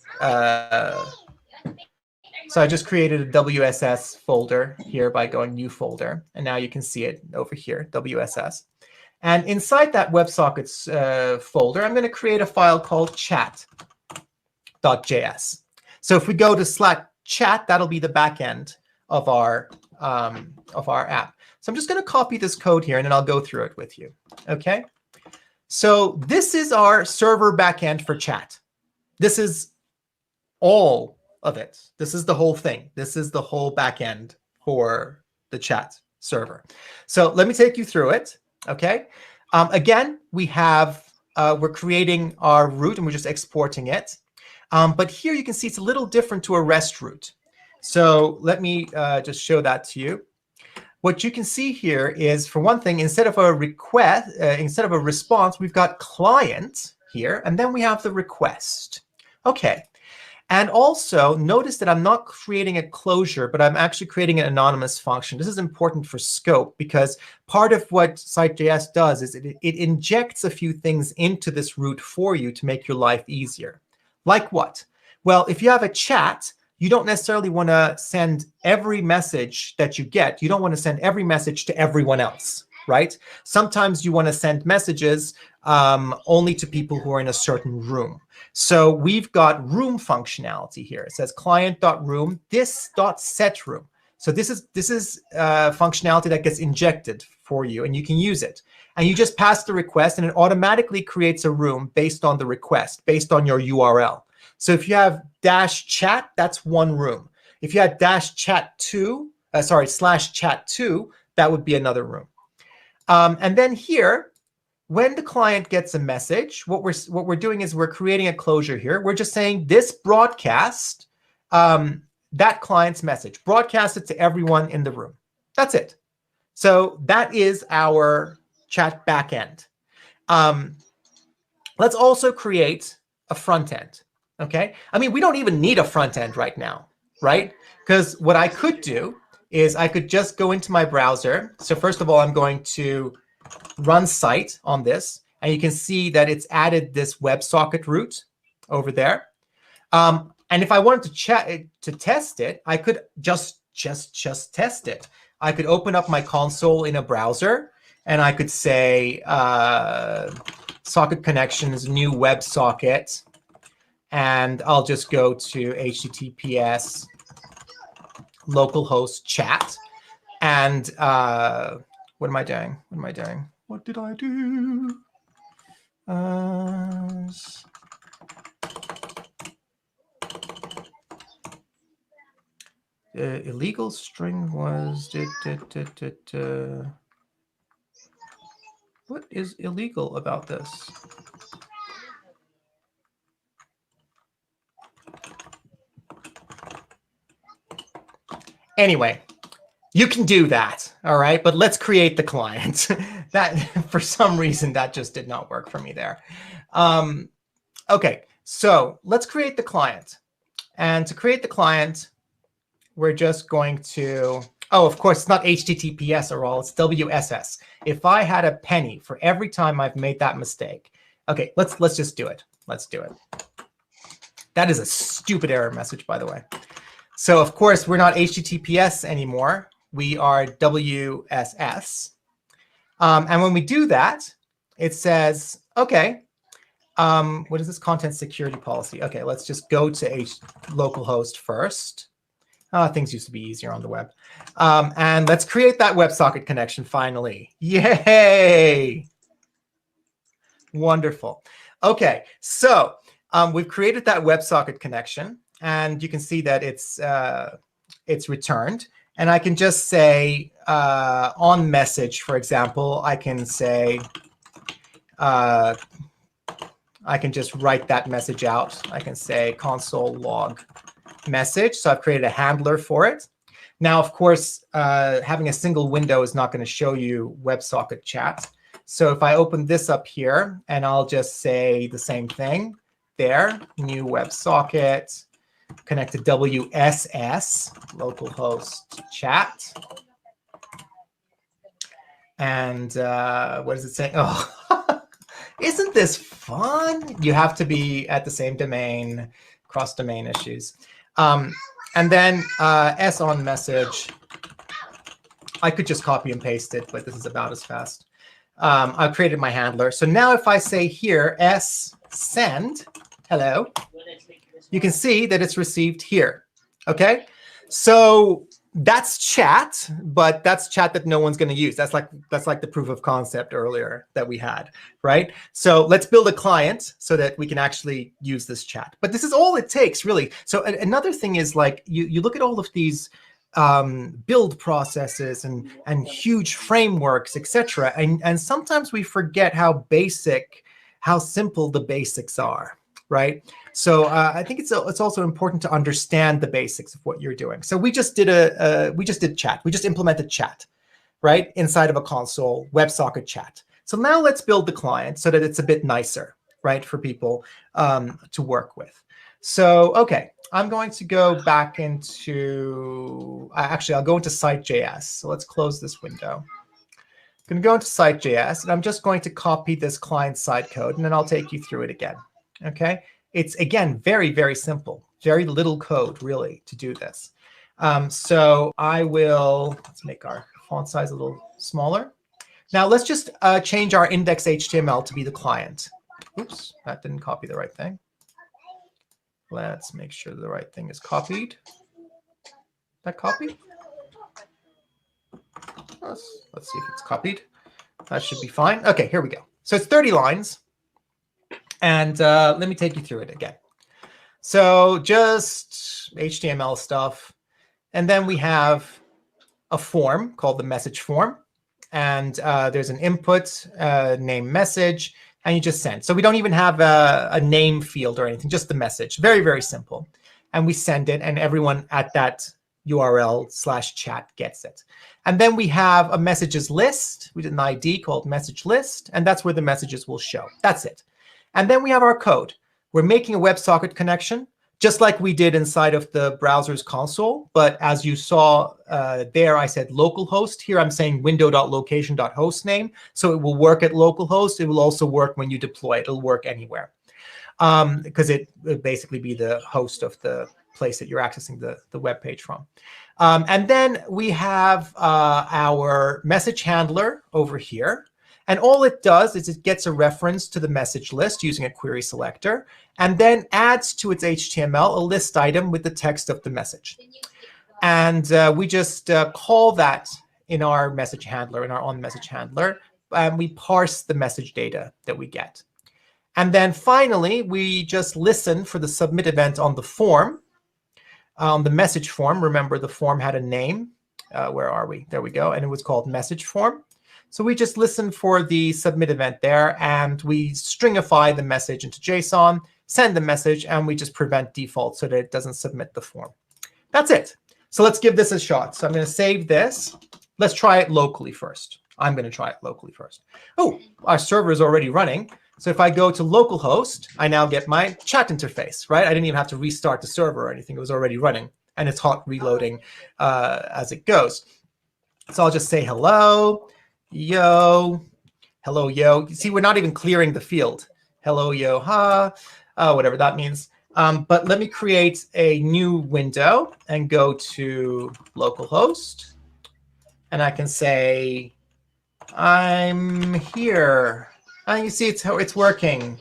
So I just created a WSS folder here by going new folder. And now you can see it over here, WSS. And inside that WebSockets folder, I'm going to create a file called chat.js. So if we go to Slack chat, that'll be the back end of our app. So I'm just going to copy this code here, and then I'll go through it with you. OK? So this is our server backend for chat. This is all of it. This is the whole thing. This is the whole backend for the chat server. So let me take you through it. OK? Again, we're creating our root, and we're just exporting it. But here you can see it's a little different to a REST root. So let me just show that to you. What you can see here is, for one thing, instead of a request, instead of a response, we've got client here, and then we have the request. OK. And also notice that I'm not creating a closure, but I'm actually creating an anonymous function. This is important for scope, because part of what Site.js does is it injects a few things into this root for you to make your life easier. Like what? Well, if you have a chat, you don't necessarily want to send every message that you get. You don't want to send every message to everyone else, right? Sometimes you want to send messages only to people who are in a certain room. So we've got room functionality here. It says client.room, this.setRoom. So this is functionality that gets injected for you, and you can use it. And you just pass the request, and it automatically creates a room based on the request, based on your URL. So if you have -chat, that's one room. If you had -chat2, /chat2, that would be another room. And then here, when the client gets a message, what we're doing is we're creating a closure here. We're just saying this broadcast that client's message, broadcast it to everyone in the room. That's it. So that is our chat backend. Let's also create a front end. OK, I mean, we don't even need a front end right now, right? Because what I could do is I could just go into my browser. So first of all, I'm going to run site on this, and you can see that it's added this WebSocket root over there. And if I wanted to test it, I could just test it. I could open up my console in a browser, and I could say socket connections, new WebSocket, and I'll just go to HTTPS localhost chat. And what am I doing? What am I doing? What did I do? Illegal string was... What is illegal about this? Anyway, you can do that, all right? But let's create the client. That, for some reason, that just did not work for me there. OK, so let's create the client. And to create the client, we're just going to... Oh, of course, it's not HTTPS or all. It's WSS. If I had a penny for every time I've made that mistake. OK, let's just do it. Let's do it. That is a stupid error message, by the way. So, of course, we're not HTTPS anymore. We are WSS. And when we do that, it says, OK, what is this content security policy? OK, let's just go to localhost first. Things used to be easier on the web. And let's create that WebSocket connection finally. Yay! Wonderful. OK, so we've created that WebSocket connection. And you can see that it's returned. And I can just say on message, for example, I can say, I can just write that message out. I can say console log message. So I've created a handler for it. Now, of course, having a single window is not going to show you WebSocket chat. So if I open this up here, and I'll just say the same thing there, new WebSocket, connect to WSS, localhost chat. And what does it say? Oh, isn't this fun? You have to be at the same domain, cross-domain issues. And then S on message. I could just copy and paste it, but this is about as fast. I've created my handler. So now if I say here, S send, hello, you can see that it's received here. OK, so that's chat, but that's chat that no one's going to use. That's like the proof of concept earlier that we had, right? So let's build a client so that we can actually use this chat. But this is all it takes, really. So another thing is, like, you look at all of these build processes and huge frameworks, etc. And sometimes we forget how simple the basics are, right? So I think it's also important to understand the basics of what you're doing. So we just did chat. We just implemented chat, right, inside of a console, WebSocket chat. So now let's build the client so that it's a bit nicer, right, for people to work with. So OK, I'm going to go back into actually I'll go into site.js. So let's close this window. I'm going to go into site.js, and I'm just going to copy this client-side code, and then I'll take you through it again. OK. It's, again, very, very simple. Very little code, really, to do this. So I will, let's make our font size a little smaller. Now, let's just change our index.html to be the client. Oops, that didn't copy the right thing. Let's make sure the right thing is copied. That copied? Let's see if it's copied. That should be fine. OK, here we go. So it's 30 lines. And let me take you through it again. So just HTML stuff. And then we have a form called the message form. And there's an input, name message, and you just send. So we don't even have a name field or anything, just the message. Very, very simple. And we send it, and everyone at that URL/chat gets it. And then we have a messages list. We did an ID called message list, and that's where the messages will show. That's it. And then we have our code. We're making a WebSocket connection, just like we did inside of the browser's console. But as you saw there, I said localhost. Here I'm saying window.location.hostname. So it will work at localhost. It will also work when you deploy it. It'll work anywhere, because it will basically be the host of the place that you're accessing the web page from. And then we have our message handler over here. And all it does is it gets a reference to the message list using a query selector, and then adds to its HTML a list item with the text of the message. And we just call that in our message handler, in our on-message handler, and we parse the message data that we get. And then finally, we just listen for the submit event on the form, on the message form. Remember, the form had a name. Where are we? There we go. And it was called message form. So we just listen for the submit event there, and we stringify the message into JSON, send the message, and we just prevent default so that it doesn't submit the form. That's it. So let's give this a shot. So I'm going to save this. Let's try it locally first. I'm going to try it locally first. Oh, our server is already running. So if I go to localhost, I now get my chat interface, right? I didn't even have to restart the server or anything. It was already running, and it's hot reloading as it goes. So I'll just say hello. Yo, hello, yo. You see, we're not even clearing the field. Hello, yo, ha, whatever that means. But let me create a new window and go to localhost. And I can say, I'm here. And you see it's working.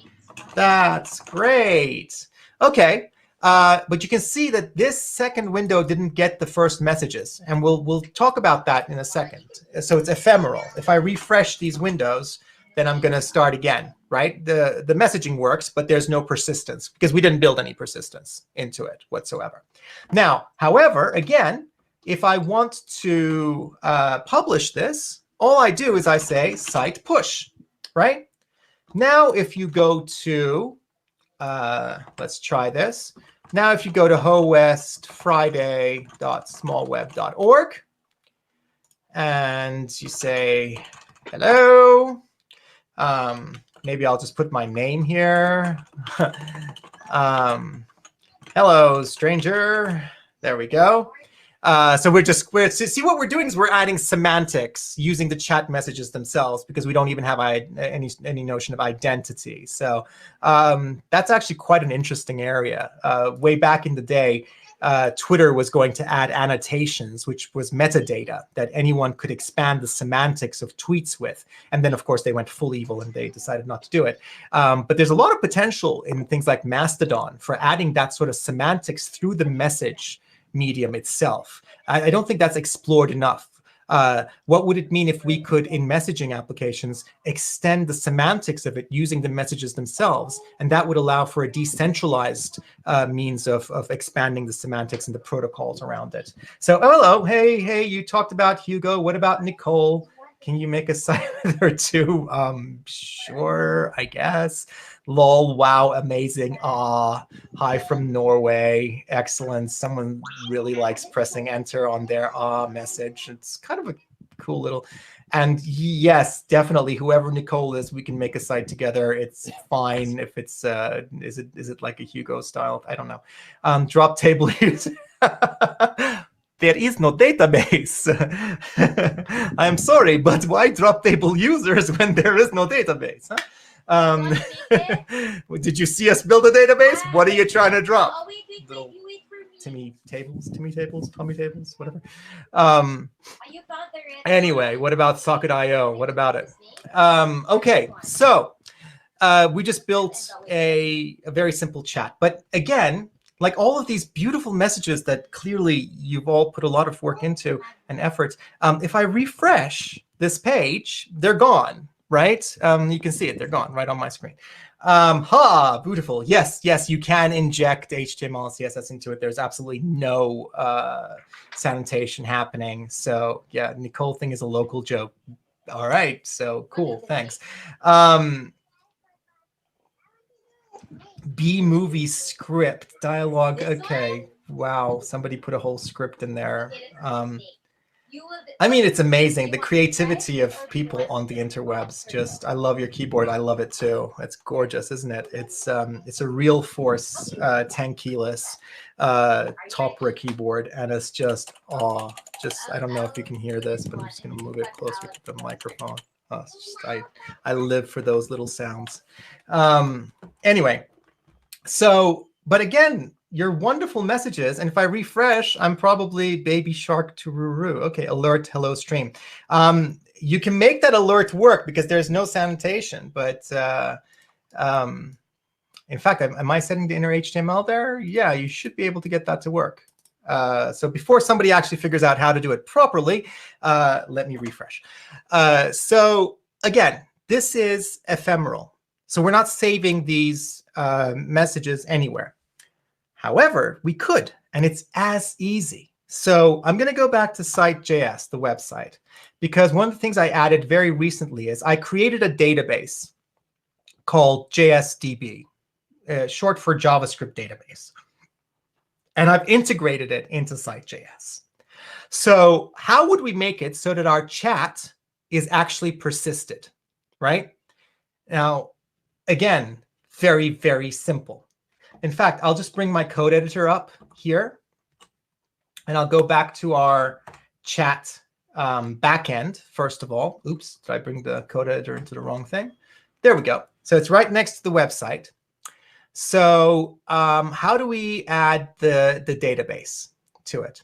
That's great. OK. But you can see that this second window didn't get the first messages. And we'll talk about that in a second. So it's ephemeral. If I refresh these windows, then I'm going to start again, right? The messaging works, but there's no persistence because we didn't build any persistence into it whatsoever. Now, however, again, if I want to publish this, all I do is I say site push, right? Now, if you go to, let's try this. Now, if you go to howestfriday.smallweb.org and you say, hello, maybe I'll just put my name here. Hello, stranger. There we go. So we're see what we're doing is we're adding semantics using the chat messages themselves because we don't even have any notion of identity. So that's actually quite an interesting area. Way back in the day, Twitter was going to add annotations, which was metadata that anyone could expand the semantics of tweets with. And then, of course, they went full evil and they decided not to do it. But there's a lot of potential in things like Mastodon for adding that sort of semantics through the message medium itself. I don't think that's explored enough. What would it mean if we could, in messaging applications, extend the semantics of it using the messages themselves? And that would allow for a decentralized means of expanding the semantics and the protocols around it. So, oh, hello, hey, you talked about Hugo. What about Nicole? Can you make a site with her too? Sure, I guess. Lol, wow, amazing. Hi from Norway. Excellent. Someone really likes pressing enter on their message. It's kind of a cool little. And yes, definitely, whoever Nicole is, we can make a site together. It's fine if it's is it like a Hugo style? I don't know. Drop table use. There is no database. I'm sorry, but why drop table users when there is no database? Huh? Did you see us build a database? What are you trying to drop? Little Tommy tables, whatever. Anyway, what about Socket.io? What about it? Okay, so we just built a very simple chat. But again, like all of these beautiful messages that clearly you've all put a lot of work into and effort, if I refresh this page, they're gone, right? You can see it, they're gone right on my screen. Beautiful. Yes, you can inject HTML and CSS into it. There's absolutely no sanitation happening. So yeah, Nicole thing is a local joke. All right, so cool, thanks. B-movie script dialogue. Okay, wow, somebody put a whole script in there. I mean, it's amazing, the creativity of people on the interwebs. Just, I love your keyboard. I love it too. It's gorgeous, isn't it? It's a real force 10 keyless Topra keyboard, and it's just I don't know if you can hear this, but I'm just gonna move it closer to the microphone. It's just, I live for those little sounds. Anyway. So, but again, your wonderful messages, and if I refresh, I'm probably baby shark to Ruru. Okay, alert, hello stream. You can make that alert work because there's no sanitation, but in fact, am I setting the inner HTML there? Yeah, you should be able to get that to work. So before somebody actually figures out how to do it properly, let me refresh. So again, this is ephemeral. So we're not saving these messages anywhere. However, we could, and it's as easy. So I'm going to go back to site.js, the website, because one of the things I added very recently is I created a database called JSDB, short for JavaScript database. And I've integrated it into site.js. So how would we make it so that our chat is actually persisted, right? Now, again, very, very simple. In fact, I'll just bring my code editor up here, and I'll go back to our chat backend, first of all. Oops, did I bring the code editor into the wrong thing? There we go. So it's right next to the website. So how do we add the database to it?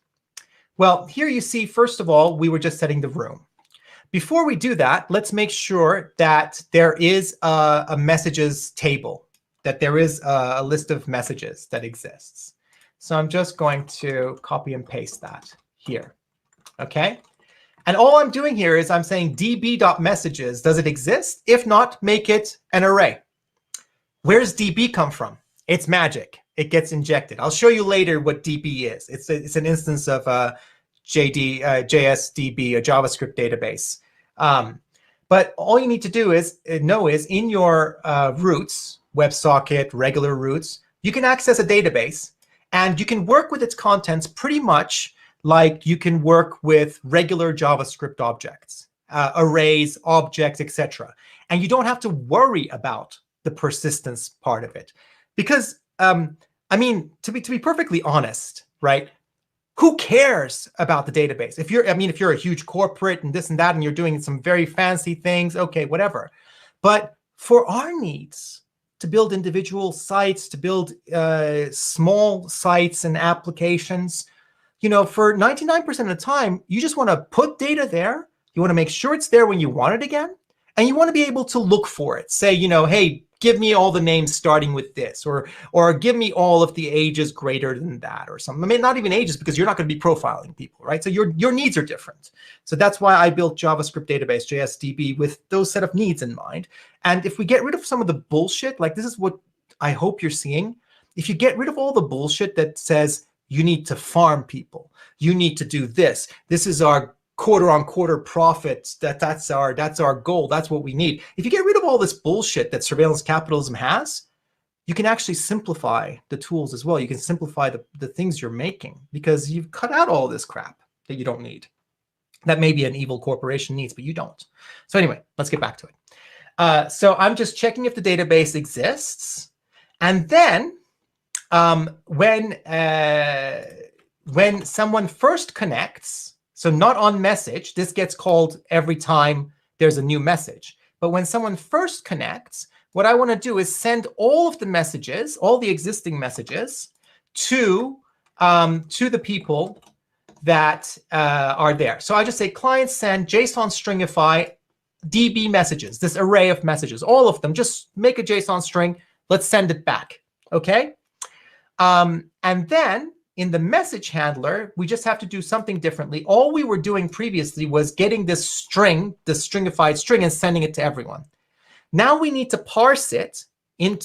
Well, here you see, first of all, we were just setting the room. Before we do that, let's make sure that there is a messages table, that there is a list of messages that exists. So I'm just going to copy and paste that here, okay? And all I'm doing here is I'm saying db.messages, does it exist? If not, make it an array. Where's db come from? It's magic. It gets injected. I'll show you later what db is. It's an instance of JSDB, a JavaScript database. But all you need to do is know is in your roots, WebSocket, regular roots, you can access a database. And you can work with its contents pretty much like you can work with regular JavaScript objects, arrays, objects, etc. And you don't have to worry about the persistence part of it. Because, I mean, to be perfectly honest, right? Who cares about the database? If you're a huge corporate and this and that, and you're doing some very fancy things, okay, whatever. But for our needs, to build individual sites, to build small sites and applications, you know, for 99% of the time, you just want to put data there. You want to make sure it's there when you want it again. And you want to be able to look for it. Say, you know, hey, give me all the names starting with this, or give me all of the ages greater than that, or something. I mean, not even ages, because you're not going to be profiling people, right? So your needs are different. So that's why I built JavaScript database, JSDB, with those set of needs in mind. And if we get rid of some of the bullshit, like this is what I hope you're seeing. If you get rid of all the bullshit that says you need to farm people, you need to do this, this is our quarter-on-quarter profits, that's our goal, that's what we need. If you get rid of all this bullshit that surveillance capitalism has, you can actually simplify the tools as well. You can simplify the things you're making, because you've cut out all this crap that you don't need, that maybe an evil corporation needs, but you don't. So anyway, let's get back to it. So I'm just checking if the database exists, and then when someone first connects, so not on message, this gets called every time there's a new message. But when someone first connects, what I want to do is send all of the messages, all the existing messages, to the people that are there. So I just say client send JSON stringify DB messages, this array of messages, all of them. Just make a JSON string. Let's send it back. Okay. And then in the message handler, we just have to do something differently. All we were doing previously was getting this string, the stringified string, and sending it to everyone. Now we need to parse it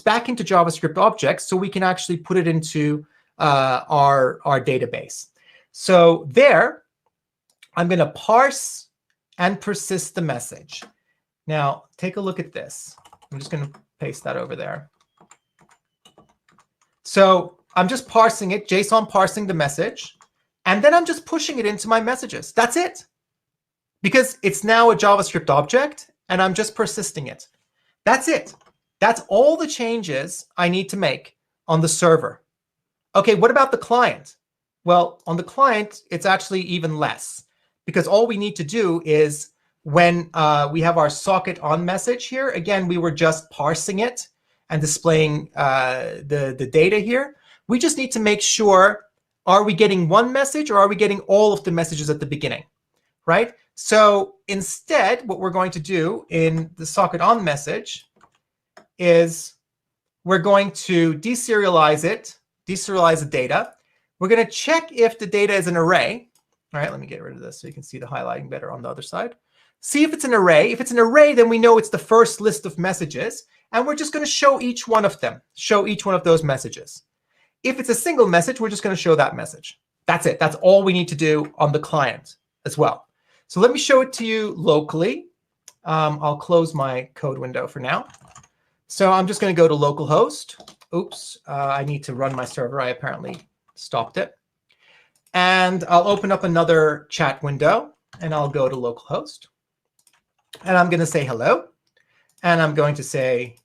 back into JavaScript objects so we can actually put it into our database. So there, I'm going to parse and persist the message. Now, take a look at this. I'm just going to paste that over there. So I'm just parsing it, JSON parsing the message, and then I'm just pushing it into my messages. That's it. Because it's now a JavaScript object, and I'm just persisting it. That's it. That's all the changes I need to make on the server. Okay, what about the client? Well, on the client, it's actually even less, because all we need to do is when we have our socket on message here, again, we were just parsing it and displaying the data here. We just need to make sure, are we getting one message or are we getting all of the messages at the beginning, right? So instead, what we're going to do in the socket on message is we're going to deserialize it, deserialize the data. We're going to check if the data is an array. All right, let me get rid of this so you can see the highlighting better on the other side. See if it's an array. If it's an array, then we know it's the first list of messages. And we're just going to show each one of them, show each one of those messages. If it's a single message, we're just going to show that message. That's it. That's all we need to do on the client as well. So let me show it to you locally. I'll close my code window for now. So I'm just going to go to localhost. Oops, I need to run my server. I apparently stopped it. And I'll open up another chat window, and I'll go to localhost. And I'm going to say hello. And I'm going to say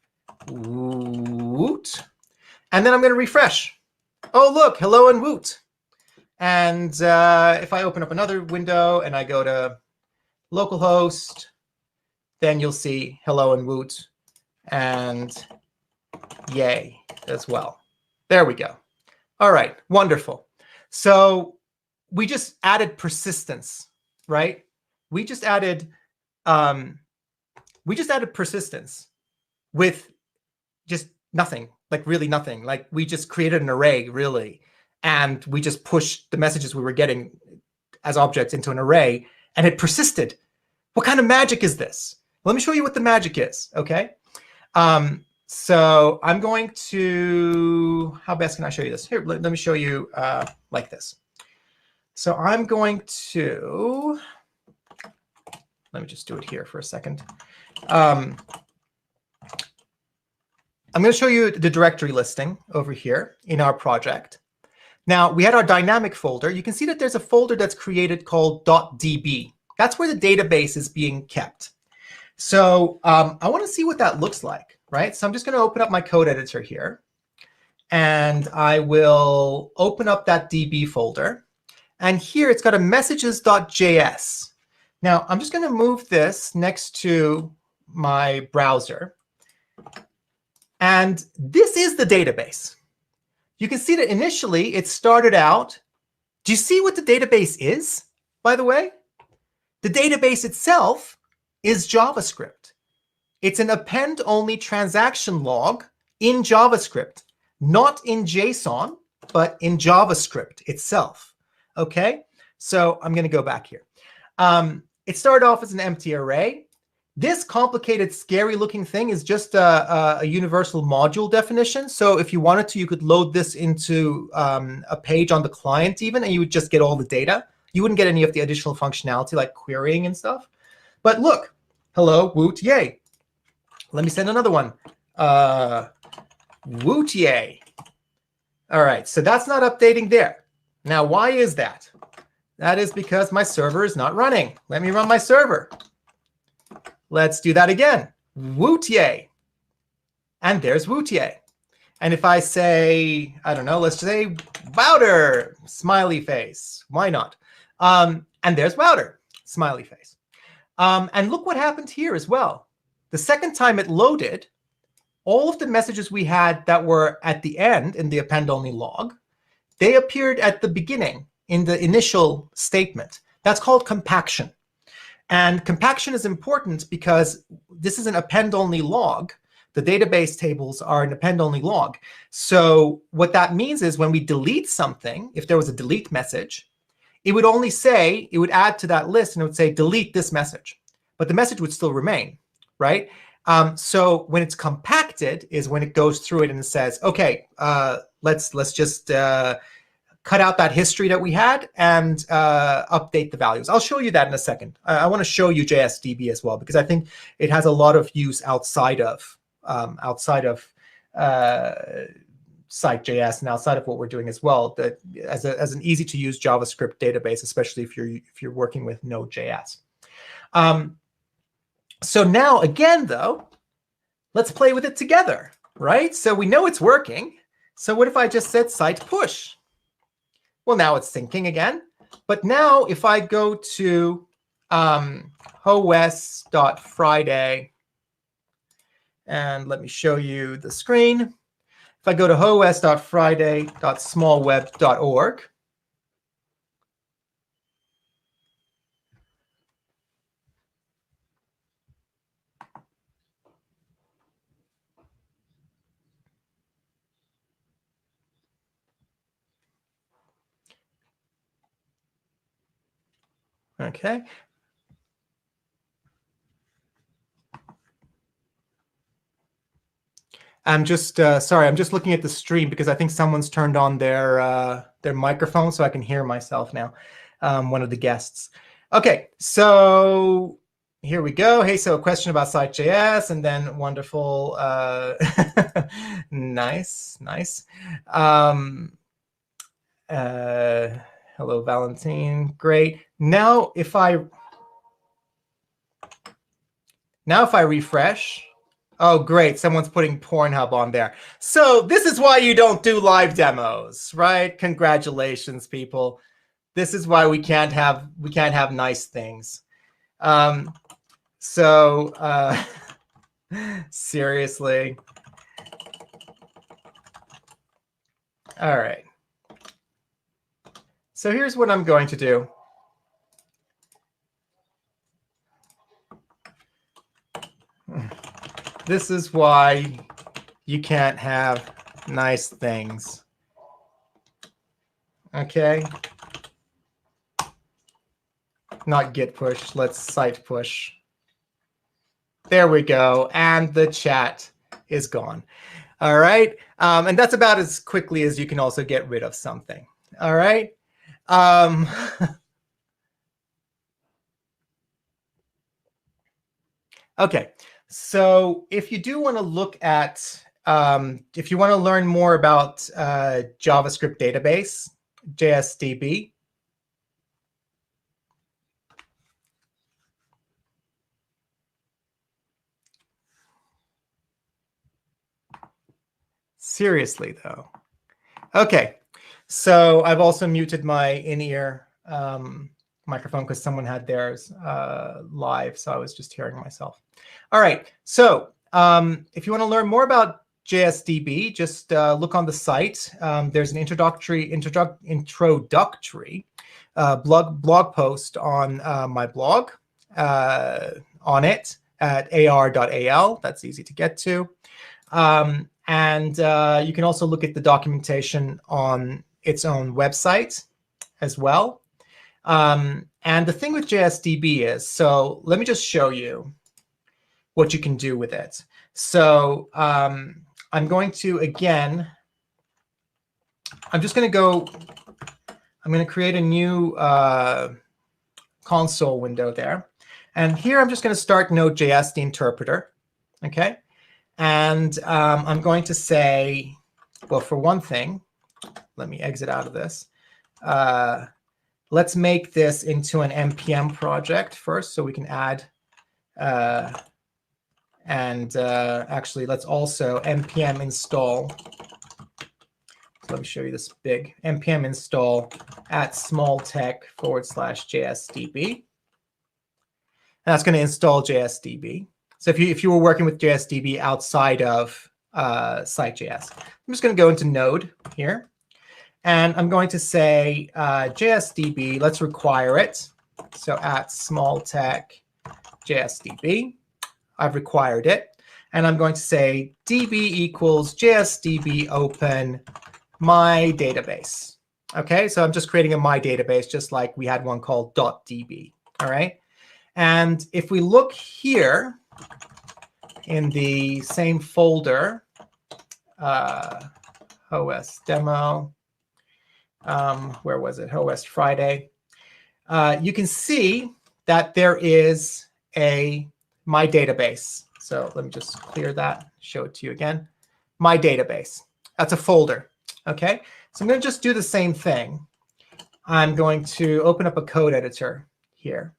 woot. And then I'm going to refresh. Oh, look, hello and woot. And if I open up another window and I go to localhost, then you'll see hello and woot and yay as well. There we go. All right, wonderful. So we just added persistence, right? We just added persistence with just nothing, like really nothing. Like we just created an array, really, and we just pushed the messages we were getting as objects into an array, and it persisted. What kind of magic is this? Let me show you what the magic is, okay? So I'm going to, how best can I show you this? Here, let me show you like this. So I'm going to, let me just do it here for a second. I'm going to show you the directory listing over here in our project. Now, we had our dynamic folder. You can see that there's a folder that's created called .db. That's where the database is being kept. So I want to see what that looks like, right? So I'm just going to open up my code editor here. And I will open up that DB folder. And here it's got a messages.js. Now, I'm just going to move this next to my browser. And this is the database. You can see that initially it started out. Do you see what the database is, by the way? The database itself is JavaScript. It's an append-only transaction log in JavaScript, not in JSON, but in JavaScript itself. Okay, so I'm going to go back here. It started off as an empty array. This complicated, scary-looking thing is just a universal module definition. So if you wanted to, you could load this into a page on the client even, and you would just get all the data. You wouldn't get any of the additional functionality like querying and stuff. But look, hello, woot, yay. Let me send another one. Woot, yay. All right, so that's not updating there. Now, why is that? That is because my server is not running. Let me run my server. Let's do that again. Woot, yay. And there's woot, yay. And if I say, I don't know, let's say Wouter, smiley face. Why not? And there's Wouter, smiley face. And look what happened here as well. The second time it loaded, all of the messages we had that were at the end in the append-only log, they appeared at the beginning in the initial statement. That's called compaction. And compaction is important because this is an append-only log. The database tables are an append-only log. So what that means is when we delete something, if there was a delete message, it would only say, it would add to that list and it would say, delete this message. But the message would still remain, right? So when it's compacted is when it goes through it and it says, okay, let's just cut out that history that we had and update the values. I'll show you that in a second. I want to show you JSDB as well, because I think it has a lot of use outside of Site.js and outside of what we're doing as well, that as an easy to use JavaScript database, especially if you're working with Node.js. So now again, though, let's play with it together, right? So we know it's working. So what if I just said site push? Well, now it's syncing again. But now if I go to hos.friday, and let me show you the screen. If I go to hos.friday.smallweb.org, okay. I'm just sorry. I'm just looking at the stream because I think someone's turned on their microphone, so I can hear myself now. One of the guests. Okay, so here we go. Hey, so a question about Site.js, and then wonderful. Nice. Hello, Valentine. Great. Now, if I refresh. Oh, great. Someone's putting Pornhub on there. So this is why you don't do live demos, right? Congratulations, people. This is why we can't have nice things. Seriously. All right. So here's what I'm going to do. This is why you can't have nice things. Okay. Not git push, let's site push. There we go. And the chat is gone. All right. And that's about as quickly as you can also get rid of something. All right. Okay. So if you do want to look at if you want to learn more about JavaScript database, JSDB, seriously though. Okay, so I've also muted my in-ear microphone because someone had theirs live, so I was just hearing myself. All right, so if you want to learn more about JSDB, just look on the site. There's an introductory blog post on my blog on it at ar.al. That's easy to get to. And you can also look at the documentation on its own website as well. And the thing with JSDB is, so let me just show you what you can do with it. So I'm going to, again, I'm going to create a new console window there. And here I'm just going to start Node.js, the interpreter. Okay. And I'm going to say, well, for one thing, let me exit out of this. Let's make this into an NPM project first so we can add. Actually, let's also NPM install. So let me show you this big NPM install at smalltech/JSDB. And that's going to install JSDB. So if you were working with JSDB outside of site.js, I'm just going to go into Node here. And I'm going to say JSDB, let's require it. So at smalltech JSDB, I've required it. And I'm going to say db equals JSDB open my database. Okay, so I'm just creating a my database, just like we had one called .db. All right. And if we look here in the same folder, OS demo, where was it? OS Friday. You can see that there is a my database. So let me just clear that, show it to you again. My database. That's a folder. Okay. So I'm going to just do the same thing. I'm going to open up a code editor here,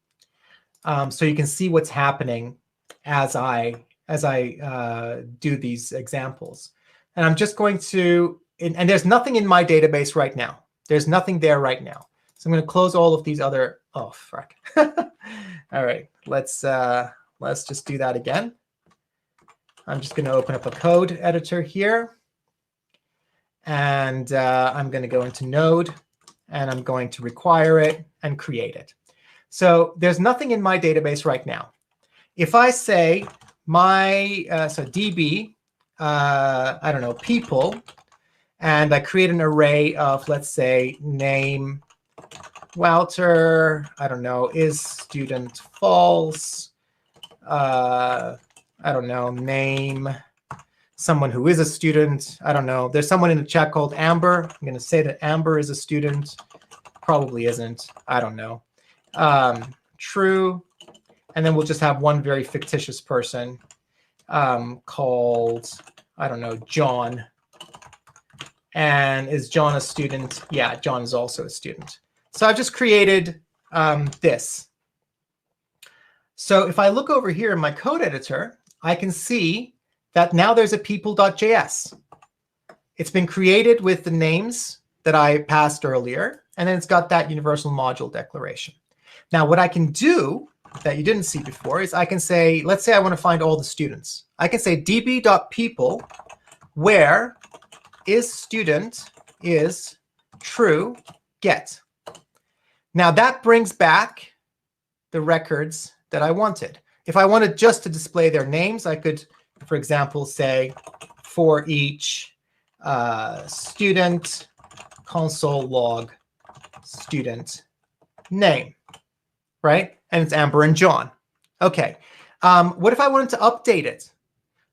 so you can see what's happening as I do these examples. And I'm just going to, and there's nothing in my database right now. There's nothing there right now. So I'm going to close all of these other, oh, fuck. All right, let's just do that again. I'm just going to open up a code editor here. And I'm going to go into Node, and I'm going to require it and create it. So there's nothing in my database right now. If I say my, so db, I don't know, people, and I create an array of, let's say, name, Walter, I don't know, is student false, I don't know, name, someone who is a student, I don't know. There's someone in the chat called Amber. I'm going to say that Amber is a student. Probably isn't. I don't know. True. And then we'll just have one very fictitious person called, I don't know, John. And is John a student? Yeah, John is also a student. So I've just created this. So if I look over here in my code editor, I can see that now there's a people.js. It's been created with the names that I passed earlier, and then it's got that universal module declaration. Now, what I can do that you didn't see before is I can say, let's say I want to find all the students. I can say db.people where is student is true get. Now that brings back the records that I wanted. If I wanted just to display their names, I could, for example, say for each student console log student name, right? And it's Amber and John. Okay. What if I wanted to update it?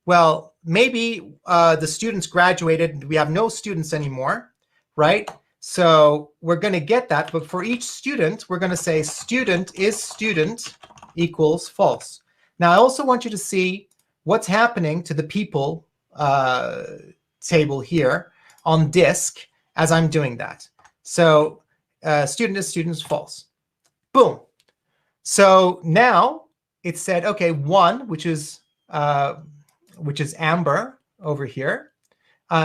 Well, maybe the students graduated. We have no students anymore, right? So we're going to get that. But for each student, we're going to say student is student equals false. Now, I also want you to see what's happening to the people table here on disk as I'm doing that. So student is students false. Boom. So now it said, okay, 1, which is Amber over here,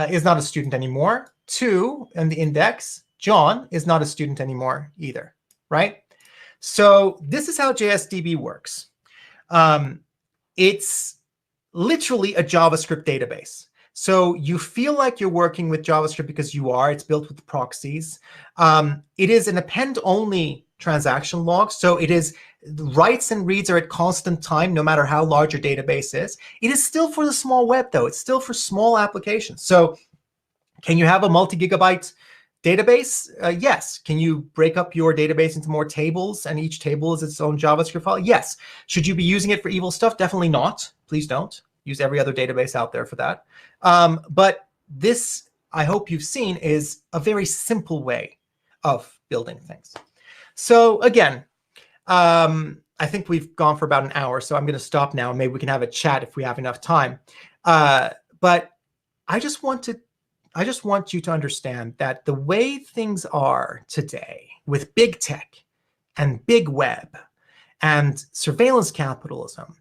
is not a student anymore. 2 in the index, John, is not a student anymore either, right? So this is how JSDB works. It's literally a JavaScript database. So you feel like you're working with JavaScript because you are. It's built with proxies. It is an append-only transaction log. So it is writes and reads are at constant time, no matter how large your database is. It is still for the small web, though. It's still for small applications. So can you have a multi-gigabyte database? Yes. Can you break up your database into more tables and each table is its own JavaScript file? Yes. Should you be using it for evil stuff? Definitely not. Please don't. Use every other database out there for that. But this, I hope you've seen, is a very simple way of building things. So again, I think we've gone for about an hour, so I'm going to stop now. Maybe we can have a chat if we have enough time. But I just want you to understand that the way things are today with big tech and big web and surveillance capitalism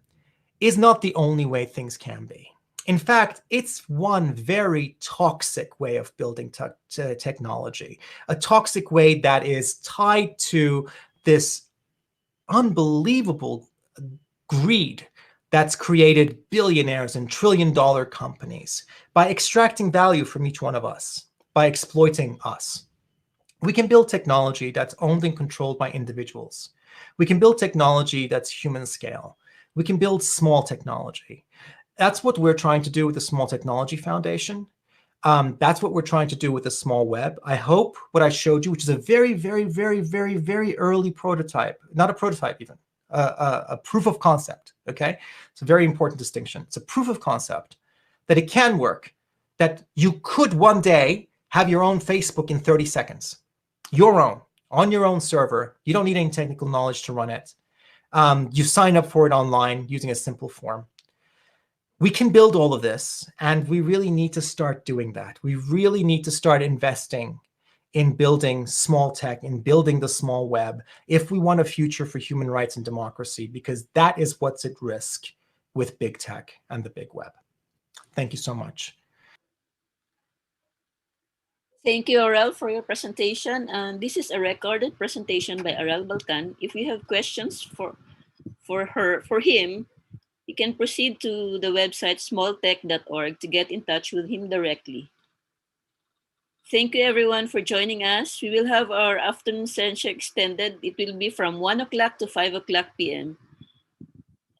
is not the only way things can be. In fact, it's one very toxic way of building technology, a toxic way that is tied to this unbelievable greed that's created billionaires and trillion-dollar companies by extracting value from each one of us, by exploiting us. We can build technology that's owned and controlled by individuals. We can build technology that's human scale. We can build small technology. That's what we're trying to do with the Small Technology Foundation. That's what we're trying to do with the small web. I hope what I showed you, which is a very, very, very, very, very early prototype, not a prototype even, a proof of concept, okay? It's a very important distinction. It's a proof of concept that it can work, that you could one day have your own Facebook in 30 seconds, your own, on your own server. You don't need any technical knowledge to run it. You sign up for it online using a simple form. We can build all of this, and we really need to start doing that. We really need to start investing in building small tech, in building the small web, if we want a future for human rights and democracy, because that is what's at risk with big tech and the big web. Thank you so much. Thank you, Aurel, for your presentation. And this is a recorded presentation by Aurel Balcan. If you have questions for him, you can proceed to the website smalltech.org to get in touch with him directly. Thank you, everyone, for joining us. We will have our afternoon session extended. It will be from 1 o'clock to 5 o'clock p.m.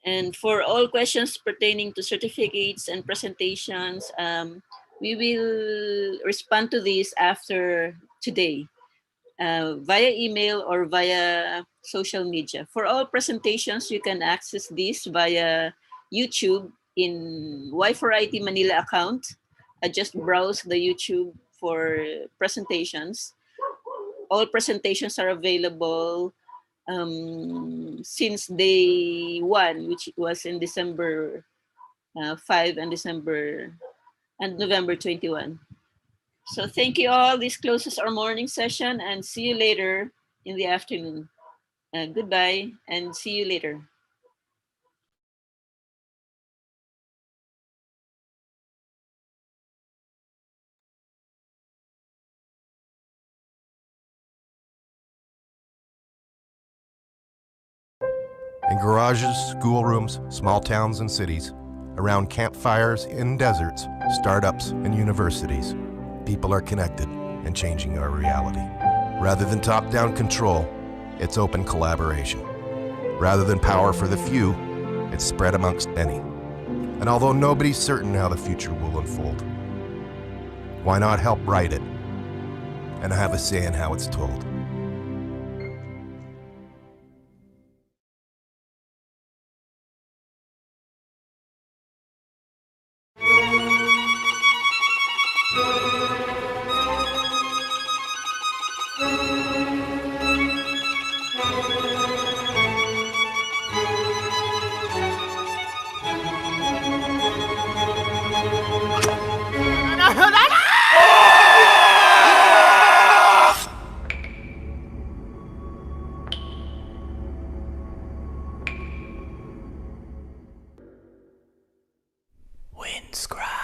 And for all questions pertaining to certificates and presentations, we will respond to these after today via email or via social media. For all presentations, you can access this via YouTube in Y4IT Manila account. I just browse the YouTube for presentations. All presentations are available since day 1, which was in December 5 and November 21. So thank you all. This closes our morning session, and see you later in the afternoon. Goodbye and see you later. In garages, schoolrooms, small towns and cities, around campfires, in deserts, startups, and universities, people are connected and changing our reality. Rather than top-down control, it's open collaboration. Rather than power for the few, it's spread amongst many. And although nobody's certain how the future will unfold, why not help write it and have a say in how it's told? subscribe.